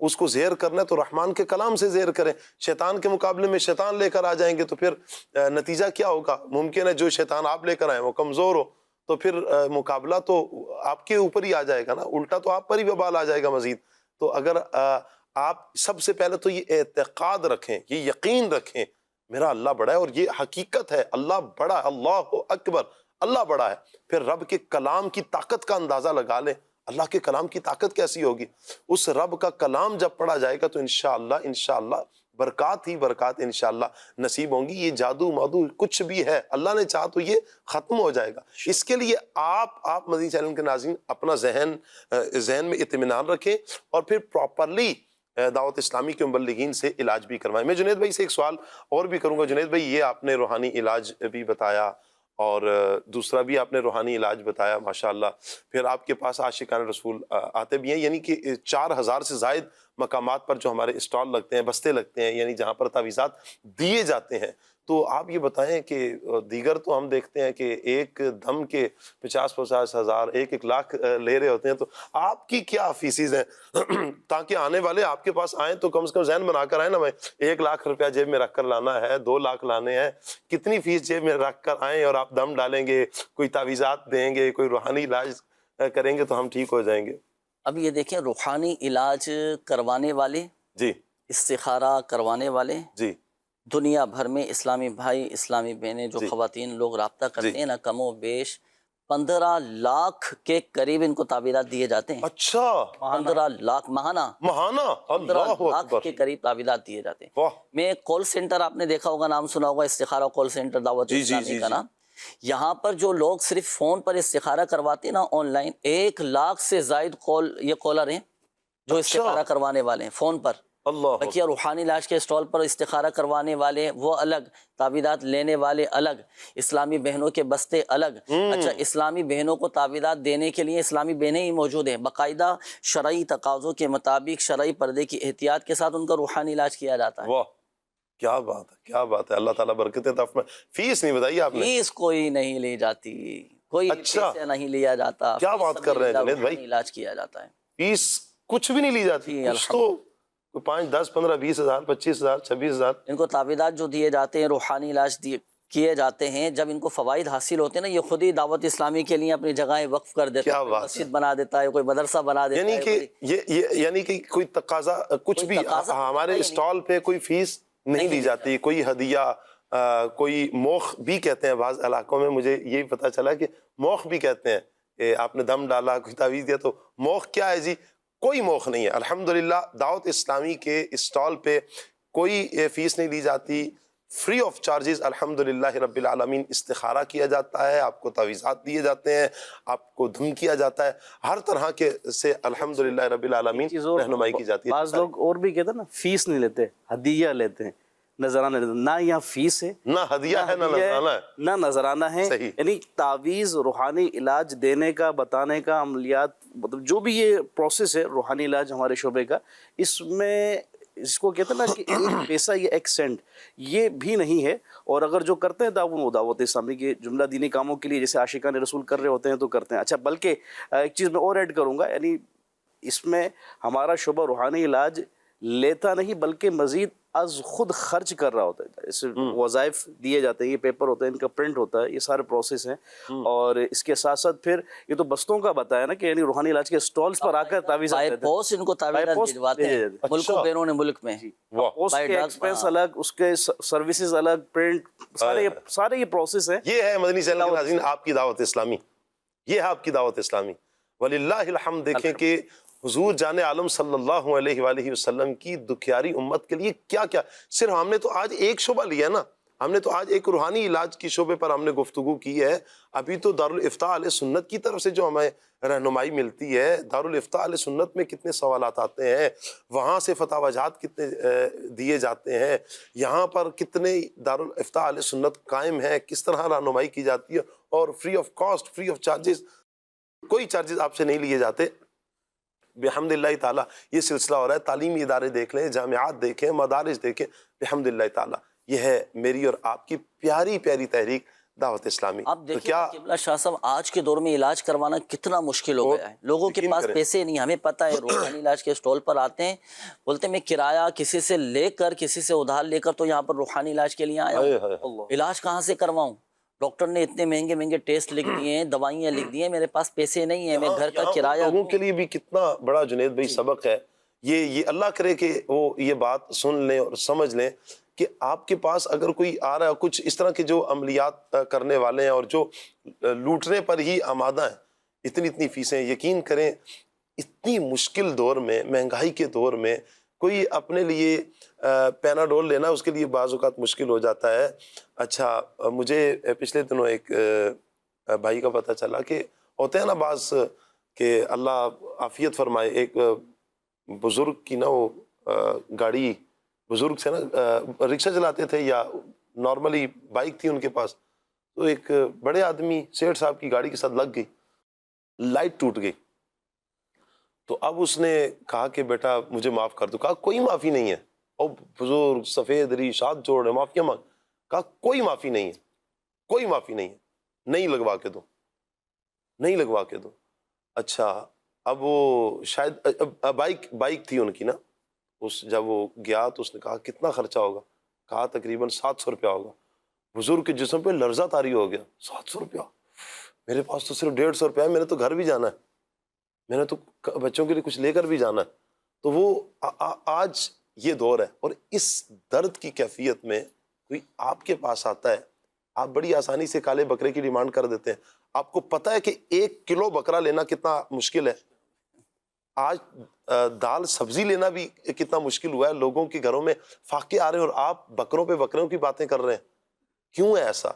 اس کو زہر کرنا ہے تو رحمان کے کلام سے زہر کریں. شیطان کے مقابلے میں شیطان لے کر آ جائیں گے تو پھر نتیجہ کیا ہوگا؟ ممکن ہے جو شیطان آپ لے کر آئیں وہ کمزور ہو تو پھر مقابلہ تو آپ کے اوپر ہی آ جائے گا نا، الٹا تو آپ پر ہی وبال آ جائے گا مزید. تو اگر آپ سب سے پہلے تو یہ اعتقاد رکھیں، یہ یقین رکھیں میرا اللہ بڑا ہے، اور یہ حقیقت ہے اللہ بڑا ہے، اللہ اکبر، اللہ بڑا ہے. پھر رب کے کلام کی طاقت کا اندازہ لگا لیں. اللہ کے کلام کی طاقت کیسی ہوگی؟ اس رب کا کلام جب پڑھا جائے گا تو انشاءاللہ برکات ہی برکات انشاءاللہ نصیب ہوں گی. یہ جادو مادو کچھ بھی ہے، اللہ نے چاہا تو یہ ختم ہو جائے گا. اس کے لیے آپ مدنی چینل کے ناظرین اپنا ذہن میں اطمینان رکھیں اور پھر پراپرلی دعوت اسلامی کے مبلغین سے علاج بھی کروائیں. میں جنید بھائی سے ایک سوال اور بھی کروں گا. جنید بھائی یہ آپ نے روحانی علاج بھی بتایا اور دوسرا بھی آپ نے روحانی علاج بتایا ماشاءاللہ. پھر آپ کے پاس عاشقان رسول آتے بھی ہیں، یعنی کہ 4000 سے زائد مقامات پر جو ہمارے اسٹال لگتے ہیں، بستے لگتے ہیں، یعنی جہاں پر تعویذات دیے جاتے ہیں. تو آپ یہ بتائیں کہ دیگر تو ہم دیکھتے ہیں کہ ایک دم کے 50 ہزار 1 لاکھ لے رہے ہوتے ہیں. تو آپ کی کیا فیسز ہیں تاکہ آنے والے آپ کے پاس آئیں تو کم سے کم ذہن بنا کر آئیں نا، میں 1 لاکھ روپیہ جیب میں رکھ کر لانا ہے، 2 لاکھ لانے ہیں، کتنی فیس جیب میں رکھ کر آئیں اور آپ دم ڈالیں گے، کوئی تعویذات دیں گے، کوئی روحانی علاج کریں گے تو ہم ٹھیک ہو جائیں گے. اب یہ دیکھیں، روحانی علاج کروانے والے، جی استخارہ کروانے والے، جی دنیا بھر میں اسلامی بھائی اسلامی بہنیں جو خواتین لوگ رابطہ کرتے ہیں نا، کم و بیش 15 لاکھ کے قریب ان کو تعویذات دیے جاتے ہیں. اچھا 15 لاکھ ماہانہ 15 لاکھ کے قریب تعویذات دیے جاتے ہیں. میں ایک کال سینٹر آپ نے دیکھا ہوگا، نام سنا ہوگا، استخارہ کال سینٹر دعوت اسلامی کا نام. یہاں پر جو لوگ صرف فون پر استخارہ کرواتے ہیں نا آن لائن، 1 لاکھ سے زائد یہ کالر ہیں جو استخارہ کروانے والے ہیں فون پر. بلکہ روحانی علاج کے اسٹال پر استخارہ کروانے والے وہ الگ، تعویذات لینے والے الگ، اسلامی بہنوں کے بستے الگ. اچھا، اسلامی بہنوں کو تعویذات دینے کے لیے اسلامی بہنیں ہی موجود ہیں، باقاعدہ شرعی تقاضوں کے مطابق شرعی پردے کی احتیاط کے ساتھ ان کا روحانی علاج کیا جاتا ہے. واہ کیا بات ہے، کیا بات ہے. اللہ تعالیٰ برکت عطا فرمائے. فیس نہیں بتائی آپ نے؟ فیس کوئی نہیں لی جاتی، کوئی پیسے نہیں لیا جاتا. کیا بات کر رہے ہیں جنید بھائی؟ علاج کیا جاتا ہے، فیس کچھ بھی نہیں لی جاتی. کچھ تو 5 10 15 20 ہزار 25 ہزار 26 ہزار ان کو تعویذات جو دیے جاتے ہیں، روحانی علاج کیے جاتے ہیں. جب ان کو فوائد حاصل ہوتے ہیں نا، یہ خود ہی دعوت اسلامی کے لیے اپنی جگہیں وقف کر دیتا ہے، مسجد بنا دیتا ہے، کوئی مدرسہ بنا دیتا ہے. یعنی کہ کوئی تقاضا کچھ بھی ہمارے اسٹال پہ کوئی فیس نہیں لی جاتی. کوئی ہدیہ، کوئی موخ بھی کہتے ہیں بعض علاقوں میں، مجھے یہی پتہ چلا کہ موخ بھی کہتے ہیں کہ آپ نے دم ڈالا، کوئی تعویذ دیا. تو موخ کیا ہے جی؟ کوئی موخ نہیں ہے. الحمدللہ دعوت اسلامی کے اسٹال پہ کوئی فیس نہیں لی جاتی، فری آف چارجز الحمدللہ رب العالمین استخارہ کیا جاتا ہے، آپ کو تعویذات دیے جاتے ہیں، آپ کو دھم کیا جاتا ہے، ہر طرح کے سے الحمدللہ رب العالمین رہنمائی کی جاتی ہے. بعض لوگ اور بھی کہتے ہیں نا، فیس نہیں لیتے، ہدیہ لیتے ہیں، نظرانہ لیتے ہیں. نہ یہاں فیس ہے، نہ ہدیہ ہے، نہ نذرانہ ہے، نہ نذرانہ ہے. یعنی تعویذ، روحانی علاج دینے کا، بتانے کا، عملیات، مطلب جو بھی یہ پروسیس ہے روحانی علاج ہمارے شعبے کا، اس میں اس کو کہتے ہیں نا کہ ایک پیسہ یا ایک سینٹ یہ بھی نہیں ہے. اور اگر جو کرتے ہیں تعاون، وہ دعوت اسلامی کے جملہ دینی کاموں کے لیے جیسے عاشقان رسول کر رہے ہوتے ہیں تو کرتے ہیں. اچھا، بلکہ ایک چیز میں اور ایڈ کروں گا، یعنی اس میں ہمارا شعبہ روحانی علاج لیتا نہیں بلکہ مزید از خود خرچ کر رہا ہوتا ہے. اس وظائف دیے جاتے ہیں, یہ پیپر ہوتا ہے, ان کا پرنٹ ہوتا ہے, یہ سارے پروسیس ہیں. اور اس کے ساتھ ساتھ پھر یہ تو بستوں کا بتایا نا کہ یعنی روحانی علاج کے سٹالز پر آ کر تعویذات دیتے ہیں, پوسٹ ان کو تعویذات بھجواتے ہیں ملک و بیرون ملک میں. پوسٹ کے ایکسپنس الگ, اس کے سروسز الگ, پرنٹ, سارے یہ پروسیس ہیں. یہ ہے مدنی چینل کے ناظرین آپ کی دعوت اسلامی, یہ ہے آپ کی دعوت اسلامی. وللہ الحمد. دیکھیں کہ حضور جان عالم صلی اللہ علیہ وآلہ وسلم کی دکھیاری امت کے لیے کیا کیا. صرف ہم نے تو آج ایک شعبہ لیا نا, ہم نے تو آج ایک روحانی علاج کی شعبے پر ہم نے گفتگو کی ہے. ابھی تو دارالافتاء اہل سنت کی طرف سے جو ہمیں رہنمائی ملتی ہے, دارالافتاء اہل سنت میں کتنے سوالات آتے ہیں, وہاں سے فتاوی جات کتنے دیے جاتے ہیں, یہاں پر کتنے دارالافتاء اہل سنت قائم ہیں, کس طرح رہنمائی کی جاتی ہے, اور free of cost, free of charges, کوئی چارجز آپ سے نہیں لیے جاتے. بحمد اللہ تعالیٰ یہ سلسلہ ہو رہا ہے. تعلیمی ادارے دیکھ لیں, جامعات دیکھیں, مدارس دیکھیں, بحمد اللہ تعالیٰ یہ ہے میری اور آپ کی پیاری پیاری تحریک دعوت اسلامی. آپ دیکھیں قبلہ شاہ صاحب, آج کے دور میں علاج کروانا کتنا مشکل ہو گیا ہے. لوگوں کے پاس پیسے نہیں, ہمیں پتہ ہے, روحانی علاج کے سٹال پر آتے ہیں, بولتے ہیں میں کرایہ کسی سے لے کر, کسی سے ادھار لے کر تو یہاں پر روحانی علاج کے لیے آیا ہوں, علاج کہاں سے کرواؤں, ڈاکٹر نے اتنے مہنگے مہنگے ٹیسٹ لکھ دیے ہیں, دوائیاں لکھ دی ہیں, میرے پاس پیسے نہیں ہیں, میں گھر کا کرایہ. لوگوں کے لیے بھی کتنا بڑا جنید بھائی سبق ہے یہ. اللہ کرے کہ وہ یہ بات سن لیں اور سمجھ لیں کہ آپ کے پاس اگر کوئی آ رہا ہے, کچھ اس طرح کے جو عملیات کرنے والے ہیں اور جو لوٹنے پر ہی آمادہ ہیں, اتنی فیسیں, یقین کریں اتنی مشکل دور میں, مہنگائی کے دور میں, کوئی اپنے لیے پیناڈول لینا اس کے لیے بعض اوقات مشکل ہو جاتا ہے. اچھا مجھے پچھلے دنوں ایک بھائی کا پتہ چلا کہ ہوتے ہیں نا بعض کہ اللہ عافیت فرمائے, ایک بزرگ کی نا وہ گاڑی, بزرگ سے نا رکشہ چلاتے تھے یا نارملی بائک تھی ان کے پاس, تو ایک بڑے آدمی سیٹھ صاحب کی گاڑی کے ساتھ لگ گئی, لائٹ ٹوٹ گئی. تو اب اس نے کہا کہ بیٹا مجھے معاف کر دو. کہا کوئی معافی نہیں ہے, اور بزرگ سفید ریش ہاتھ جوڑ معافیاں مانگ. کہا کوئی معافی نہیں ہے, کوئی معافی نہیں ہے, نہیں لگوا کے دو, نہیں لگوا کے دو. اچھا اب وہ شاید بائک تھی ان کی نا, اس جب وہ گیا تو اس نے کہا کتنا خرچہ ہوگا, کہا تقریباً 700 روپیہ ہوگا. بزرگ کے جسم پہ لرزہ طاری ہو گیا, 700 روپیہ, میرے پاس تو صرف 150 روپیہ ہے, میں نے تو گھر بھی جانا ہے, میں نے تو بچوں کے لیے کچھ لے کر بھی جانا ہے. تو وہ آج یہ دور ہے, اور اس درد کی کیفیت میں کوئی آپ کے پاس آتا ہے, آپ بڑی آسانی سے کالے بکرے کی ڈیمانڈ کر دیتے ہیں. آپ کو پتہ ہے کہ 1 کلو بکرا لینا کتنا مشکل ہے, آج دال سبزی لینا بھی کتنا مشکل ہوا ہے. لوگوں کے گھروں میں فاقے آ رہے ہیں اور آپ بکروں کی باتیں کر رہے ہیں. کیوں ہے ایسا؟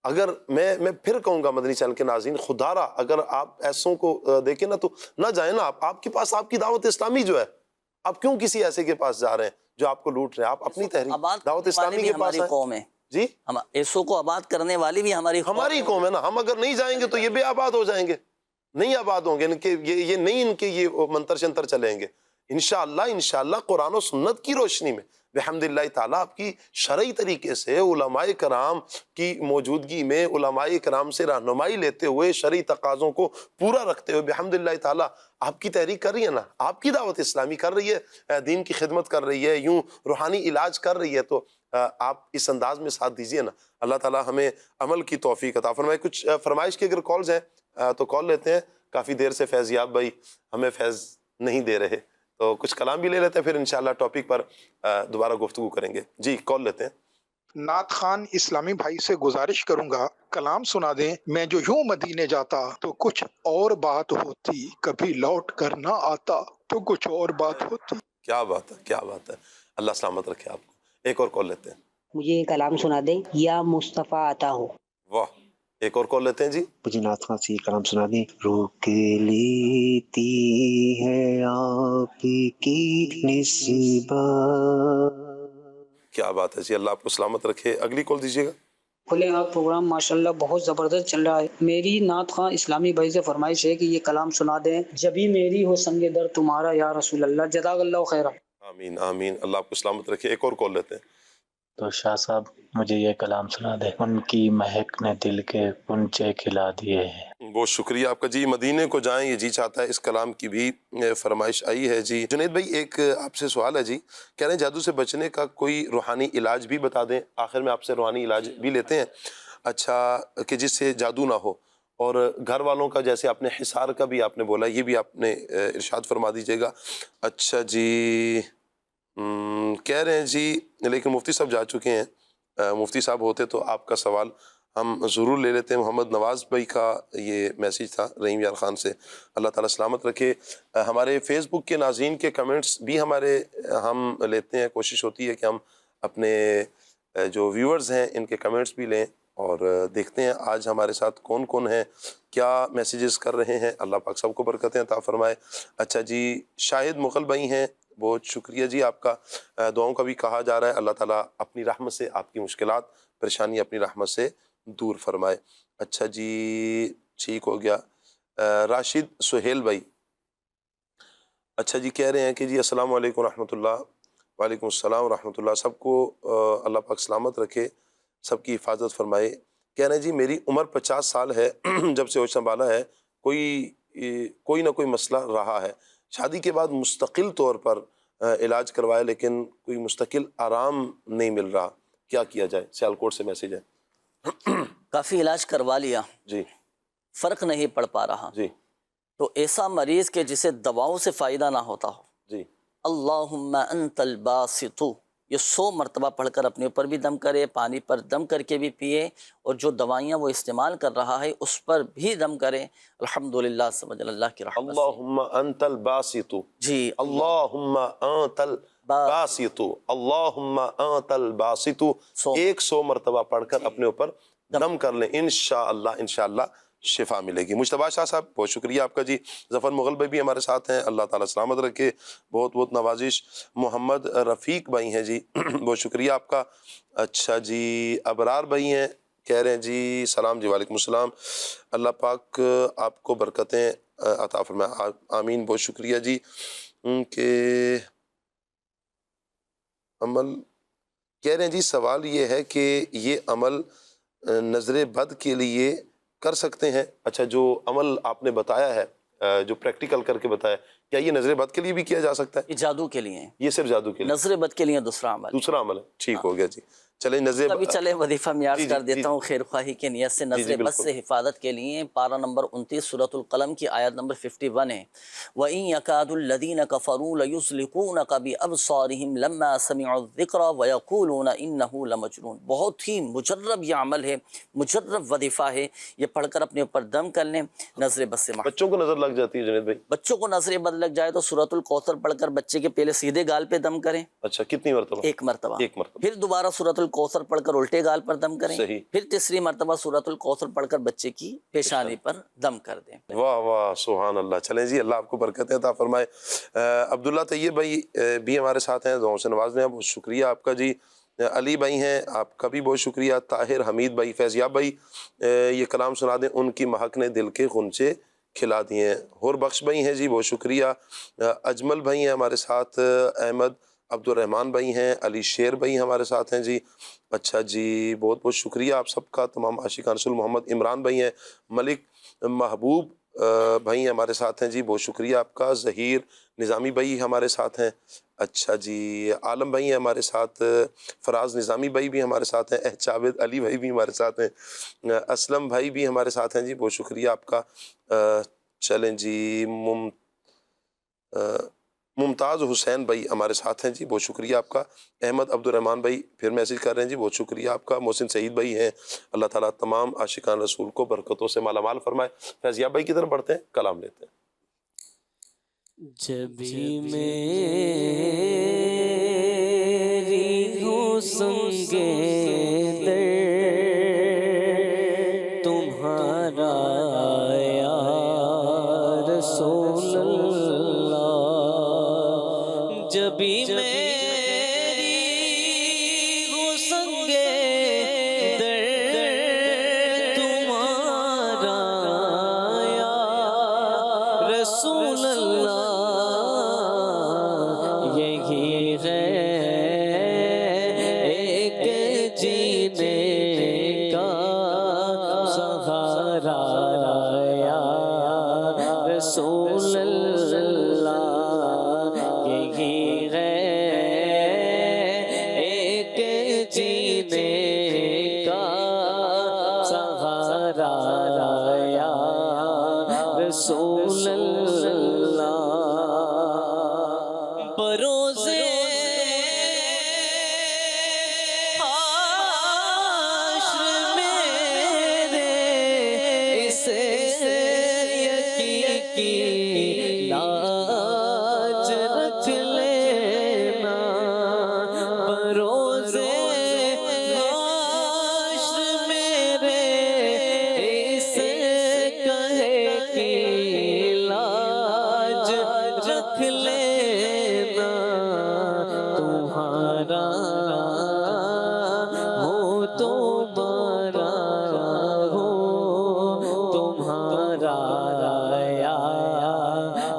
اگر میں پھر کہوں گا مدنی چینل کے ناظرین, خدا را اگر آپ ایسوں کو دیکھیں نا تو نہ جائیں نا. آپ کے پاس آپ کی دعوت اسلامی جو ہے, آپ کیوں کسی ایسے کے پاس جا رہے ہیں جو آپ کو لوٹ رہے ہیں؟ آپ اپنی تحریک دعوت اسلامی کے پاس قوم ہے جی, ایسو کو آباد کرنے والی بھی ہماری قوم ہے نا. ہم اگر نہیں جائیں گے تو یہ بے آباد ہو جائیں گے, نہیں آباد ہوں گے. ان کے یہ نہیں ان کے یہ منتر شنتر چلیں گے. انشاءاللہ قرآن و سنت کی روشنی میں بحمد اللہ تعالیٰ آپ کی شرعی طریقے سے علماء کرام کی موجودگی میں, علماء کرام سے رہنمائی لیتے ہوئے, شرعی تقاضوں کو پورا رکھتے ہوئے بحمد اللہ تعالیٰ آپ کی تحریک کر رہی ہے نا, آپ کی دعوت اسلامی کر رہی ہے, دین کی خدمت کر رہی ہے, یوں روحانی علاج کر رہی ہے. تو آپ اس انداز میں ساتھ دیجئے نا. اللہ تعالیٰ ہمیں عمل کی توفیق عطا فرمائے. کچھ فرمائش کی اگر کالز ہیں تو کال لیتے ہیں. کافی دیر سے فیض یاب بھائی ہمیں فیض نہیں دے رہے, تو کچھ کلام بھی لے لیتے ہیں, پھر انشاءاللہ ٹاپک پر دوبارہ گفتگو کریں گے. جی کال لیتے ہیں. نعت خان اسلامی بھائی سے گزارش کروں گا کلام سنا دیں. میں جو یوں مدینے جاتا تو کچھ اور بات ہوتی, کبھی لوٹ کر نہ آتا تو کچھ اور بات ہوتی. کیا بات ہے, کیا بات ہے. اللہ سلامت رکھے آپ کو. ایک اور کال لیتے ہیں. مجھے یہ کلام سنا دیں, یا مصطفیٰ عطا ہو. واہ, ایک اور کال لیتے ہیں جی. مجھے نعت خان سے یہ کلام سنا دیں. روک لیتی ہے آپ کی نسبت. کیا بات ہے جی, اللہ آپ کو سلامت رکھے. اگلی کال دیجیے گا. کھلے آپ پروگرام ماشاءاللہ بہت زبردست چل رہا ہے. میری نعت خان اسلامی بھائی سے فرمائش ہے کہ یہ کلام سنا دیں, جبھی میری ہو سنگ در تمہارا یا رسول اللہ. جزاک اللہ خیرہ. آمین آمین, اللہ آپ کو سلامت رکھے. ایک اور کال لیتے ہیں. تو شاہ صاحب مجھے یہ کلام سنا دے. ان کی مہک نے دل کے کنچے کھلا دیے ہیں. بہت شکریہ آپ کا جی. مدینے کو جائیں یہ جی چاہتا ہے، اس کلام کی بھی فرمائش آئی ہے جی. جنید بھائی ایک آپ سے سوال ہے جی، کہہ رہے ہیں جادو سے بچنے کا کوئی روحانی علاج بھی بتا دیں. آخر میں آپ سے روحانی علاج بھی لیتے ہیں. اچھا، کہ جس سے جادو نہ ہو، اور گھر والوں کا جیسے آپ نے حصار کا بھی آپ نے بولا، یہ بھی آپ نے ارشاد فرما دیجیے گا. اچھا جی، کہہ رہے ہیں جی لیکن مفتی صاحب جا چکے ہیں. مفتی صاحب ہوتے تو آپ کا سوال ہم ضرور لے لیتے ہیں. محمد نواز بھائی کا یہ میسیج تھا رحیم یار خان سے، اللہ تعالیٰ سلامت رکھے. ہمارے فیس بک کے ناظرین کے کمنٹس بھی ہم لیتے ہیں، کوشش ہوتی ہے کہ ہم اپنے جو ویورز ہیں ان کے کمنٹس بھی لیں، اور دیکھتے ہیں آج ہمارے ساتھ کون کون ہیں، کیا میسیجز کر رہے ہیں. اللہ پاک سب کو برکتیں عطا فرمائے. اچھا جی، شاہد مغل بھائی ہیں، بہت شکریہ جی آپ کا. دعاؤں کا بھی کہا جا رہا ہے، اللہ تعالیٰ اپنی رحمت سے آپ کی مشکلات پریشانی اپنی رحمت سے دور فرمائے. اچھا جی، ٹھیک ہو گیا. راشد سہیل بھائی، اچھا جی، کہہ رہے ہیں کہ جی السلام علیکم ورحمۃ اللہ. وعلیکم السلام ورحمۃ اللہ. سب کو اللہ پاک سلامت رکھے، سب کی حفاظت فرمائے. کہہ رہے ہیں جی میری عمر 50 سال ہے، جب سے ہوش سنبھالا ہے کوئی نہ کوئی مسئلہ رہا ہے. شادی کے بعد مستقل طور پر علاج کروایا لیکن کوئی مستقل آرام نہیں مل رہا، کیا کیا جائے؟ سیالکوٹ سے میسیج ہے. کافی علاج کروا لیا جی، فرق نہیں پڑ پا رہا جی، تو ایسا مریض کے جسے دواؤں سے فائدہ نہ ہوتا ہو، جی، اللہم انت الباسط، یہ 100 مرتبہ پڑھ کر اپنے اوپر بھی دم کرے، پانی پر دم کر کے بھی پیے، اور جو دوائیاں وہ استعمال کر رہا ہے اس پر بھی دم کرے. الحمدللہ، سمجھ اللہ کی رحمت سے. اللہم انت الباسط، جی، اللہم انت الباسط، اللہم انت الباسط. 100 مرتبہ پڑھ کر اپنے اوپر دم کر لیں، انشاءاللہ شفا ملے گی. مجتبیٰ شاہ صاحب بہت شکریہ آپ کا جی. ظفر مغل بھائی بھی ہمارے ساتھ ہیں، اللہ تعالیٰ سلامت رکھے، بہت بہت نوازش. محمد رفیق بھائی ہیں جی، بہت شکریہ آپ کا. اچھا جی، ابرار بھائی ہیں، کہہ رہے ہیں جی سلام جی. وعلیکم السلام، اللہ پاک آپ کو برکتیں عطا فرمائے، آمین. بہت شکریہ جی. کہ عمل کہہ رہے ہیں جی، سوال یہ ہے کہ یہ عمل نظر بد کے لیے کر سکتے ہیں؟ اچھا، جو عمل آپ نے بتایا ہے، جو پریکٹیکل کر کے بتایا، کیا یہ نظر بد کے لیے بھی کیا جا سکتا ہے؟ یہ جادو کے لیے، یہ صرف جادو کے لیے، نظر بد کے لیے دوسرا عمل ہے. ٹھیک ہو گیا جی. چلیں نظر ابھی چلے وظیفہ میں عرض کر دیتا ہوں خیر خواہی کی نیت سے. نظر بد سے حفاظت کے لیے پارہ نمبر 29 سورۃ القلم کی آیت نمبر 51 ہے. وَإِن يَكَادُ الَّذِينَ كَفَرُوا لَيُزْلِقُونَكَ بِأَبْصَارِهِمْ لَمَّا سَمِعُوا الذِّكْرَ وَيَقُولُونَ إِنَّهُ لَمَجْنُونَ. بہت ہی مجرب یہ عمل ہے، مجرب وظیفہ ہے. یہ پڑھ کر اپنے اوپر دم کر لیں، نظر بد سے. بچوں کو نظر لگ جاتی ہے جنید بھائی؟ بچوں کو نظر بد لگ جائے تو سورۃ الکوثر پڑھ کر بچے کے پہلے سیدھے گال پہ دم کریں. اچھا، کتنی مرتبہ؟ ایک مرتبہ. پھر دوبارہ سورۃ الکوثر پڑھ کر الٹے گال پر دم کریں. پھر تیسری مرتبہ سورۃ الکوثر پڑھ کر بچے کی پیشانی پر دم کر دیں. واہ واہ، سبحان اللہ. چلیں جی، اللہ آپ کو برکتیں عطا فرمائے. عبداللہ طیب بھائی بھی ہمارے ساتھ ہیں، دعاؤں سے نواز دیں. بہت شکریہ آپ کا جی. علی بھائی ہیں، آپ کا بھی بہت شکریہ. طاہر حمید بھائی، فیضیاب بھائی یہ کلام سنا دیں، ان کی مہک نے دل کے غنچے کھلا دیے ہیں. اور بخش بھائی ہیں جی، بہت شکریہ. اجمل بھائی ہیں ہمارے ساتھ، احمد عبد الرحمن بھائی ہیں، علی شیر بھائی ہمارے ساتھ ہیں جی. اچھا جی، بہت بہت شکریہ آپ سب کا، تمام عاشقان رسول. محمد عمران بھائی ہیں، ملک محبوب بھائی ہمارے ساتھ ہیں جی، بہت شکریہ آپ کا. ظہیر نظامی بھائی ہمارے ساتھ ہیں. اچھا جی، عالم بھائی ہیں ہمارے ساتھ، فراز نظامی بھائی بھی ہمارے ساتھ ہیں، جاوید علی بھائی بھی ہمارے ساتھ ہیں، اسلم بھائی بھی ہمارے ساتھ ہیں جی، بہت شکریہ آپ کا. چلیں جی، ممتاز حسین بھائی ہمارے ساتھ ہیں جی، بہت شکریہ آپ کا. احمد عبد الرحمن بھائی پھر میسیج کر رہے ہیں جی، بہت شکریہ آپ کا. محسن سعید بھائی ہیں، اللہ تعالیٰ تمام عاشقان رسول کو برکتوں سے مالا مال فرمائے. فیضیاب بھائی کی طرف بڑھتے ہیں، کلام لیتے ہیں. جبھی میری حسن کے در تمہارا یا رسول اللہ، جبھی میری حسن کے در تمہارا یا رسول اللہ، یہی ہے ایک جینے کا سہارا یا رسول اللہ بروزے لاج رکھ لینا بروزے حشر میرے اسے کہے کہ لاج رکھ لینا تمہارا ہو تمہارا ہو تمہارا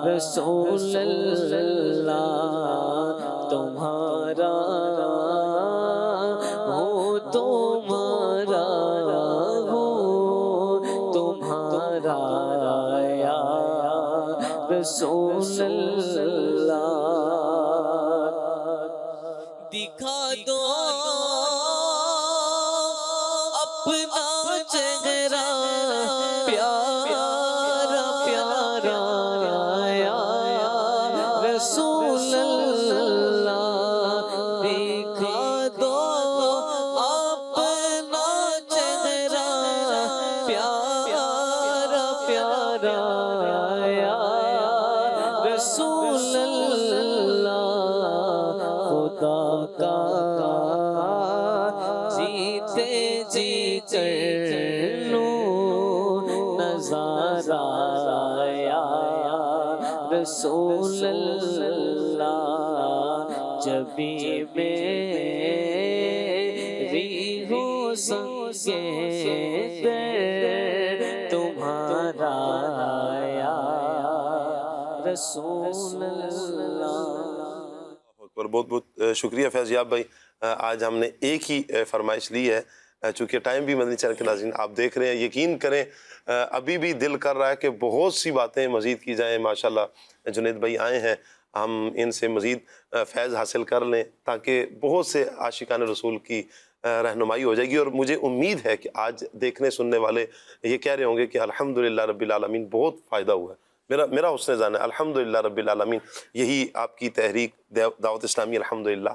رسول اللہ تمہارا ہو تمہارا ہو تمہارا یا رسول اللہ دکھا دو اپنا چہرہ پیارا پیارا رسول اللہ دکھا دو اپنا چہرہ پیارا پیارا یا رسول اللہ خدا کا جیتے جی کر لوں نظارہ یا رسول اللہ جبھی میری ہو سکے در تمہارا یا رسول اللہ بہت بہت شکریہ فیض یاب بھائی. آج ہم نے ایک ہی فرمائش لی ہے چونکہ ٹائم بھی مدنی چینل کے ناظرین آپ دیکھ رہے ہیں. یقین کریں ابھی بھی دل کر رہا ہے کہ بہت سی باتیں مزید کی جائیں. ماشاءاللہ جنید بھائی آئے ہیں, ہم ان سے مزید فیض حاصل کر لیں تاکہ بہت سے عاشقان رسول کی رہنمائی ہو جائے گی. اور مجھے امید ہے کہ آج دیکھنے سننے والے یہ کہہ رہے ہوں گے کہ الحمدللہ رب العالمین بہت فائدہ ہوا ہے. میرا حسن ظن ہے الحمدللہ رب العالمین. یہی آپ کی تحریک دعوت اسلامی الحمدللہ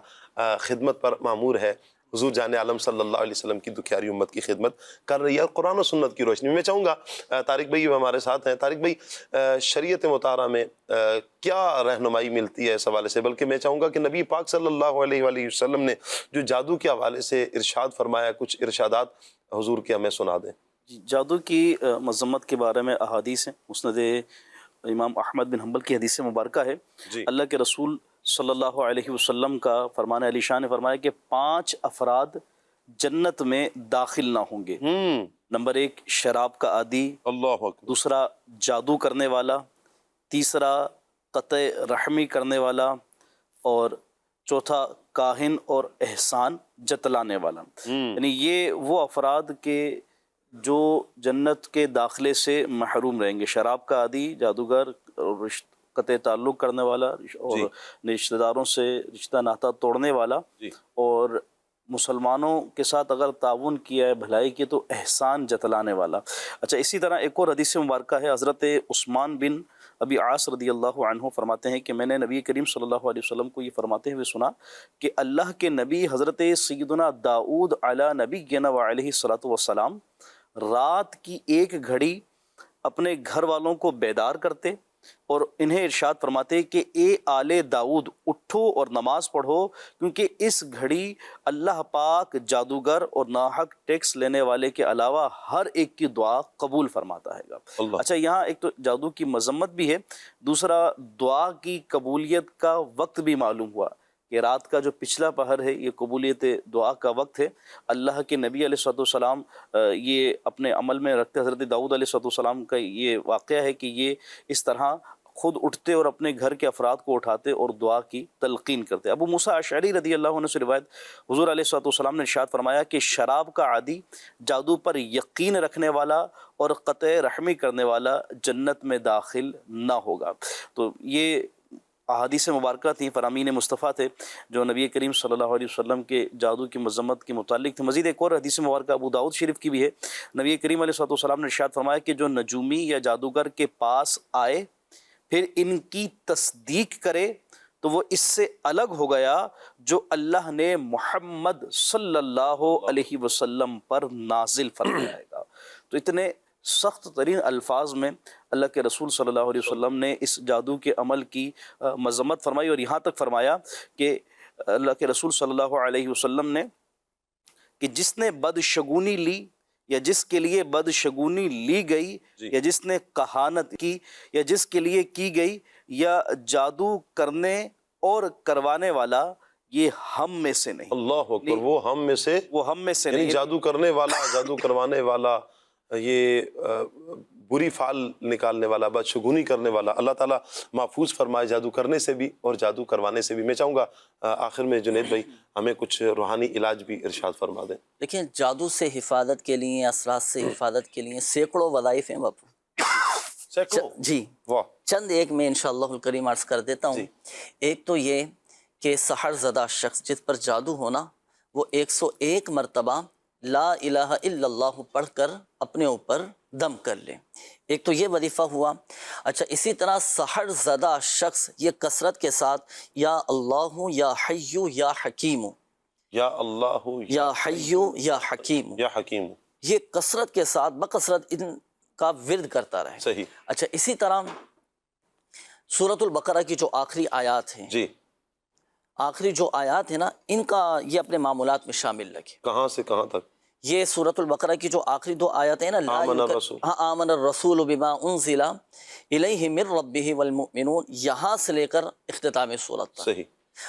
خدمت پر معمور ہے. حضور جان عالم صلی اللہ علیہ وسلم کی دکھیاری امت کی خدمت کر رہی ہے قرآن و سنت کی روشنی میں. چاہوں گا طارق بھائی ہمارے ساتھ ہیں. طارق بھائی, شریعت مطہرہ میں کیا رہنمائی ملتی ہے اس حوالے سے؟ بلکہ میں چاہوں گا کہ نبی پاک صلی اللہ علیہ وآلہ وسلم نے جو جادو کے حوالے سے ارشاد فرمایا, کچھ ارشادات حضور کے ہمیں سنا دیں. جادو کی مذمت کے بارے میں احادیث ہیں. مسند امام احمد بن حنبل کی حدیث مبارکہ ہے. اللہ کے رسول صلی اللہ علیہ وسلم کا فرمان علی شان نے فرمایا کہ 5 افراد جنت میں داخل نہ ہوں گے. نمبر 1 شراب کا عادی, اللہ اکبر. دوسرا جادو کرنے والا, تیسرا قطع رحمی کرنے والا, اور چوتھا کاہن اور احسان جتلانے والا. یعنی یہ وہ افراد کے جو جنت کے داخلے سے محروم رہیں گے. شراب کا عادی, جادوگر, قطع تعلق کرنے والا اور رشتہ داروں سے رشتہ ناطہ توڑنے والا, اور مسلمانوں کے ساتھ اگر تعاون کیا ہے بھلائی کی تو احسان جتلانے والا. اچھا, اسی طرح ایک اور حدیث مبارکہ ہے. حضرت عثمان بن ابی عاص رضی اللہ عنہ فرماتے ہیں کہ میں نے نبی کریم صلی اللہ علیہ وسلم کو یہ فرماتے ہوئے سنا کہ اللہ کے نبی حضرت سیدنا داؤد علی نبینا وعلیہ الصلوۃ والسلام رات کی ایک گھڑی اپنے گھر والوں کو بیدار کرتے اور انہیں ارشاد فرماتے کہ اے آل داؤد اٹھو اور نماز پڑھو, کیونکہ اس گھڑی اللہ پاک جادوگر اور ناحق ٹیکس لینے والے کے علاوہ ہر ایک کی دعا قبول فرماتا ہے گا. اچھا, یہاں ایک تو جادو کی مذمت بھی ہے, دوسرا دعا کی قبولیت کا وقت بھی معلوم ہوا کہ رات کا جو پچھلا پہر ہے یہ قبولیت دعا کا وقت ہے. اللہ کے نبی علیہ الصلوۃ والسلام یہ اپنے عمل میں رکھتے. حضرت داؤد علیہ الصلوۃ والسلام کا یہ واقعہ ہے کہ یہ اس طرح خود اٹھتے اور اپنے گھر کے افراد کو اٹھاتے اور دعا کی تلقین کرتے. ابو موسیٰ اشعری رضی اللہ عنہ سے روایت, حضور علیہ الصلوۃ والسلام نے ارشاد فرمایا کہ شراب کا عادی, جادو پر یقین رکھنے والا اور قطع رحمی کرنے والا جنت میں داخل نہ ہوگا. تو یہ احادیث مبارکہ تھیں، فرامین مصطفیٰ تھے جو نبی کریم صلی اللہ علیہ وسلم کے جادو کی مذمت کے متعلق تھے۔ مزید ایک اور حدیث مبارکہ ابو داؤد شریف کی بھی ہے، نبی کریم علیہ السلام نے ارشاد فرمایا کہ جو نجومی یا جادوگر کے پاس آئے پھر ان کی تصدیق کرے تو وہ اس سے الگ ہو گیا جو اللہ نے محمد صلی اللہ علیہ وسلم پر نازل فرمائے گا۔ تو اتنے سخت ترین الفاظ میں اللہ کے رسول صلی اللہ علیہ وسلم نے اس جادو کے عمل کی مذمت فرمائی، اور یہاں تک فرمایا کہ اللہ کے رسول صلی اللہ علیہ وسلم نے کہ جس نے بدشگونی لی یا جس کے لیے بدشگونی لی گئی یا جس نے کہانت کی یا جس کے لیے کی گئی یا جادو کرنے اور کروانے والا یہ ہم میں سے نہیں۔ اللہ اکبر، وہ ہم میں سے نہیں، یعنی جادو کرنے والا، جادو کروانے والا، یہ بری فعال نکالنے والا، بدشگونی کرنے والا، اللہ تعالیٰ محفوظ فرمائے جادو کرنے سے بھی اور جادو کروانے سے بھی۔ میں چاہوں گا آخر میں جنید بھائی ہمیں کچھ روحانی علاج بھی ارشاد فرما دیں۔ دیکھیں، جادو سے حفاظت کے لیے، اثرات سے حفاظت کے لیے سینکڑوں وظائف ہیں باپو۔ جی چند ایک میں انشاءاللہ الکریم عرض کر دیتا ہوں۔ ایک تو یہ کہ سحر زدہ شخص جس پر جادو ہونا وہ 101 مرتبہ لا الہ الا اللہ پڑھ کر اپنے اوپر دم کر لے، ایک تو یہ وظیفہ ہوا۔ اچھا، اسی طرح سحر زدہ شخص یہ کثرت کے ساتھ یا اللہ یا حیو یا حکیم، یا اللہ یا حیو یا حکیم، یا حکیم، یہ کثرت کے ساتھ بکثرت ان کا ورد کرتا رہے۔ صحیح۔ اچھا، اسی طرح سورۃ البقرہ کی جو آخری آیات ہیں، آخری جو آیات ہیں نا، ان کا یہ اپنے معمولات میں شامل رکھے۔ کہاں سے کہاں تک؟ یہ سورۃ البقرہ کی جو آخری 2 آیات ہیں نا، آمن الرسول بما انزل الیہ من ربہ والمؤمنون، یہاں سے لے کر اختتام سورت تک۔ صحیح۔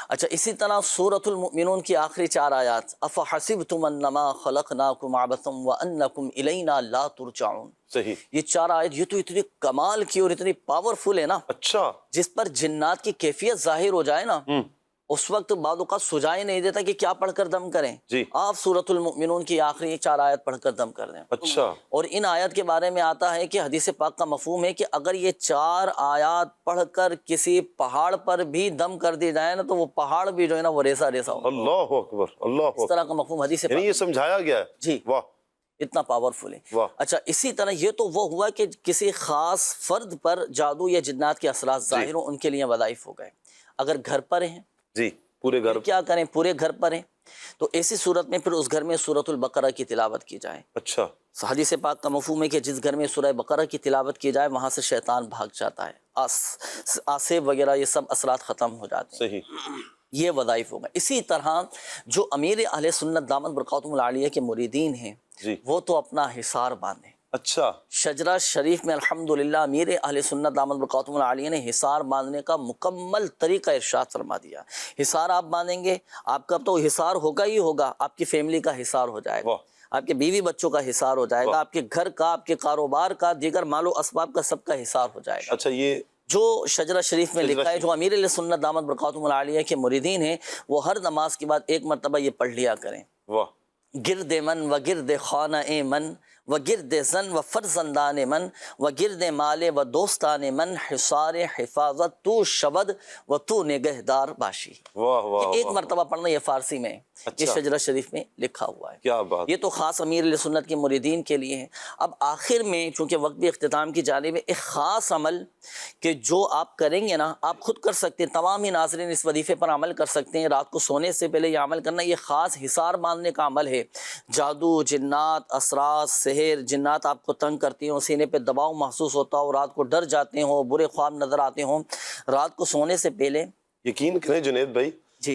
اچھا، اسی طرح سورۃ المؤمنون کی آخری 4 آیات، افحسبتم انما خلقناکم عبثا وانکم الینا لا ترجعون۔ صحیح۔ یہ 4 آیت یہ تو اتنی کمال کی اور اتنی پاورفل ہے نا، اچھا، جس پر جنات کی کیفیت ظاہر ہو جائے نا، اس وقت بعض اوقات سجائے نہیں دیتا کہ کیا پڑھ کر دم کریں۔ آپ سورۃ المؤمنون کی آخری 4 آیت پڑھ کر دم کر دیں۔ اچھا۔ اور ان آیت کے بارے میں آتا ہے کہ حدیث پاک کا مفہوم ہے کہ اگر یہ 4 آیات پڑھ کر کسی پہاڑ پر بھی دم کر دی جائے نا تو وہ پہاڑ بھی جو ہے نا وہ ریسا ریسا ہو۔ اللہ اکبر، اللہ اکبر، اس طرح کا مفہوم حدیث پاک، یعنی یہ سمجھایا گیا ہے۔ جی، واہ، اتنا پاورفل ہے۔ واہ۔ اچھا، اسی طرح یہ تو وہ ہوا کہ کسی خاص فرد پر جادو یا جنات کے اثرات ظاہر ہوں، ان کے لیے وظائف ہو گئے۔ اگر گھر پر ہیں، جی، پورے گھر کیا کریں؟ پورے گھر پر ہیں تو ایسی صورت میں پھر اس گھر میں سورۃ البقرہ کی تلاوت کی جائے۔ اچھا، حدیث پاک کا مفہوم ہے کہ جس گھر میں سورہ بقرہ کی تلاوت کی جائے وہاں سے شیطان بھاگ جاتا ہے، آسیب وغیرہ یہ سب اثرات ختم ہو جاتے ہیں۔ صحیح۔ یہ وظائف ہوگا۔ اسی طرح جو امیر اہل سنت دامت برکاتہم العالیہ کے مریدین ہیں وہ تو اپنا حصار باندھیں۔ اچھا، شجرہ شریف میں الحمدللہ امیر اہل سنت دامت برکاتہم العالیہ نے حصار باندھنے کا مکمل طریقہ ارشاد فرما دیا۔ حصار آپ باندھیں گے، آپ کا تو حصار ہوگا ہی ہوگا، آپ کی فیملی کا حصار ہو جائے گا، آپ کے بیوی بچوں کا حصار ہو جائے گا، آپ کے گھر کا، آپ کے کاروبار کا، دیگر مال و اسباب کا سب کا حصار ہو جائے گا۔ اچھا، یہ جو شجرہ شریف میں لکھا ہے، جو امیر اہل سنت دامت برکاتہم العالیہ کے مریدین ہیں وہ ہر نماز کے بعد 1 مرتبہ یہ پڑھ لیا کریں۔ گرد من و گرد خانہ من و گرد زن و فرزندان من و گرد مال و دوستان من حصار حفاظت تو شبد و تو نگہدار باشی۔ ایک مرتبہ پڑھنا، یہ فارسی میں یہ شجرہ شریف میں لکھا ہوا ہے۔ کیا بات، یہ تو خاص امیر علیہ سنت کے مریدین کے لیے ہے۔ اب آخر میں چونکہ وقت بھی اختتام کی جانب ہے، ایک خاص عمل کہ جو آپ کریں گے نا، آپ خود کر سکتے ہیں، تمام ہی ناظرین اس وظیفے پر عمل کر سکتے ہیں۔ رات کو سونے سے پہلے یہ عمل کرنا، یہ خاص حصار باندھنے کا عمل ہے۔ جادو، جنات، اثرات، سحر، جنات آپ کو تنگ کرتی ہوں، سینے پہ دباؤ محسوس ہوتا ہو، رات کو ڈر جاتے ہوں، برے خواب نظر آتے ہوں، رات کو سونے سے پہلے یقین کریں جنید بھائی،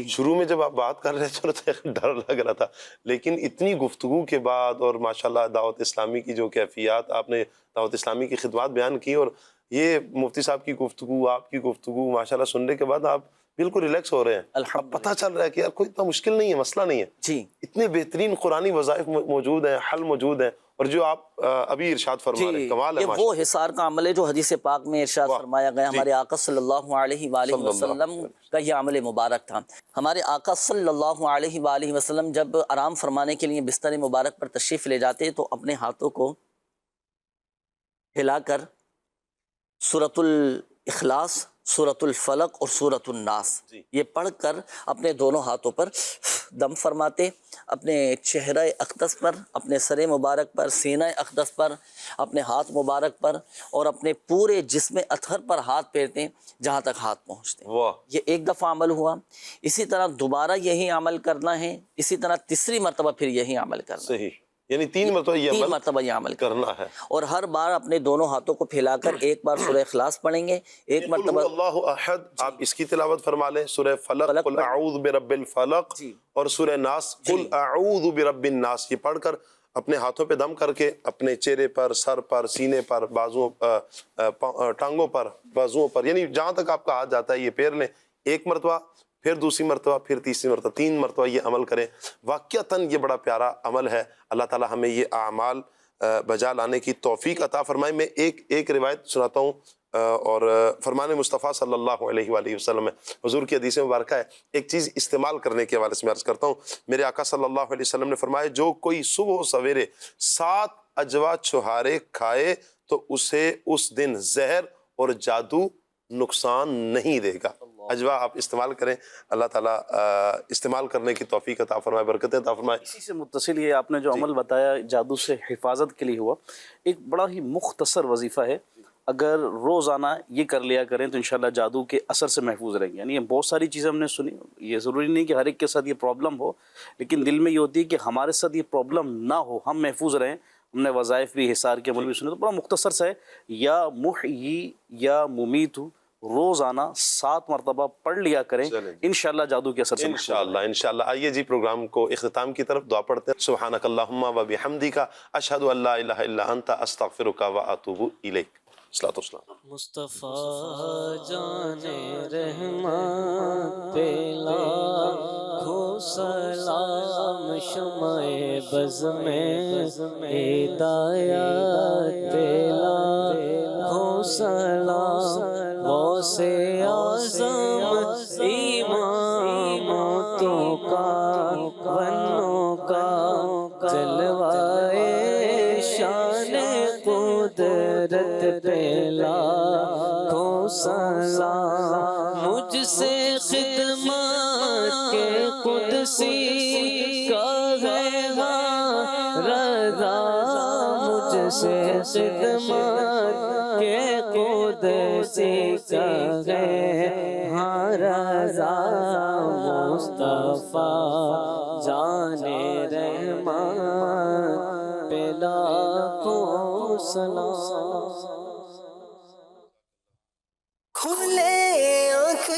شروع میں جب آپ بات کر رہے تھے تو ڈر لگ رہا تھا، لیکن اتنی گفتگو کے بعد اور ماشاءاللہ دعوت اسلامی کی جو کیفیات آپ نے دعوت اسلامی کی خدمات بیان کی، اور یہ مفتی صاحب کی گفتگو، آپ کی گفتگو ماشاءاللہ سننے کے بعد آپ بالکل ریلیکس ہو رہے ہیں۔ اب پتہ چل رہا ہے کہ یار کوئی اتنا مشکل نہیں ہے، مسئلہ نہیں ہے، جی اتنے بہترین قرآنی وظائف موجود ہیں، حل موجود ہیں، اور جو آپ ابھی ارشاد فرما رہے ہیں کمال ہے۔ یہ وہ حصار کا عمل ہے جو حدیث پاک میں ارشاد فرمایا گیا، ہمارے آقا صلی اللہ علیہ وآلہ وسلم کا یہ عمل مبارک تھا۔ ہمارے آقا صلی اللہ علیہ وآلہ وسلم جب آرام فرمانے کے لیے بستر مبارک پر تشریف لے جاتے تو اپنے ہاتھوں کو ہلا کر سورۃ الاخلاص سورۃ الفلق اور سورۃ الناس، یہ پڑھ کر اپنے دونوں ہاتھوں پر دم فرماتے، اپنے چہرہ اقدس پر، اپنے سر مبارک پر، سینہ اقدس پر، اپنے ہاتھ مبارک پر اور اپنے پورے جسم اطہر پر ہاتھ پھیرتے جہاں تک ہاتھ پہنچتے. یہ ایک دفعہ عمل ہوا. اسی طرح دوبارہ یہی عمل کرنا ہے، اسی طرح تیسری مرتبہ پھر یہی عمل کرنا ہے. صحیح، یعنی تین مرتبہ یہ عمل کرنا ہے. اور ہر بار اپنے دونوں ہاتھوں کو پھیلا کر ایک بار سورہ اخلاص پڑھیں گے، ایک مرتبہ اللہ احد. آپ اس کی تلاوت فرما لیں، سورہ فلق قل اعوذ برب الفلق اور سورہ ناس قل اعوذ برب الناس. یہ پڑھ کر اپنے ہاتھوں پہ دم کر کے اپنے چہرے پر، سر پر، سینے پر، بازوؤں، ٹانگوں پر، بازوؤں پر، یعنی جہاں تک آپ کا ہاتھ جاتا ہے یہ پھیر لیں ایک مرتبہ، پھر دوسری مرتبہ، پھر تیسری مرتبہ، 3 مرتبہ یہ عمل کریں. واقعتاً یہ بڑا پیارا عمل ہے. اللہ تعالی ہمیں یہ اعمال بجا لانے کی توفیق عطا فرمائے. میں ایک روایت سناتا ہوں اور فرمان مصطفیٰ صلی اللہ علیہ وآلہ وسلم ہے، حضور کی حدیث مبارکہ ہے. ایک چیز استعمال کرنے کے حوالے سے میں عرض کرتا ہوں. میرے آقا صلی اللہ علیہ وسلم نے فرمایا جو کوئی صبح و سویرے 7 اجوا چھہارے کھائے تو اسے اس دن زہر اور جادو نقصان نہیں دے گا. اجوا آپ استعمال کریں، اللہ تعالیٰ استعمال کرنے کی توفیق عطا فرمائے، برکتیں عطا فرمائے. اسی سے متصل یہ آپ نے جو عمل بتایا جادو سے حفاظت کے لیے ہوا، ایک بڑا ہی مختصر وظیفہ ہے. اگر روزانہ یہ کر لیا کریں تو انشاءاللہ جادو کے اثر سے محفوظ رہیں گے. یعنی یہ بہت ساری چیزیں ہم نے سنی، یہ ضروری نہیں کہ ہر ایک کے ساتھ یہ پرابلم ہو، لیکن دل میں یہ ہوتی ہے کہ ہمارے ساتھ یہ پرابلم نہ ہو، ہم محفوظ رہیں. ہم نے وظائف بھی، حصار کے عمل بھی سنے، تو بڑا مختصر سا ہے. یا محیی یا ممیت، روزانہ 7 مرتبہ پڑھ لیا کریں، انشاءاللہ جادو کے اثر سے انشاءاللہ. آئیے جی پروگرام کو اختتام کی طرف دعا پڑھتے ہیں. سبحانک اللہم و بحمدک اشہد ان لا الہ الا انت استغفرک و اتوب الیک. صلاۃ والسلام. مصطفیٰ جان رحمت پہ لاکھوں سلام، شمع بز میں ہدایت پہ لاکھوں سلام، غوث اعظم امامتوں کا بنوں کا جلوائے شان قدرت پہ لاکھوں سلام. مجھ سے خدمت کے قدسی کا ہے رضا، مجھ سے خدمت کے قدسی کا ہے رضا. مصطفیٰ جان رحمت پہ لاکھوں سلام. کھلے آنکھ